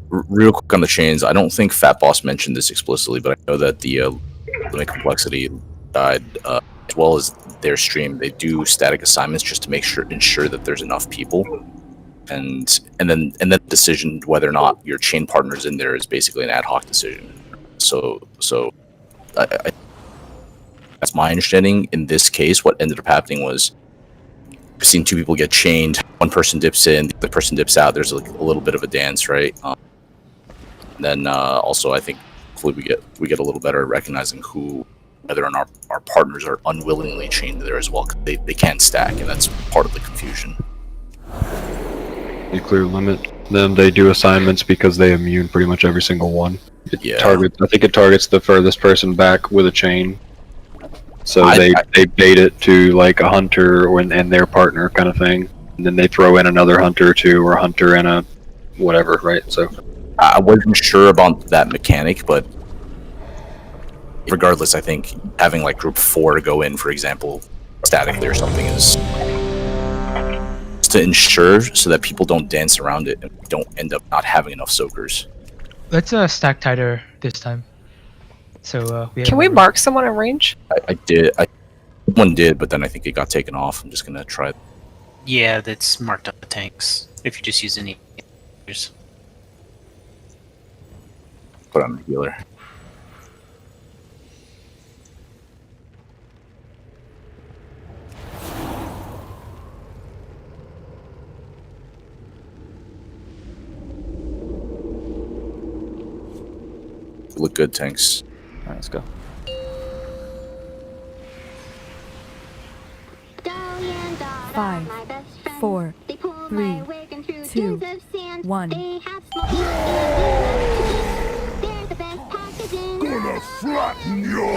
Real quick on the chains, I don't think Fat Boss mentioned this explicitly, but I know that the Limit Complexity died as well as their stream. They do static assignments just to ensure that there's enough people, and then decision whether or not your chain partner's in there is basically an ad hoc decision. So that's my understanding. In this case, what ended up happening was I've seen two people get chained. One person dips in, the other person dips out. There's like a little bit of a dance, right? Then also, I think hopefully we get a little better at recognizing whether or not our partners are unwillingly chained there as well. They can stack, and that's part of the confusion. You clear limit them. They do assignments because they immune pretty much every single one. I think it targets the furthest person back with a chain. So they bait it to like a hunter and their partner kind of thing, and then they throw in another hunter or two, or a hunter and a whatever, right? So I wasn't sure about that mechanic, but regardless, I think having like group 4 to go in, for example, statically or something, is to ensure so that people don't dance around it and don't end up not having enough soakers. Let's stack tighter this time. So Can we mark someone in range? I did. One did, but then I think it got taken off. I'm just gonna try. Yeah, that's marked up the tanks. If you just use any. Put on the healer. Look good, tanks. All right, let's go. Five, 4, 3, 2, 1. Gonna flatten your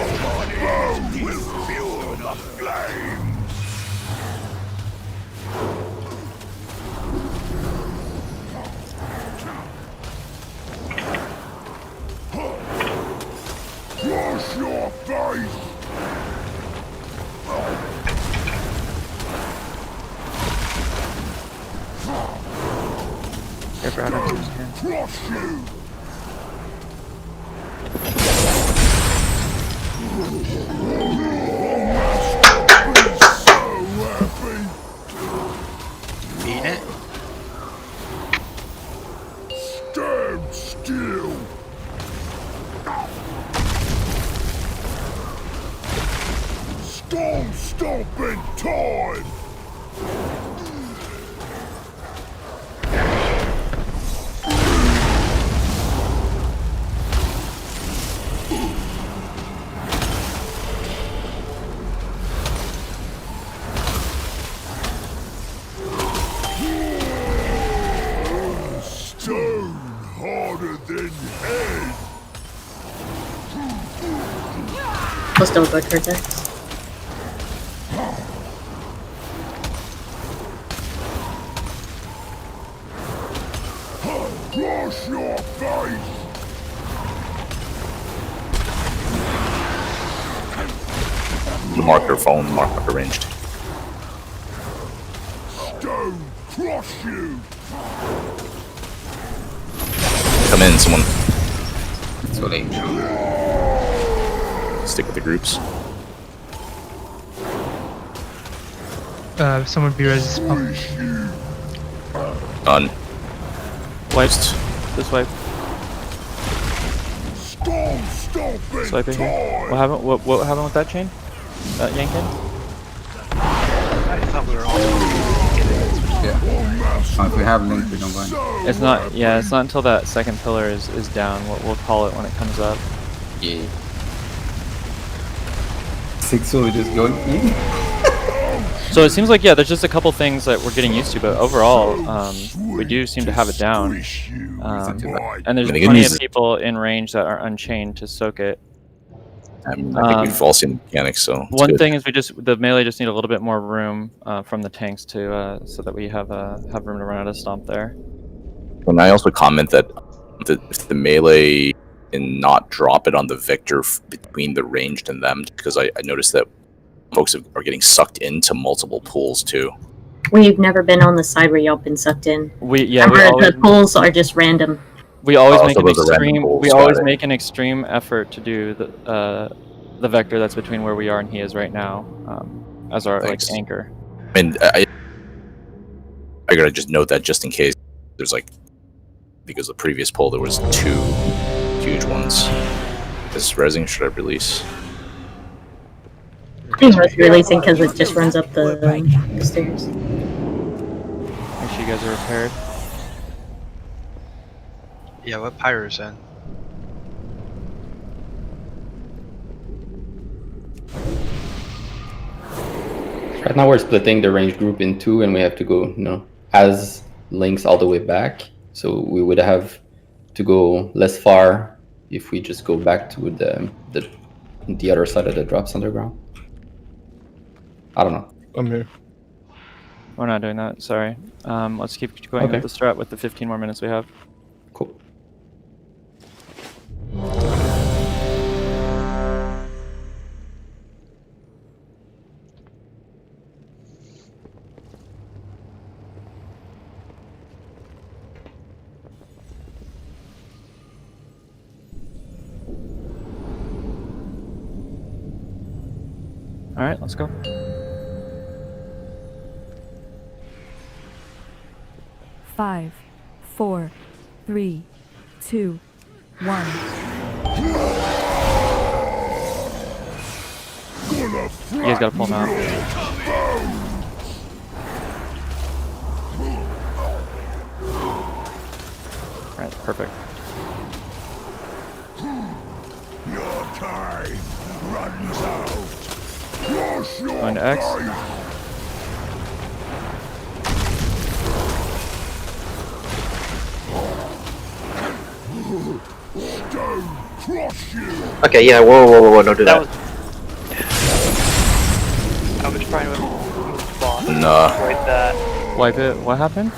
bones will feel the flames. Wash your face. Careful out of his hand. Crush you. Beat it. Stand still. Storm stomping time. Stone harder than head. Plus don't go towards X. Wash your face. The marker phone, marker ranged. Stone crush you. Come in, someone. So late. Stick with the groups. Someone be res. Done. Wiped. This wipe. Storm stomping Swiping here. What happened? What happened with that chain? Yankin? I thought we were all Oh, if we have link, we don't go in. It's not. Yeah, it's not until that second pillar is down. We'll call it when it comes up. Yeah. 6 will just go in. So it seems like, yeah, there's just a couple things that we're getting used to, but overall, we do seem to have it down. And there's plenty of people in range that are unchained to soak it. I think we've all seen the mechanics, so one thing is the melee just need a little bit more room from the tanks to so that we have room to run out of stomp there. And I also comment that if the melee and not drop it on the Victor between the ranged and them, because I noticed that folks are getting sucked into multiple pools too. We've never been on the side where y'all been sucked in. The pools are just random. We always make an extreme. We always make an extreme effort to do the vector that's between where we are and he is right now, as our like anchor. And I gotta just note that just in case there's like, because the previous poll there was 2 huge ones. Is resing should I release? I think it's releasing because it just runs up the stairs. Make sure you guys are repaired. Yeah, what pyro's in? Right now we're splitting the range group in 2, and we have to go, as links all the way back. So we would have to go less far if we just go back to the other side of the drops underground. I don't know. I'm here. We're not doing that. Sorry. Let's keep going with the strat with the 15 more minutes we have. Cool. All right, let's go. Five, 4, 3, 2, 1. You guys gotta pull him out. Alright, perfect. Your time runs out. Going to X. Okay, yeah, whoa, don't do that. I was trying to move the boss. Nah. Avoid that. Wipe it. What happened?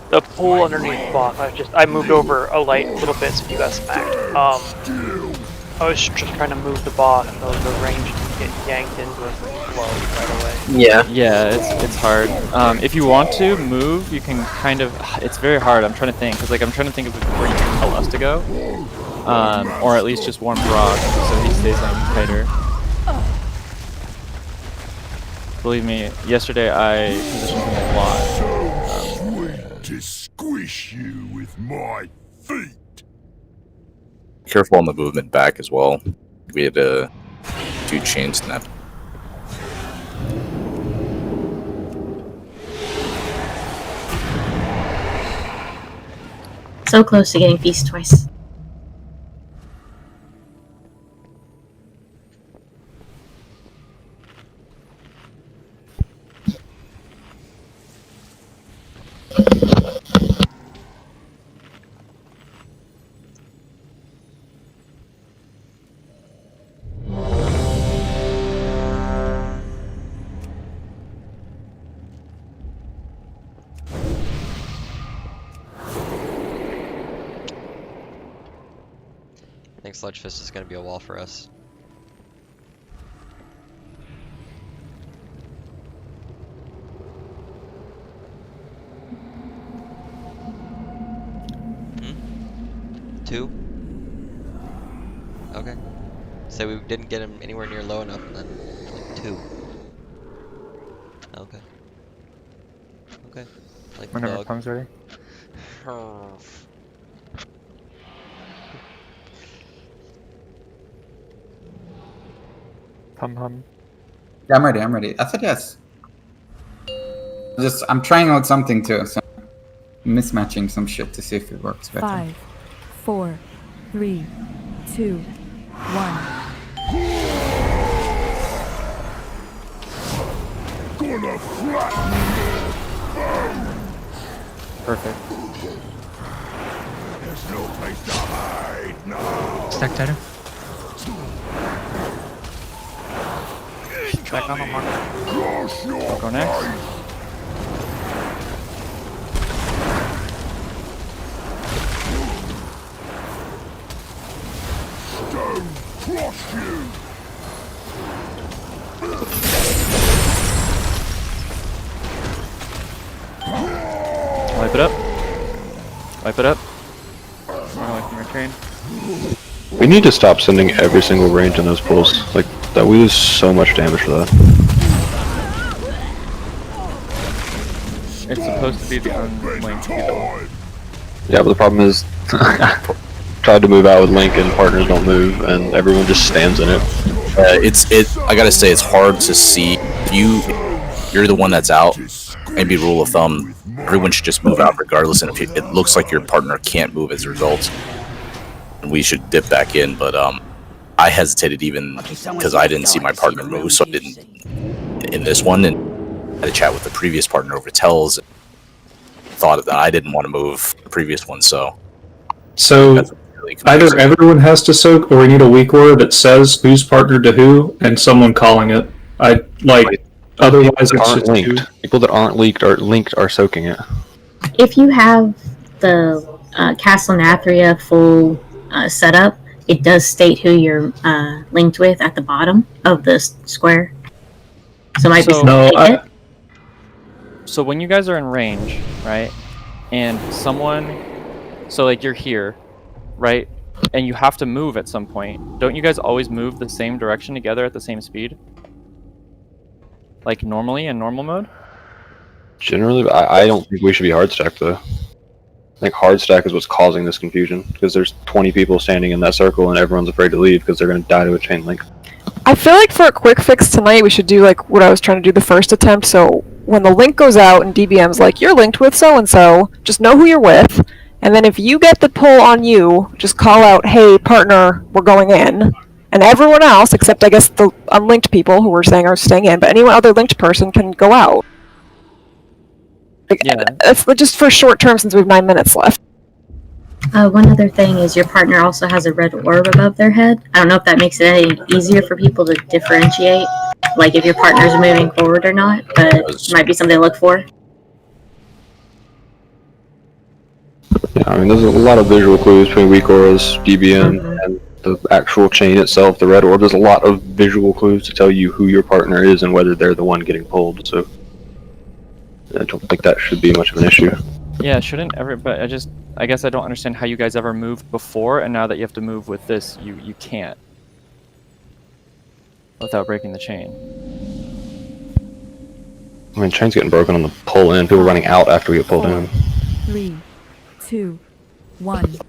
The pool underneath boss. I moved over a little bit so you got smacked. I was just trying to move the boss so the range didn't get yanked into a flow right away. Yeah. Yeah, it's hard. If you want to move, you can kind of. It's very hard. I'm trying to think because I'm trying to think of where you can tell us to go, or at least just warm Brock so he stays on tighter. Believe me, yesterday I positioned him a lot. To squish you with my feet. Careful on the movement back as well. We had a 2 chain snap. So close to getting feast twice. I think Sludge Fist is going to be a wall for us. Hmm? 2? Okay. So we didn't get him anywhere near low enough, and then like 2. Okay. Okay. Like Whenever dog. it comes ready. Hum. Yeah, I'm ready. I said yes. I'm trying out something too, so mismatching some shit to see if it works better. 5, 4, 3, 2, 1. Gonna flatten Perfect. There's no place to hide now. Stack tighter. Back on the mark. I'll go next. Stone crush you. Wipe it up. Wipe it up. Run away from your train. We need to stop sending every single range in those pulls. Like that, we lose so much damage for that. It's supposed to be the unlinked people. Yeah, but the problem is, tried to move out with Link and partners don't move, and everyone just stands in it. I gotta say, it's hard to see. If you're the one that's out, maybe rule of thumb, everyone should just move out regardless, and if it looks like your partner can't move as a result, we should dip back in. But I hesitated even because I didn't see my partner move, so I didn't in this one, and I had a chat with the previous partner over tells, and thought that I didn't want to move the previous one, so really either everyone has to soak, or we need a weak aura that says who's partnered to who, and someone calling it. Otherwise it's just linked. People that aren't linked are soaking it. If you have the Castle Nathria full setup, it does state who you're linked with at the bottom of the square. So it might be So when you guys are in range, right, and someone, so like you're here, right, and you have to move at some point, don't you guys always move the same direction together at the same speed? Like normally in normal mode? Generally, I don't think we should be hard stacked though. I think hard stack is what's causing this confusion, because there's 20 people standing in that circle and everyone's afraid to leave because they're going to die to a chain link. I feel like for a quick fix tonight, we should do like what I was trying to do the first attempt. So when the link goes out and DBM's like, you're linked with so-and-so, just know who you're with. And then if you get the pull on you, just call out, hey, partner, we're going in. And everyone else, except I guess the unlinked people who were saying are staying in, but any other linked person can go out. Yeah. It's just for short term since we have 9 minutes left. One other thing is your partner also has a red orb above their head. I don't know if that makes it any easier for people to differentiate, like if your partner's moving forward or not, but it might be something to look for. Yeah, I mean, there's a lot of visual clues between weak auras, DBM, and the actual chain itself, the red orb. There's a lot of visual clues to tell you who your partner is and whether they're the one getting pulled, so I don't think that should be much of an issue. Yeah, shouldn't but I guess I don't understand how you guys ever moved before, and now that you have to move with this, you can't. Without breaking the chain. I mean, chain's getting broken on the pull in, people running out after we get pulled in. 3, 2, 1. There's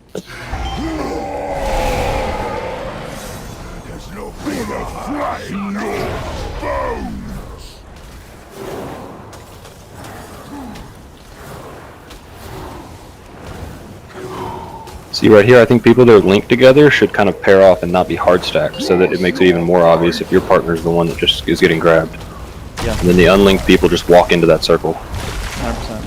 no place to hide now. Bones. See right here, I think people that are linked together should kind of pair off and not be hard stacked, so that it makes it even more obvious if your partner's the one that just is getting grabbed. Yeah. And then the unlinked people just walk into that circle. 100%.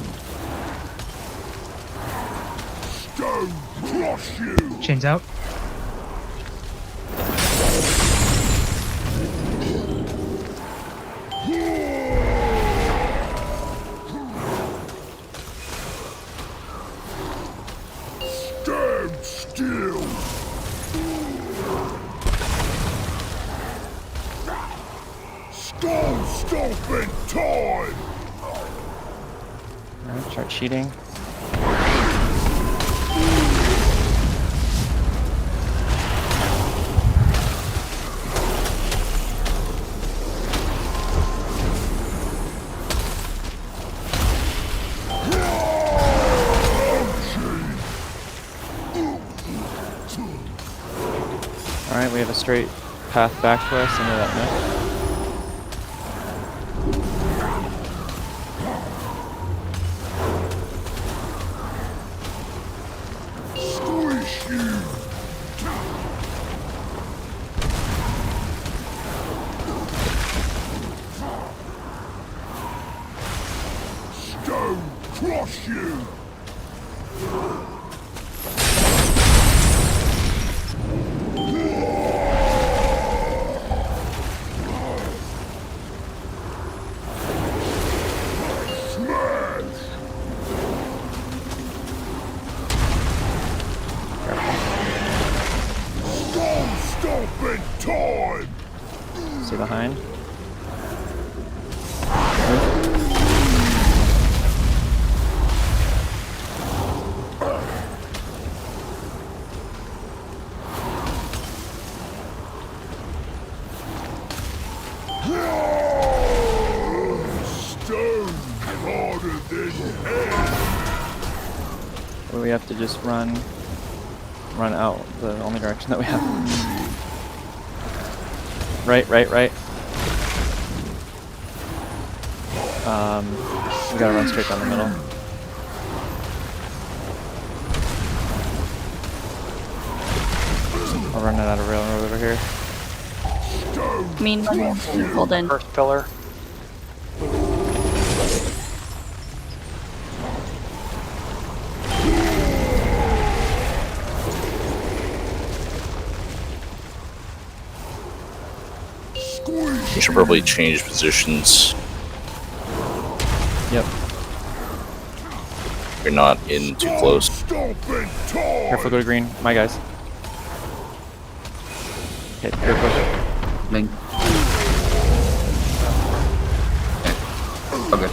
Stone crush you. Chains out. Stand still. Stone stomping time. Alright, start cheating. Alright, we have a straight path back to us into that Stone crush you! Stomping time! See behind. Stone harder than hell! Or we have to just run out the only direction that we have. Right. We gotta run straight down the middle. I'll run it out of railroad over here. Mean pulled in. First pillar. We should probably change positions. Yep. You're not in too close. Careful, go to green. My guys. Okay, good push. Link. Okay.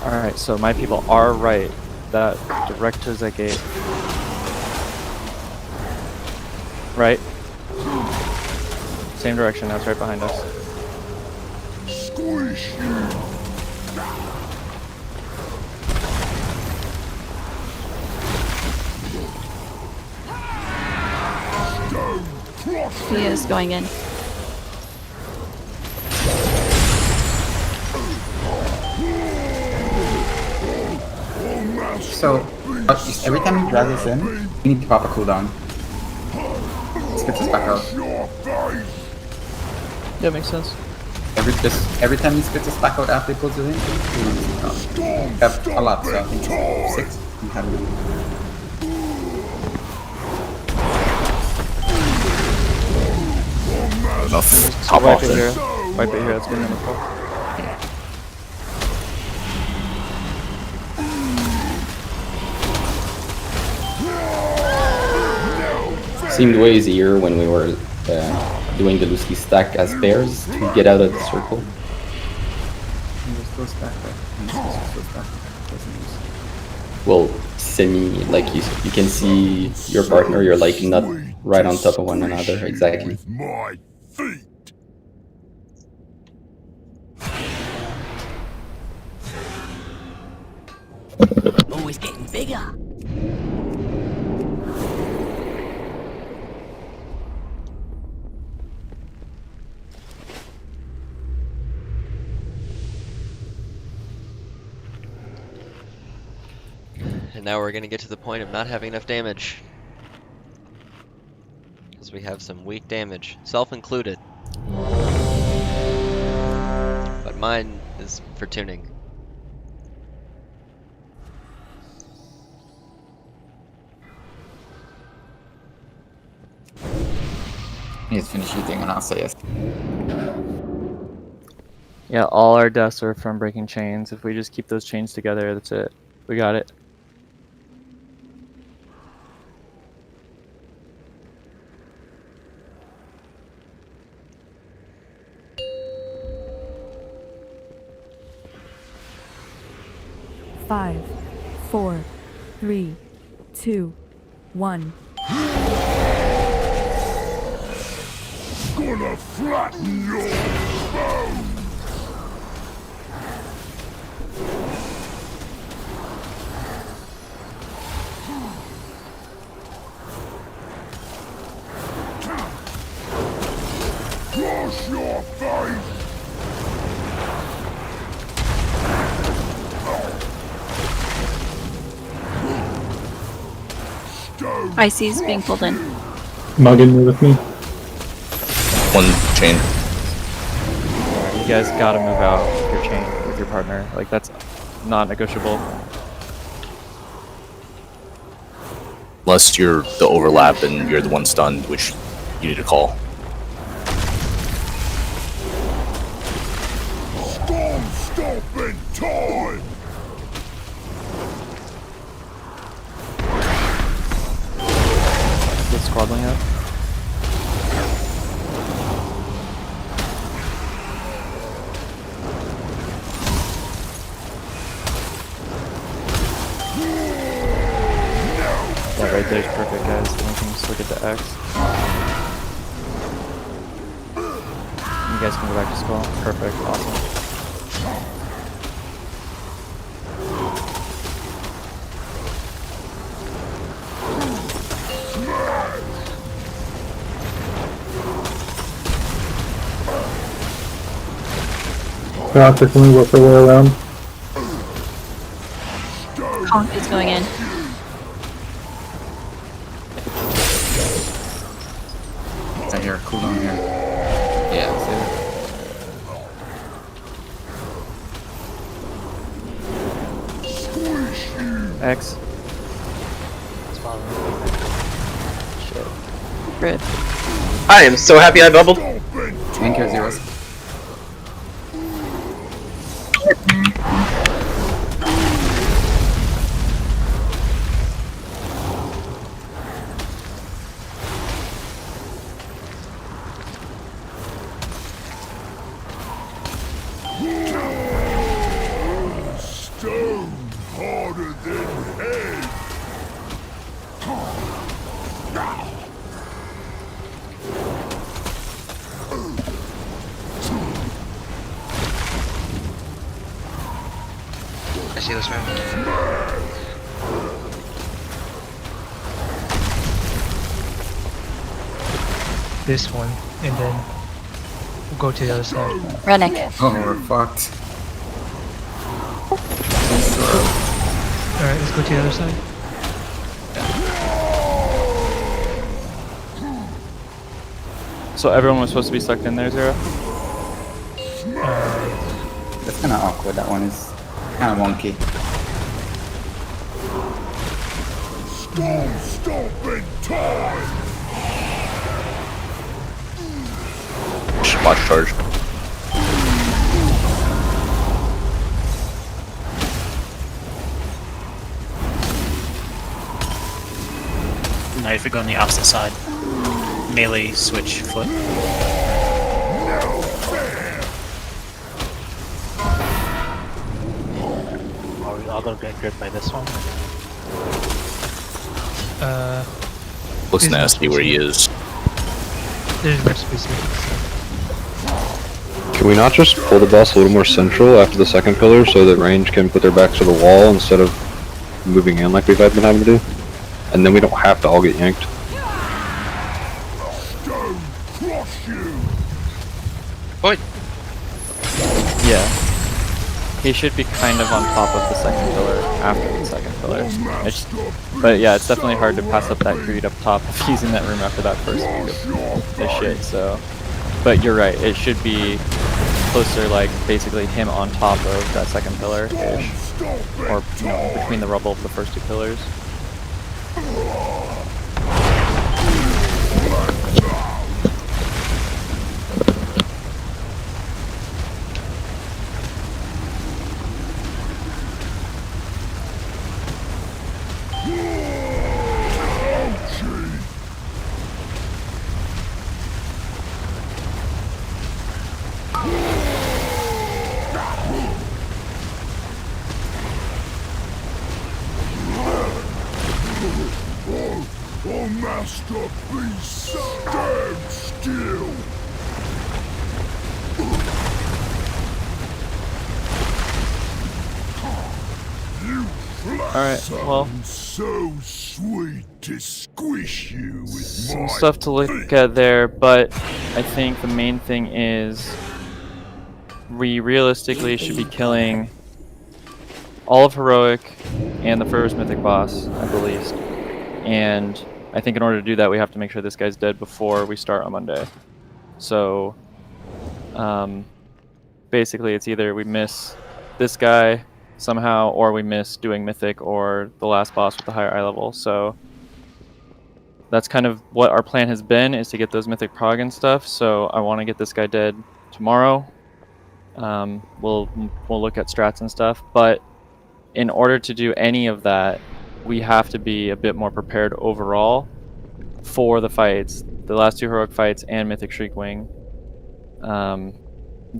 Alright, so my people are right. That direct towards that gate. Right. Same direction, now it's right behind us. Squish you! He is going in. So, every time you drag us in, you need to pop a cooldown. This gets us back out. Yeah, makes sense. Every time he spits us back out after he pulls it in, we have a lot, so I think 6. We have it. Enough. Top off there. Wipe it here, that's good number 4. Seemed way easier when we were doing the loosely stack as pairs to get out of the circle. Well, semi, like you can see your partner, you're like not right on top of one another, exactly. My feet! Oh, it's getting bigger. And now we're gonna get to the point of not having enough damage. Because we have some weak damage, self-included. But mine is for tuning. He's finished shooting and I'll say yes. Yeah, all our deaths are from breaking chains. If we just keep those chains together, that's it. We got it. Five, 4, 3, 2, 1. Gonna flatten your bones! Wash your face! IC's being pulled in. Muggin, you with me? One chain. You guys gotta move out with your chain with your partner. Like that's not negotiable. Unless you're the overlap and you're the one stunned, which you need to call. Storm stopping time! Get squabbling up. Yeah, right there's perfect, guys. Then we can just look at the X. You guys can go back to skull. Perfect, awesome. Doctor, can we work our way around? Conk is going in. Right here, cool down here. Yeah, X. Rip. I am so happy I bubbled. Thank you, Zeros. Stone harder than head! I see this man. This one, and then we'll go to the other side. Rennick. Oh, we're fucked. Alright, let's go to the other side. So everyone was supposed to be sucked in there, Zero? That's kind of awkward. That one is kind of wonky. Storm stopping time! Watch charge. Now if we go on the opposite side, melee switch flip. Are we all gonna get gripped by this one? Looks There's no nasty where he is. There's no specifics. Can we not just pull the boss a little more central after the second pillar so that range can put their backs to the wall instead of moving in like we've been having to do? And then we don't have to all get yanked. Stone crush you! What? Yeah. He should be kind of on top of the second pillar after the second pillar. But yeah, it's definitely hard to pass up that greed up top if he's in that room after that first the shit, so. But you're right, it should be closer, like basically him on top of that second pillar-ish. Or, you know, between the rubble of the first two pillars. Oh, Master, please stand still! You Alright, well. So sweet to squish you with Some stuff to look at there, but I think the main thing is we realistically should be killing all of Heroic and the first Mythic boss at the least. And I think in order to do that, we have to make sure this guy's dead before we start on Monday. So, basically it's either we miss this guy somehow, or we miss doing Mythic or the last boss with the higher eye level. So that's kind of what our plan has been, is to get those Mythic prog and stuff. So I want to get this guy dead tomorrow. We'll look at strats and stuff, but in order to do any of that, we have to be a bit more prepared overall for the fights, the last 2 Heroic fights and Mythic Shriekwing.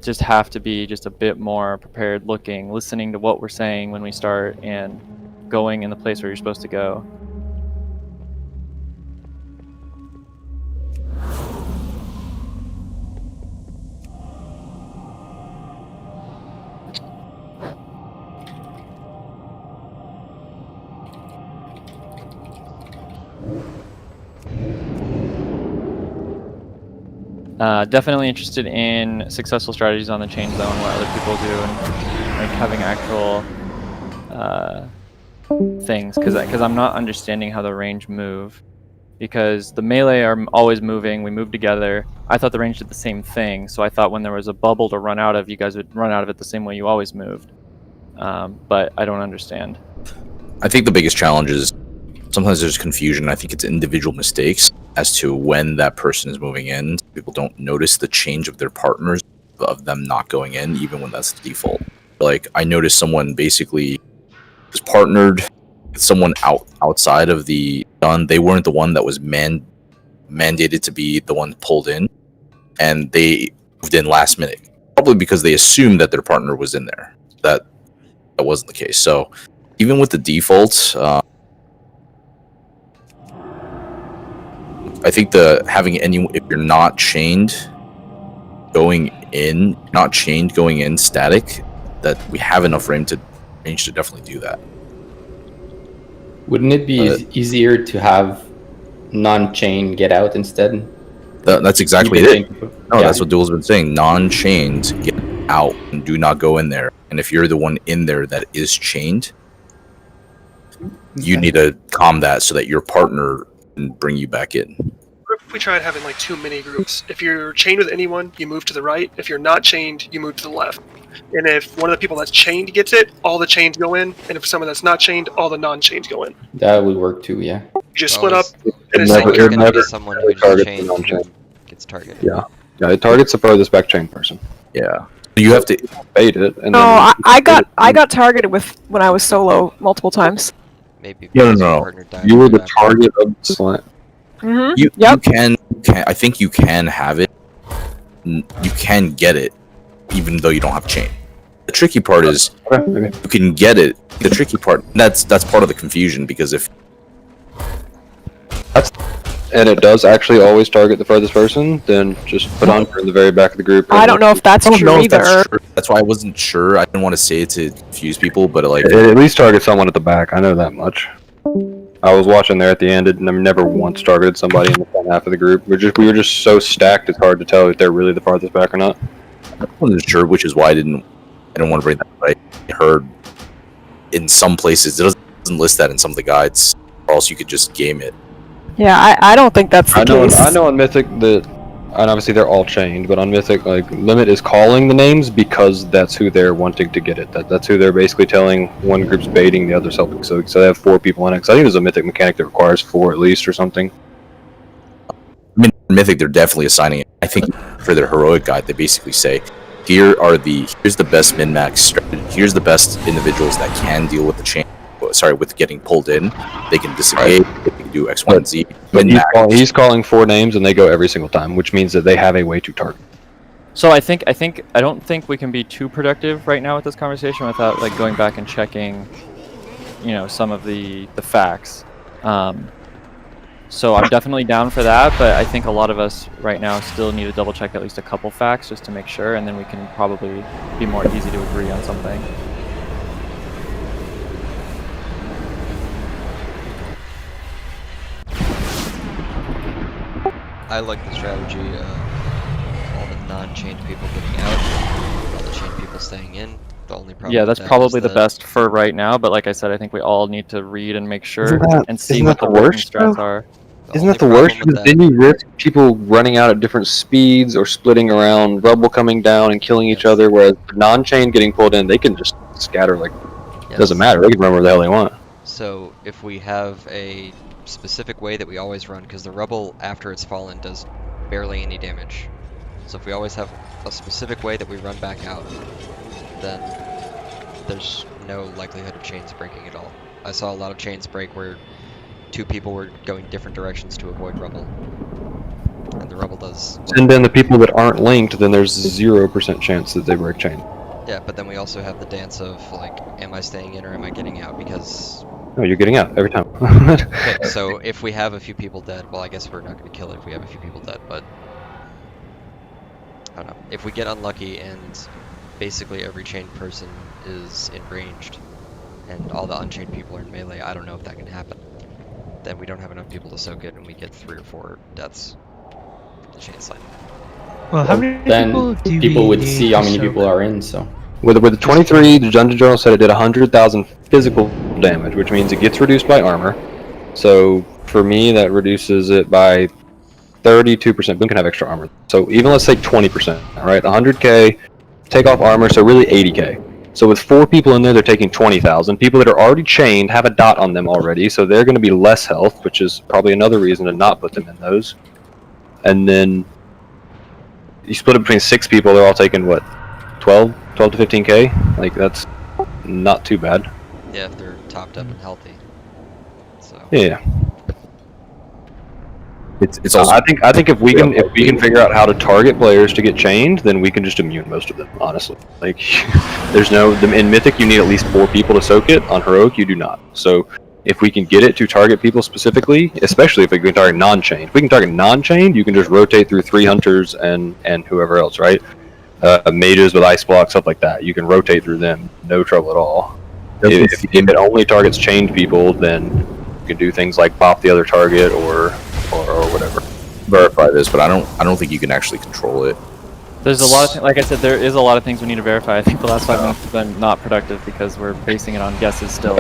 Just have to be just a bit more prepared, looking, listening to what we're saying when we start, and going in the place where you're supposed to go. Definitely interested in successful strategies on the chain zone, what other people do, and like having actual things, because I'm not understanding how the range move, because the melee are always moving, we move together. I thought the range did the same thing, so I thought when there was a bubble to run out of, you guys would run out of it the same way you always moved. But I don't understand. I think the biggest challenge is sometimes there's confusion. I think it's individual mistakes as to when that person is moving in. People don't notice the change of their partners, of them not going in, even when that's the default. Like, I noticed someone basically was partnered with someone outside of the gun. They weren't the one that was mandated to be the one pulled in, and they moved in last minute, probably because they assumed that their partner was in there. That wasn't the case. So even with the default, I think if you're not chained going in, static, that we have enough range to definitely do that. Wouldn't it be easier to have non-chain get out instead? That's exactly it. No, that's what Duel's been saying. Non-chained get out and do not go in there. And if you're the one in there that is chained, you need to calm that so that your partner can bring you back in. We tried having like 2 mini groups. If you're chained with anyone, you move to the right. If you're not chained, you move to the left. And if one of the people that's chained gets it, all the chains go in. And if someone that's not chained, all the non-chains go in. That would work too, yeah. You just split up. And There's gonna be someone who's chained who gets targeted. Yeah, it targets the furthest back chain person. Yeah, you have to bait it. And no, I got targeted with when I was solo multiple times. Maybe. No. You were the target of the slant. Mm-hmm. You can. I think you can have it. You can get it, even though you don't have chain. The tricky part is you can get it. The tricky part, that's part of the confusion, because if and it does actually always target the furthest person, then just put on in the very back of the group. I don't know if that's true either. That's why I wasn't sure. I didn't want to say it to confuse people, but like it at least targets someone at the back. I know that much. I was watching there at the end, and never once targeted somebody in the front half of the group. We were just so stacked; it's hard to tell if they're really the farthest back or not. I wasn't sure, which is why I didn't want to bring that up. I heard in some places it doesn't list that in some of the guides, or else you could just game it. Yeah, I don't think that's the case. I know on Mythic that, and obviously they're all chained, but on Mythic, like, Limit is calling the names because that's who they're wanting to get it. That's who they're basically telling one group's baiting, the other's helping. So they have 4 people in it. Because I think there's a Mythic mechanic that requires 4 at least or something. I mean, Mythic, they're definitely assigning it. I think for their Heroic guide, they basically say, here's the best min-max strategy. Here's the best individuals that can deal with the chain. Sorry, with getting pulled in. They can disengage, they can do X, Y, and Z. He's calling 4 names and they go every single time, which means that they have a way to target. So I don't think we can be too productive right now with this conversation without like going back and checking, some of the facts. So I'm definitely down for that, but I think a lot of us right now still need to double check at least a couple facts just to make sure, and then we can probably be more easy to agree on something. I like the strategy of all the non-chained people getting out, all the chained people staying in. The only problem Yeah, with that's that probably is the that best for right now. But like I said, I think we all need to read and make sure and see isn't what that the the written worst, strats though? are. Isn't that the worst? Because then you risk people running out at different speeds or splitting around, rubble coming down and killing each other. Whereas the non-chain getting pulled in, they can just scatter like doesn't matter. They can run where the hell they want. So if we have a specific way that we always run, because the rubble after it's fallen does barely any damage. So if we always have a specific way that we run back out, then there's no likelihood of chains breaking at all. I saw a lot of chains break where two people were going different directions to avoid rubble. And the rubble does... Send in the people that aren't linked, then there's 0% chance that they break chain. Yeah, but then we also have the dance of, like, am I staying in or am I getting out? Because... No, you're getting out every time. Okay, so if we have a few people dead, well, I guess we're not going to kill it if we have a few people dead, but... I don't know. If we get unlucky and basically every chained person is enraged and all the unchained people are in melee, I don't know if that can happen. Then we don't have enough people to soak it and we get 3 or 4 deaths from the chain slide. Well, how many then people do people we would need see how to many soak? people are in, so. With the 23, the Dungeon Journal said it did 100,000 physical damage, which means it gets reduced by armor. So for me, that reduces it by 32%. Boom can have extra armor. So even let's say 20%, right? 100k, take off armor, so really 80k. So with 4 people in there, they're taking 20,000. People that are already chained have a dot on them already, so they're going to be less health, which is probably another reason to not put them in those. And then you split it between 6 people, they're all taking what? 12 to 15k? Like, that's not too bad. Yeah, if they're topped up and healthy. So. Yeah. It's also. I think if we can figure out how to target players to get chained, then we can just immune most of them. Honestly, like there's no in Mythic you need at least 4 people to soak it. On Heroic you do not. So if we can get it to target people specifically, especially if we can target non-chained, if we can target non-chained, you can just rotate through 3 hunters and whoever else, right? Mages with ice blocks, stuff like that. You can rotate through them, no trouble at all. If it only targets chained people, then you can do things like pop the other target or whatever. Verify this, but I don't think you can actually control it. There's a lot of like I said, there is a lot of things we need to verify. I think the last 5 minutes have been not productive because we're basing it on guesses still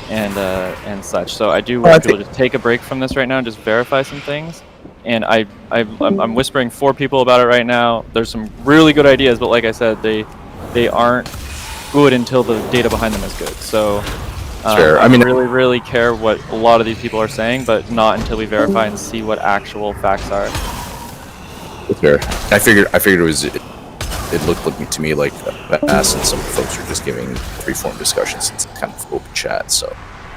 and such. So I do want people to just take a break from this right now and just verify some things. And I'm whispering 4 people about it right now. There's some really good ideas, but like I said, they aren't good until the data behind them is good. So Fair. I really care what a lot of these people are saying, but not until we verify and see what actual facts are. Fair. I figured it looked like to me like Bass and some folks are just giving free-form discussions. It's kind of open chat, so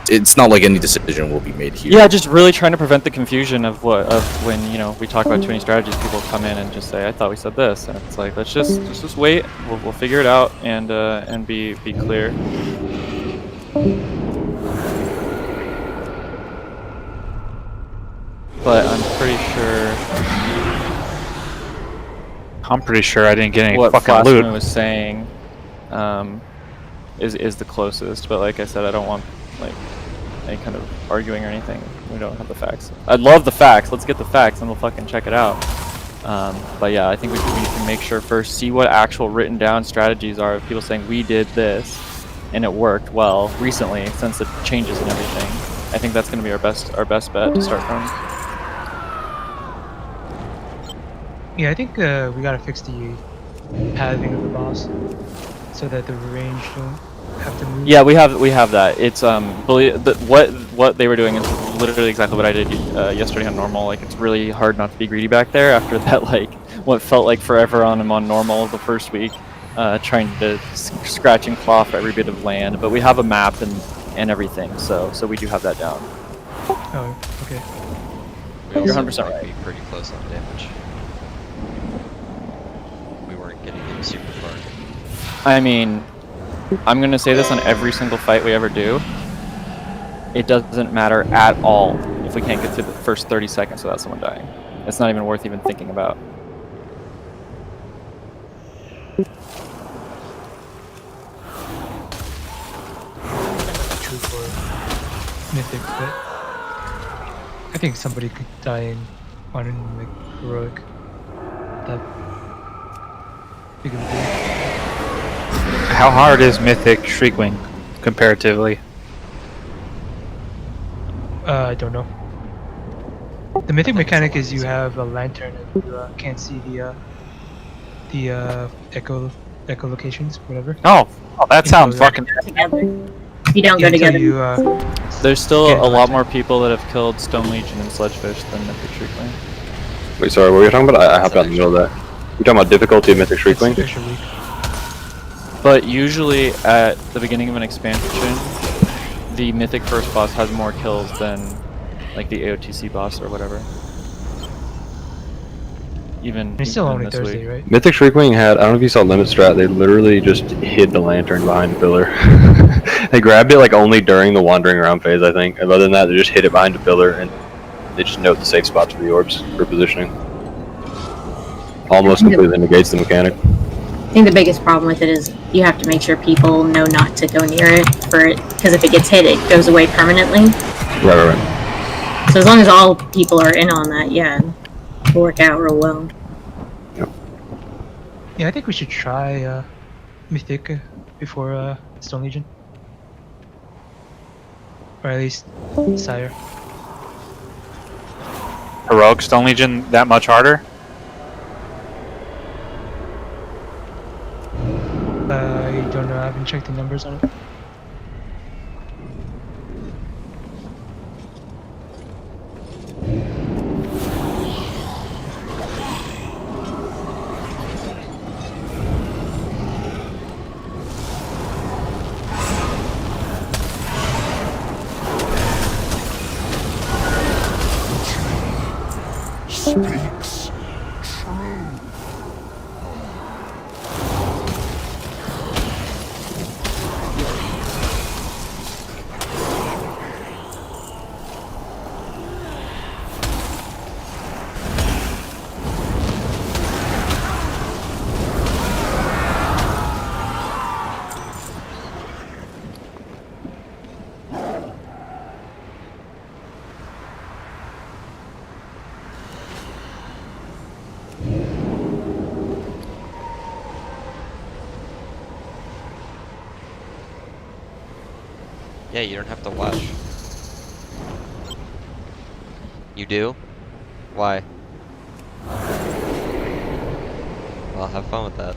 it's not like any decision will be made here. Yeah, just really trying to prevent the confusion of when we talk about too many strategies. People come in and just say, "I thought we said this," and it's like, let's just wait. We'll figure it out and be clear. But I'm pretty sure I didn't get any what fucking Flassman loot. was saying is the closest. But like I said, I don't want like any kind of arguing or anything. We don't have the facts. I'd love the facts. Let's get the facts and we'll fucking check it out. But yeah, I think we can make sure first, see what actual written down strategies are of people saying we did this and it worked well recently since the changes and everything. I think that's going to be our best bet to start from. Yeah, I think we gotta fix the pathing of the boss so that the range don't have to move. Yeah, we have that. It's what they were doing is literally exactly what I did yesterday on normal. Like, it's really hard not to be greedy back there after that, like what felt like forever on normal the first week, trying to scratch and claw for every bit of land. But we have a map and everything, so we do have that down. Oh, okay. You're 100% right. Be pretty close on damage. We weren't getting him super far. I mean, I'm gonna say this on every single fight we ever do. It doesn't matter at all if we can't get through the first 30 seconds without someone dying. It's not even worth even thinking about. True for Mythic, but I think somebody dying on like heroic. That big of a deal. How hard is Mythic Shriekwing comparatively? I don't know. The mythic mechanic is you have a lantern and you can't see the echolocations, whatever. Oh, that Until, sounds fucking. Together. If you don't go until together. you, There's still get a lot lantern. more people that have killed Stone Legion and Sledgefish than Mythic Shriekwing. Wait, sorry, what were you talking about? I hopped out in the middle of that. You talking about difficulty of Mythic Shriekwing? But usually at the beginning of an expansion, the Mythic first boss has more kills than like the AOTC boss or whatever. Even It's still even only this Thursday, week. right? Mythic Shriekwing had, I don't know if you saw Limit Strat, they literally just hid the lantern behind the pillar. They grabbed it like only during the wandering around phase, I think. And other than that, they just hid it behind the pillar and they just note the safe spots for the orbs for positioning. Almost completely negates the mechanic. I think the biggest problem with it is you have to make sure people know not to go near it because if it gets hit, it goes away permanently. Right. So as long as all people are in on that, yeah, it'll work out real well. Yeah, I think we should try Mythic before Stone Legion. Or at least Sire. Heroic Stone Legion that much harder? I don't know, I haven't checked the numbers on it. Speaks true. Yeah, you don't have to watch. You do? Why? Well, have fun with that.